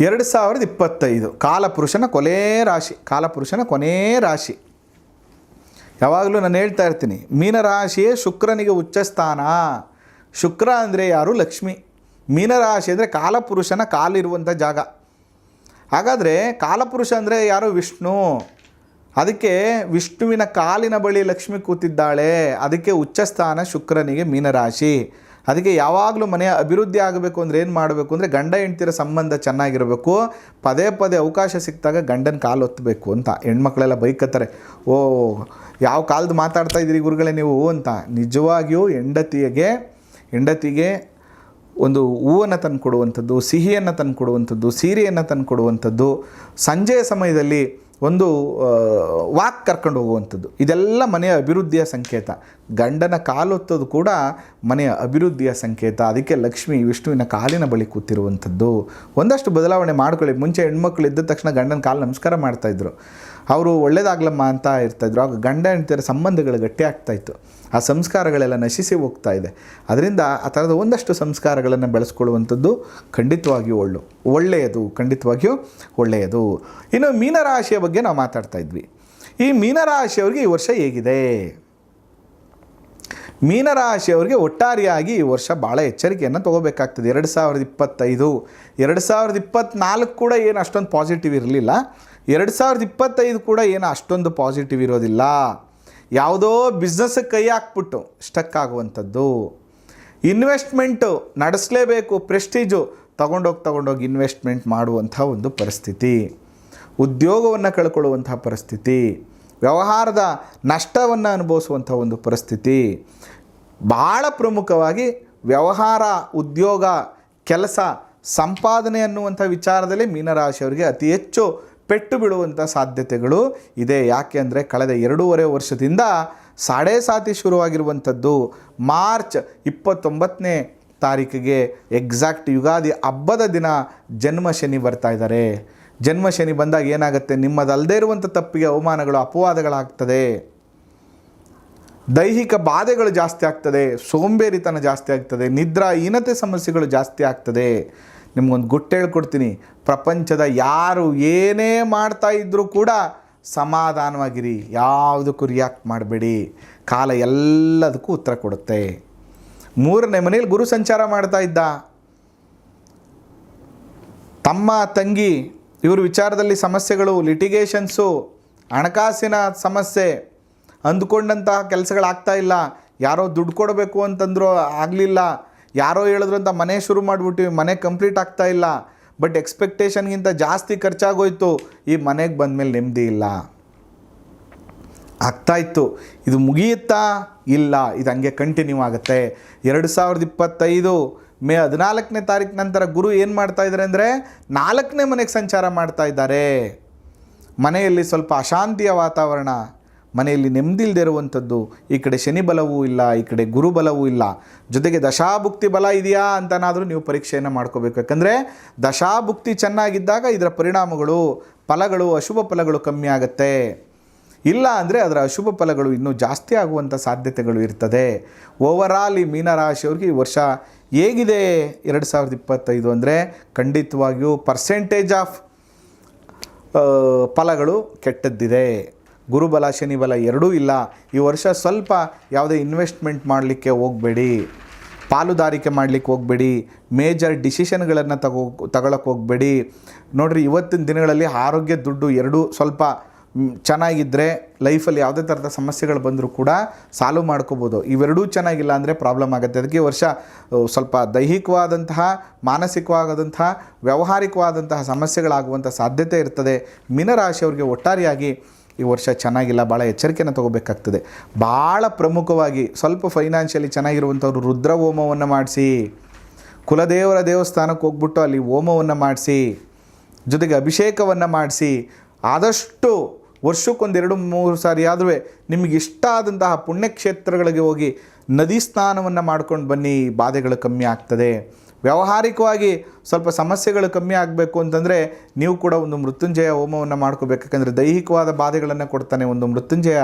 2025 ಕಾಲಪುರುಷನ ಕೊನೇ ರಾಶಿ. ಯಾವಾಗಲೂ ನಾನು ಹೇಳ್ತಾ ಇರ್ತೀನಿ, ಮೀನರಾಶಿಯೇ ಶುಕ್ರನಿಗೆ ಉಚ್ಚಸ್ಥಾನ. ಶುಕ್ರ ಅಂದರೆ ಯಾರು? ಲಕ್ಷ್ಮಿ. ಮೀನರಾಶಿ ಅಂದರೆ ಕಾಲಪುರುಷನ ಕಾಲಿರುವಂಥ ಜಾಗ. ಹಾಗಾದರೆ ಕಾಲಪುರುಷ ಅಂದರೆ ಯಾರು? ವಿಷ್ಣು. ಅದಕ್ಕೆ ವಿಷ್ಣುವಿನ ಕಾಲಿನ ಬಳಿ ಲಕ್ಷ್ಮಿ ಕೂತಿದ್ದಾಳೆ. ಅದಕ್ಕೆ ಉಚ್ಚಸ್ಥಾನ ಶುಕ್ರನಿಗೆ ಮೀನರಾಶಿ. ಅದಕ್ಕೆ ಯಾವಾಗಲೂ ಮನೆಯ ಅಭಿವೃದ್ಧಿ ಆಗಬೇಕು ಅಂದರೆ ಏನು ಮಾಡಬೇಕು ಅಂದರೆ ಗಂಡ ಹೆಂಡ್ತಿರ ಸಂಬಂಧ ಚೆನ್ನಾಗಿರಬೇಕು. ಪದೇ ಪದೇ ಅವಕಾಶ ಸಿಕ್ಕಿದಾಗ ಗಂಡನ ಕಾಲು ಒತ್ತಬೇಕು ಅಂತ ಹೆಣ್ಮಕ್ಳೆಲ್ಲ ಬೈಕತ್ತಾರೆ. ಓ ಯಾವ ಕಾಲದ ಮಾತಾಡ್ತಾ ಇದ್ದೀರಿ ಗುರುಗಳೇ ನೀವು ಅಂತ. ನಿಜವಾಗಿಯೂ ಹೆಂಡತಿಗೆ ಒಂದು ಹೂವನ್ನು ತಂದು ಕೊಡುವಂಥದ್ದು, ಸಿಹಿಯನ್ನು ತಂದು ಕೊಡುವಂಥದ್ದು, ಸೀರೆಯನ್ನು ತಂದು ಕೊಡುವಂಥದ್ದು, ಸಂಜೆಯ ಸಮಯದಲ್ಲಿ ಒಂದು ವಾಕ್ ಕರ್ಕೊಂಡು ಹೋಗುವಂಥದ್ದು, ಇದೆಲ್ಲ ಮನೆಯ ಅಭಿವೃದ್ಧಿಯ ಸಂಕೇತ. ಗಂಡನ ಕಾಲೊತ್ತೋದು ಕೂಡ ಮನೆಯ ಅಭಿವೃದ್ಧಿಯ ಸಂಕೇತ. ಅದಕ್ಕೆ ಲಕ್ಷ್ಮಿ ವಿಷ್ಣುವಿನ ಕಾಲಿನ ಬಳಿ ಕೂತಿರುವಂಥದ್ದು. ಒಂದಷ್ಟು ಬದಲಾವಣೆ ಮಾಡ್ಕೊಳ್ಳಿ. ಮುಂಚೆ ಹೆಣ್ಮಕ್ಳು ಇದ್ದ ತಕ್ಷಣ ಗಂಡನ ಕಾಲು ನಮಸ್ಕಾರ ಮಾಡ್ತಾಯಿದ್ರು, ಅವರು ಒಳ್ಳೇದಾಗ್ಲಮ್ಮ ಅಂತ ಇರ್ತಾಯಿದ್ರು. ಆಗ ಗಂಡ ಹೆಂಡತಿಯರ ಸಂಬಂಧಗಳು ಗಟ್ಟಿ ಆಗ್ತಾಯಿತ್ತು. ಆ ಸಂಸ್ಕಾರಗಳೆಲ್ಲ ನಶಿಸಿ ಹೋಗ್ತಾ ಇದೆ. ಅದರಿಂದ ಆ ಥರದ ಒಂದಷ್ಟು ಸಂಸ್ಕಾರಗಳನ್ನು ಬೆಳೆಸ್ಕೊಳ್ಳುವಂಥದ್ದು ಖಂಡಿತವಾಗಿಯೂ ಒಳ್ಳೆಯದು. ಇನ್ನು ಮೀನರಾಶಿಯ ಬಗ್ಗೆ ನಾವು ಮಾತಾಡ್ತಾ ಇದ್ವಿ. ಈ ಮೀನರಾಶಿಯವರಿಗೆ ಈ ವರ್ಷ ಹೇಗಿದೆ? ಮೀನರಾಶಿಯವರಿಗೆ ಒಟ್ಟಾರೆಯಾಗಿ ಈ ವರ್ಷ ಭಾಳ ಎಚ್ಚರಿಕೆಯನ್ನು ತೊಗೋಬೇಕಾಗ್ತದೆ. 2025 2024 ಕೂಡ ಏನು ಅಷ್ಟೊಂದು ಪಾಸಿಟಿವ್ ಇರಲಿಲ್ಲ. 2025 ಕೂಡ ಏನು ಅಷ್ಟೊಂದು ಪಾಸಿಟಿವ್ ಇರೋದಿಲ್ಲ. ಯಾವುದೋ ಬಿಸ್ನೆಸ್ಸಿಗೆ ಕೈ ಹಾಕ್ಬಿಟ್ಟು ಸ್ಟಕ್ ಆಗುವಂಥದ್ದು, ಇನ್ವೆಸ್ಟ್ಮೆಂಟು ನಡೆಸಲೇಬೇಕು, ಪ್ರೆಸ್ಟೀಜು ತಗೊಂಡೋಗಿ ಇನ್ವೆಸ್ಟ್ಮೆಂಟ್ ಮಾಡುವಂಥ ಒಂದು ಪರಿಸ್ಥಿತಿ, ಉದ್ಯೋಗವನ್ನು ಕಳ್ಕೊಳ್ಳುವಂಥ ಪರಿಸ್ಥಿತಿ, ವ್ಯವಹಾರದ ನಷ್ಟವನ್ನು ಅನುಭವಿಸುವಂಥ ಒಂದು ಪರಿಸ್ಥಿತಿ. ಭಾಳ ಪ್ರಮುಖವಾಗಿ ವ್ಯವಹಾರ, ಉದ್ಯೋಗ, ಕೆಲಸ, ಸಂಪಾದನೆ ಅನ್ನುವಂಥ ವಿಚಾರದಲ್ಲಿ ಮೀನರಾಶಿಯವರಿಗೆ ಅತಿ ಹೆಚ್ಚು ಪೆಟ್ಟು ಬೀಳುವಂಥ ಸಾಧ್ಯತೆಗಳು ಇದೆ. ಯಾಕೆ ಅಂದರೆ ಕಳೆದ 2.5 ವರ್ಷದಿಂದ ಸಾತಿ ಶುರುವಾಗಿರುವಂಥದ್ದು. ಮಾರ್ಚ್ 29ನೇ ತಾರೀಕಿಗೆ ಎಕ್ಸಾಕ್ಟ್ ಯುಗಾದಿ ಹಬ್ಬದ ದಿನ ಜನ್ಮ ಶನಿ ಬರ್ತಾ ಇದ್ದಾರೆ. ಜನ್ಮ ಶನಿ ಬಂದಾಗ ಏನಾಗುತ್ತೆ? ನಿಮ್ಮದಲ್ಲದೇ ಇರುವಂಥ ತಪ್ಪಿಗೆ ಅವಮಾನಗಳು, ಅಪವಾದಗಳಾಗ್ತದೆ, ದೈಹಿಕ ಬಾಧೆಗಳು ಜಾಸ್ತಿ ಆಗ್ತದೆ, ಸೋಂಬೇರಿತನ ಜಾಸ್ತಿ ಆಗ್ತದೆ, ನಿದ್ರಾಹೀನತೆ ಸಮಸ್ಯೆಗಳು ಜಾಸ್ತಿ ಆಗ್ತದೆ. ನಿಮಗೊಂದು ಗುಟ್ಟು ಹೇಳ್ಕೊಡ್ತೀನಿ, ಪ್ರಪಂಚದ ಯಾರು ಏನೇ ಮಾಡ್ತಾ ಇದ್ದರೂ ಕೂಡ ಸಮಾಧಾನವಾಗಿರಿ, ಯಾವುದಕ್ಕೂ ರಿಯಾಕ್ಟ್ ಮಾಡಬೇಡಿ. ಕಾಲ ಎಲ್ಲದಕ್ಕೂ ಉತ್ತರ ಕೊಡುತ್ತೆ. 3ನೇ ಮನೆಯಲ್ಲಿ ಗುರು ಸಂಚಾರ ಮಾಡ್ತಾ ಇದ್ದ. ತಮ್ಮ ತಂಗಿ ಇವ್ರ ವಿಚಾರದಲ್ಲಿ ಸಮಸ್ಯೆಗಳು, ಲಿಟಿಗೇಷನ್ಸು, ಹಣಕಾಸಿನ ಸಮಸ್ಯೆ, ಅಂದುಕೊಂಡಂತಹ ಕೆಲಸಗಳಾಗ್ತಾ ಇಲ್ಲ. ಯಾರೋ ದುಡ್ಡು ಕೊಡಬೇಕು ಅಂತಂದರೂ ಆಗಲಿಲ್ಲ. ಯಾರೋ ಹೇಳಿದ್ರು ಅಂತ ಮನೆ ಶುರು ಮಾಡಿಬಿಟ್ಟು ಮನೆ ಕಂಪ್ಲೀಟ್ ಆಗ್ತಾ ಇಲ್ಲ. ಬಟ್ ಎಕ್ಸ್ಪೆಕ್ಟೇಷನ್ಗಿಂತ ಜಾಸ್ತಿ ಖರ್ಚಾಗೋಯ್ತು. ಈ ಮನೆಗೆ ಬಂದಮೇಲೆ ನೆಮ್ಮದಿ ಇಲ್ಲ. ಆಗ್ತಾಯಿತ್ತು. ಇದು ಮುಗಿಯುತ್ತಾ? ಇಲ್ಲ, ಇದು ಹಂಗೆ ಕಂಟಿನ್ಯೂ ಆಗುತ್ತೆ. 2025 ಮೇ 14ನೇ ತಾರೀಕು ನಂತರ ಗುರು ಏನು ಮಾಡ್ತಾ ಇದ್ದಾರೆ ಅಂದರೆ 4ನೇ ಮನೆಗೆ ಸಂಚಾರ ಮಾಡ್ತಾ ಇದ್ದಾರೆ. ಮನೆಯಲ್ಲಿ ಸ್ವಲ್ಪ ಅಶಾಂತಿಯ ವಾತಾವರಣ, ಮನೆಯಲ್ಲಿ ನೆಮ್ಮದಿ ಇಲ್ಲದೆ ಇರುವಂಥದ್ದು. ಈ ಕಡೆ ಶನಿ ಬಲವೂ ಇಲ್ಲ, ಈ ಕಡೆ ಗುರು ಬಲವೂ ಇಲ್ಲ. ಜೊತೆಗೆ ದಶಾಭುಕ್ತಿ ಬಲ ಇದೆಯಾ ಅಂತನಾದರೂ ನೀವು ಪರೀಕ್ಷೆಯನ್ನು ಮಾಡ್ಕೋಬೇಕು. ಯಾಕಂದರೆ ದಶಾಭುಕ್ತಿ ಚೆನ್ನಾಗಿದ್ದಾಗ ಇದರ ಪರಿಣಾಮಗಳು, ಫಲಗಳು, ಅಶುಭ ಫಲಗಳು ಕಮ್ಮಿ ಆಗುತ್ತೆ. ಇಲ್ಲ ಅಂದರೆ ಅದರ ಅಶುಭ ಫಲಗಳು ಇನ್ನೂ ಜಾಸ್ತಿ ಆಗುವಂಥ ಸಾಧ್ಯತೆಗಳು ಇರ್ತದೆ. ಓವರಾಲ್ ಈ ಮೀನರಾಶಿಯವ್ರಿಗೆ ಈ ವರ್ಷ ಹೇಗಿದೆ 2025 ಅಂದರೆ ಖಂಡಿತವಾಗಿಯೂ ಪರ್ಸೆಂಟೇಜ್ ಆಫ್ ಫಲಗಳು ಕೆಟ್ಟದ್ದಿದೆ. ಗುರುಬಲ ಶನಿಬಲ ಎರಡೂ ಇಲ್ಲ. ಈ ವರ್ಷ ಸ್ವಲ್ಪ ಯಾವುದೇ ಇನ್ವೆಸ್ಟ್ಮೆಂಟ್ ಮಾಡಲಿಕ್ಕೆ ಹೋಗಬೇಡಿ, ಪಾಲುದಾರಿಕೆ ಮಾಡಲಿಕ್ಕೆ ಹೋಗಬೇಡಿ, ಮೇಜರ್ ಡಿಸಿಷನ್ಗಳನ್ನು ತಗೊಳಕ್ಕೆ ಹೋಗಬೇಡಿ. ನೋಡಿರಿ, ಇವತ್ತಿನ ದಿನಗಳಲ್ಲಿ ಆರೋಗ್ಯ ದುಡ್ಡು ಎರಡೂ ಸ್ವಲ್ಪ ಚೆನ್ನಾಗಿದ್ದರೆ ಲೈಫಲ್ಲಿ ಯಾವುದೇ ಥರದ ಸಮಸ್ಯೆಗಳು ಬಂದರೂ ಕೂಡ ಸಾಲ್ವ್ ಮಾಡ್ಕೋಬೋದು. ಇವೆರಡೂ ಚೆನ್ನಾಗಿಲ್ಲ ಅಂದರೆ ಪ್ರಾಬ್ಲಮ್ ಆಗುತ್ತೆ. ಅದಕ್ಕೆ ಈ ವರ್ಷ ಸ್ವಲ್ಪ ದೈಹಿಕವಾದಂತಹ, ಮಾನಸಿಕವಾದಂತಹ, ವ್ಯಾವಹಾರಿಕವಾದಂತಹ ಸಮಸ್ಯೆಗಳಾಗುವಂಥ ಸಾಧ್ಯತೆ ಇರ್ತದೆ. ಮೀನರಾಶಿಯವರಿಗೆ ಒಟ್ಟಾರೆಯಾಗಿ ಈ ವರ್ಷ ಚೆನ್ನಾಗಿಲ್ಲ, ಭಾಳ ಎಚ್ಚರಿಕೆಯನ್ನು ತಗೋಬೇಕಾಗ್ತದೆ. ಭಾಳ ಪ್ರಮುಖವಾಗಿ ಸ್ವಲ್ಪ ಫೈನಾನ್ಷಿಯಲಿ ಚೆನ್ನಾಗಿರುವಂಥವ್ರು ರುದ್ರ ಹೋಮವನ್ನು ಮಾಡಿಸಿ, ಕುಲದೇವರ ದೇವಸ್ಥಾನಕ್ಕೆ ಹೋಗ್ಬಿಟ್ಟು ಅಲ್ಲಿ ಹೋಮವನ್ನು ಮಾಡಿಸಿ, ಜೊತೆಗೆ ಅಭಿಷೇಕವನ್ನು ಮಾಡಿಸಿ, ಆದಷ್ಟು ವರ್ಷಕ್ಕೊಂದು 2-3 ಸಾರಿ ಆದರೂ ನಿಮಗೆ ಇಷ್ಟ ಆದಂತಹ ಪುಣ್ಯಕ್ಷೇತ್ರಗಳಿಗೆ ಹೋಗಿ ನದಿ ಸ್ನಾನವನ್ನು ಮಾಡ್ಕೊಂಡು ಬನ್ನಿ, ಬಾಧೆಗಳು ಕಮ್ಮಿ ಆಗ್ತದೆ. ವ್ಯಾವಹಾರಿಕವಾಗಿ ಸ್ವಲ್ಪ ಸಮಸ್ಯೆಗಳು ಕಮ್ಮಿ ಆಗಬೇಕು ಅಂತಂದರೆ ನೀವು ಕೂಡ ಒಂದು ಮೃತ್ಯುಂಜಯ ಹೋಮವನ್ನು ಮಾಡ್ಕೋಬೇಕು. ಯಾಕಂದರೆ ದೈಹಿಕವಾದ ಬಾಧೆಗಳನ್ನು ಕೊಡ್ತಾನೆ. ಒಂದು ಮೃತ್ಯುಂಜಯ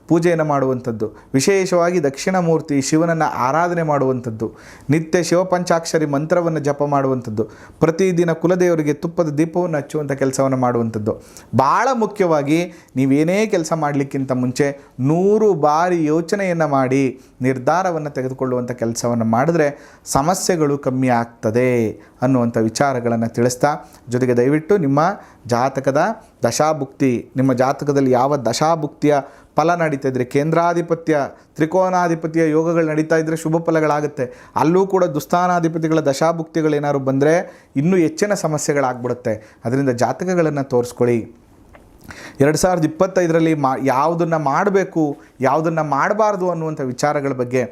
ಪೂಜೆಯನ್ನು ಮಾಡುವಂಥದ್ದು, ವಿಶೇಷವಾಗಿ ದಕ್ಷಿಣಮೂರ್ತಿ ಶಿವನನ್ನು ಆರಾಧನೆ ಮಾಡುವಂಥದ್ದು, ನಿತ್ಯ ಶಿವಪಂಚಾಕ್ಷರಿ ಮಂತ್ರವನ್ನು ಜಪ ಮಾಡುವಂಥದ್ದು, ಪ್ರತಿದಿನ ಕುಲದೇವರಿಗೆ ತುಪ್ಪದ ದೀಪವನ್ನು ಹಚ್ಚುವಂಥ ಕೆಲಸವನ್ನು ಮಾಡುವಂಥದ್ದು. ಭಾಳ ಮುಖ್ಯವಾಗಿ ನೀವೇನೇ ಕೆಲಸ ಮಾಡಲಿಕ್ಕಿಂತ ಮುಂಚೆ 100 ಬಾರಿ ಯೋಚನೆಯನ್ನು ಮಾಡಿ ನಿರ್ಧಾರವನ್ನು ತೆಗೆದುಕೊಳ್ಳುವಂಥ ಕೆಲಸವನ್ನು ಮಾಡಿದ್ರೆ ಸಮಸ್ಯೆಗಳು ಕಮ್ಮಿ ಆಗ್ತದೆ ಅನ್ನುವಂಥ ವಿಚಾರಗಳನ್ನು ತಿಳಿಸ್ತಾ, ಜೊತೆಗೆ ದಯವಿಟ್ಟು ನಿಮ್ಮ ಜಾತಕದ ದಶಾಭುಕ್ತಿ, ನಿಮ್ಮ ಜಾತಕದಲ್ಲಿ ಯಾವ ದಶಾಭುಕ್ತಿಯ ಫಲ ನಡೀತಾ ಇದ್ದರೆ, ಕೇಂದ್ರಾಧಿಪತ್ಯ, ತ್ರಿಕೋನಾಧಿಪತಿಯ ಯೋಗಗಳು ನಡೀತಾ ಇದ್ದರೆ ಶುಭ ಫಲಗಳಾಗುತ್ತೆ. ಅಲ್ಲೂ ಕೂಡ ದುಸ್ಥಾನಾಧಿಪತಿಗಳ ದಶಾಭುಕ್ತಿಗಳೇನಾದ್ರು ಬಂದರೆ ಇನ್ನೂ ಹೆಚ್ಚಿನ ಸಮಸ್ಯೆಗಳಾಗ್ಬಿಡುತ್ತೆ. ಅದರಿಂದ ಜಾತಕಗಳನ್ನು ತೋರಿಸ್ಕೊಳ್ಳಿ. 2025ರಲ್ಲಿ ಯಾವುದನ್ನು ಮಾಡಬೇಕು, ಯಾವುದನ್ನು ಮಾಡಬಾರ್ದು ಅನ್ನುವಂಥ ವಿಚಾರಗಳ ಬಗ್ಗೆ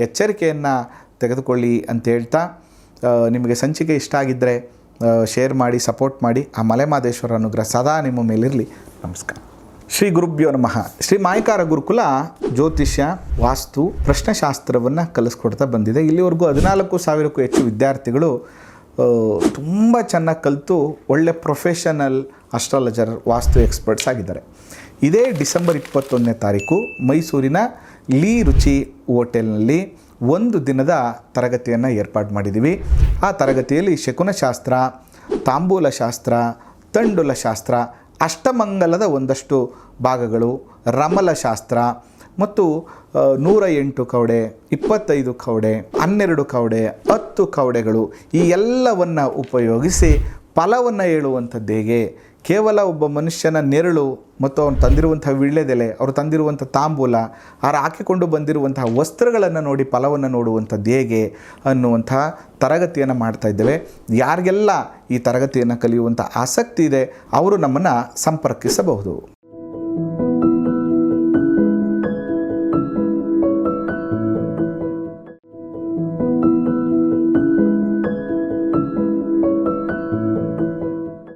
ಎಚ್ಚರಿಕೆಯನ್ನು ತೆಗೆದುಕೊಳ್ಳಿ ಅಂತ ಹೇಳ್ತಾ, ನಿಮಗೆ ಸಂಚಿಕೆ ಇಷ್ಟ ಆಗಿದ್ದರೆ ಶೇರ್ ಮಾಡಿ, ಸಪೋರ್ಟ್ ಮಾಡಿ. ಆ ಮಲೆಮಹದೇಶ್ವರ ಅನುಗ್ರಹ ಸದಾ ನಿಮ್ಮ ಮೇಲಿರಲಿ. ನಮಸ್ಕಾರ. ಶ್ರೀ ಗುರುಭ್ಯೋ ನಮಃ. ಶ್ರೀ ಮಾಯಕಾರ ಗುರುಕುಲ ಜ್ಯೋತಿಷ್ಯ, ವಾಸ್ತು, ಪ್ರಶ್ನೆಶಾಸ್ತ್ರವನ್ನು ಕಲಿಸ್ಕೊಡ್ತಾ ಬಂದಿದೆ. ಇಲ್ಲಿವರೆಗೂ 14,000ಕ್ಕೂ ಹೆಚ್ಚು ವಿದ್ಯಾರ್ಥಿಗಳು ತುಂಬ ಚೆನ್ನಾಗಿ ಕಲಿತು ಒಳ್ಳೆ ಪ್ರೊಫೆಷನಲ್ ಅಸ್ಟ್ರಾಲಜರ್, ವಾಸ್ತು ಎಕ್ಸ್ಪರ್ಟ್ಸ್ ಆಗಿದ್ದಾರೆ. ಇದೇ ಡಿಸೆಂಬರ್ 21ನೇ ತಾರೀಕು ಮೈಸೂರಿನ ಲೀ ರುಚಿ ಹೋಟೆಲ್ನಲ್ಲಿ 1 ದಿನದ ತರಗತಿಯನ್ನು ಏರ್ಪಾಡು ಮಾಡಿದ್ದೀವಿ. ಆ ತರಗತಿಯಲ್ಲಿ ಶಕುನಶಾಸ್ತ್ರ, ತಾಂಬೂಲಶಾಸ್ತ್ರ, ತಂಡುಲಶಾಸ್ತ್ರ, ಅಷ್ಟಮಂಗಲದ ಒಂದಷ್ಟು ಭಾಗಗಳು, ರಮಲಶಾಸ್ತ್ರ ಮತ್ತು 108 ಕವಡೆ, 25 ಕವಡೆ, 12 ಕವಡೆ, 10 ಕವಡೆಗಳು, ಈ ಎಲ್ಲವನ್ನು ಉಪಯೋಗಿಸಿ ಫಲವನ್ನು ಹೇಳುವಂಥದ್ದು ಹೇಗೆ, ಕೇವಲ ಒಬ್ಬ ಮನುಷ್ಯನ ನೆರಳು ಮತ್ತು ಅವನು ತಂದಿರುವಂಥ ವೀಳ್ಯದೆಲೆ, ಅವರು ತಂದಿರುವಂಥ ತಾಂಬೂಲ, ಅವರು ಹಾಕಿಕೊಂಡು ಬಂದಿರುವಂತಹ ವಸ್ತ್ರಗಳನ್ನು ನೋಡಿ ಫಲವನ್ನು ನೋಡುವಂಥದ್ದು ಹೇಗೆ ಅನ್ನುವಂಥ ತರಗತಿಯನ್ನು ಮಾಡ್ತಾ ಇದ್ದೇವೆ. ಯಾರಿಗೆಲ್ಲ ಈ ತರಗತಿಯನ್ನು ಕಲಿಯುವಂಥ ಆಸಕ್ತಿ ಇದೆ ಅವರು ನಮ್ಮನ್ನು ಸಂಪರ್ಕಿಸಬಹುದು.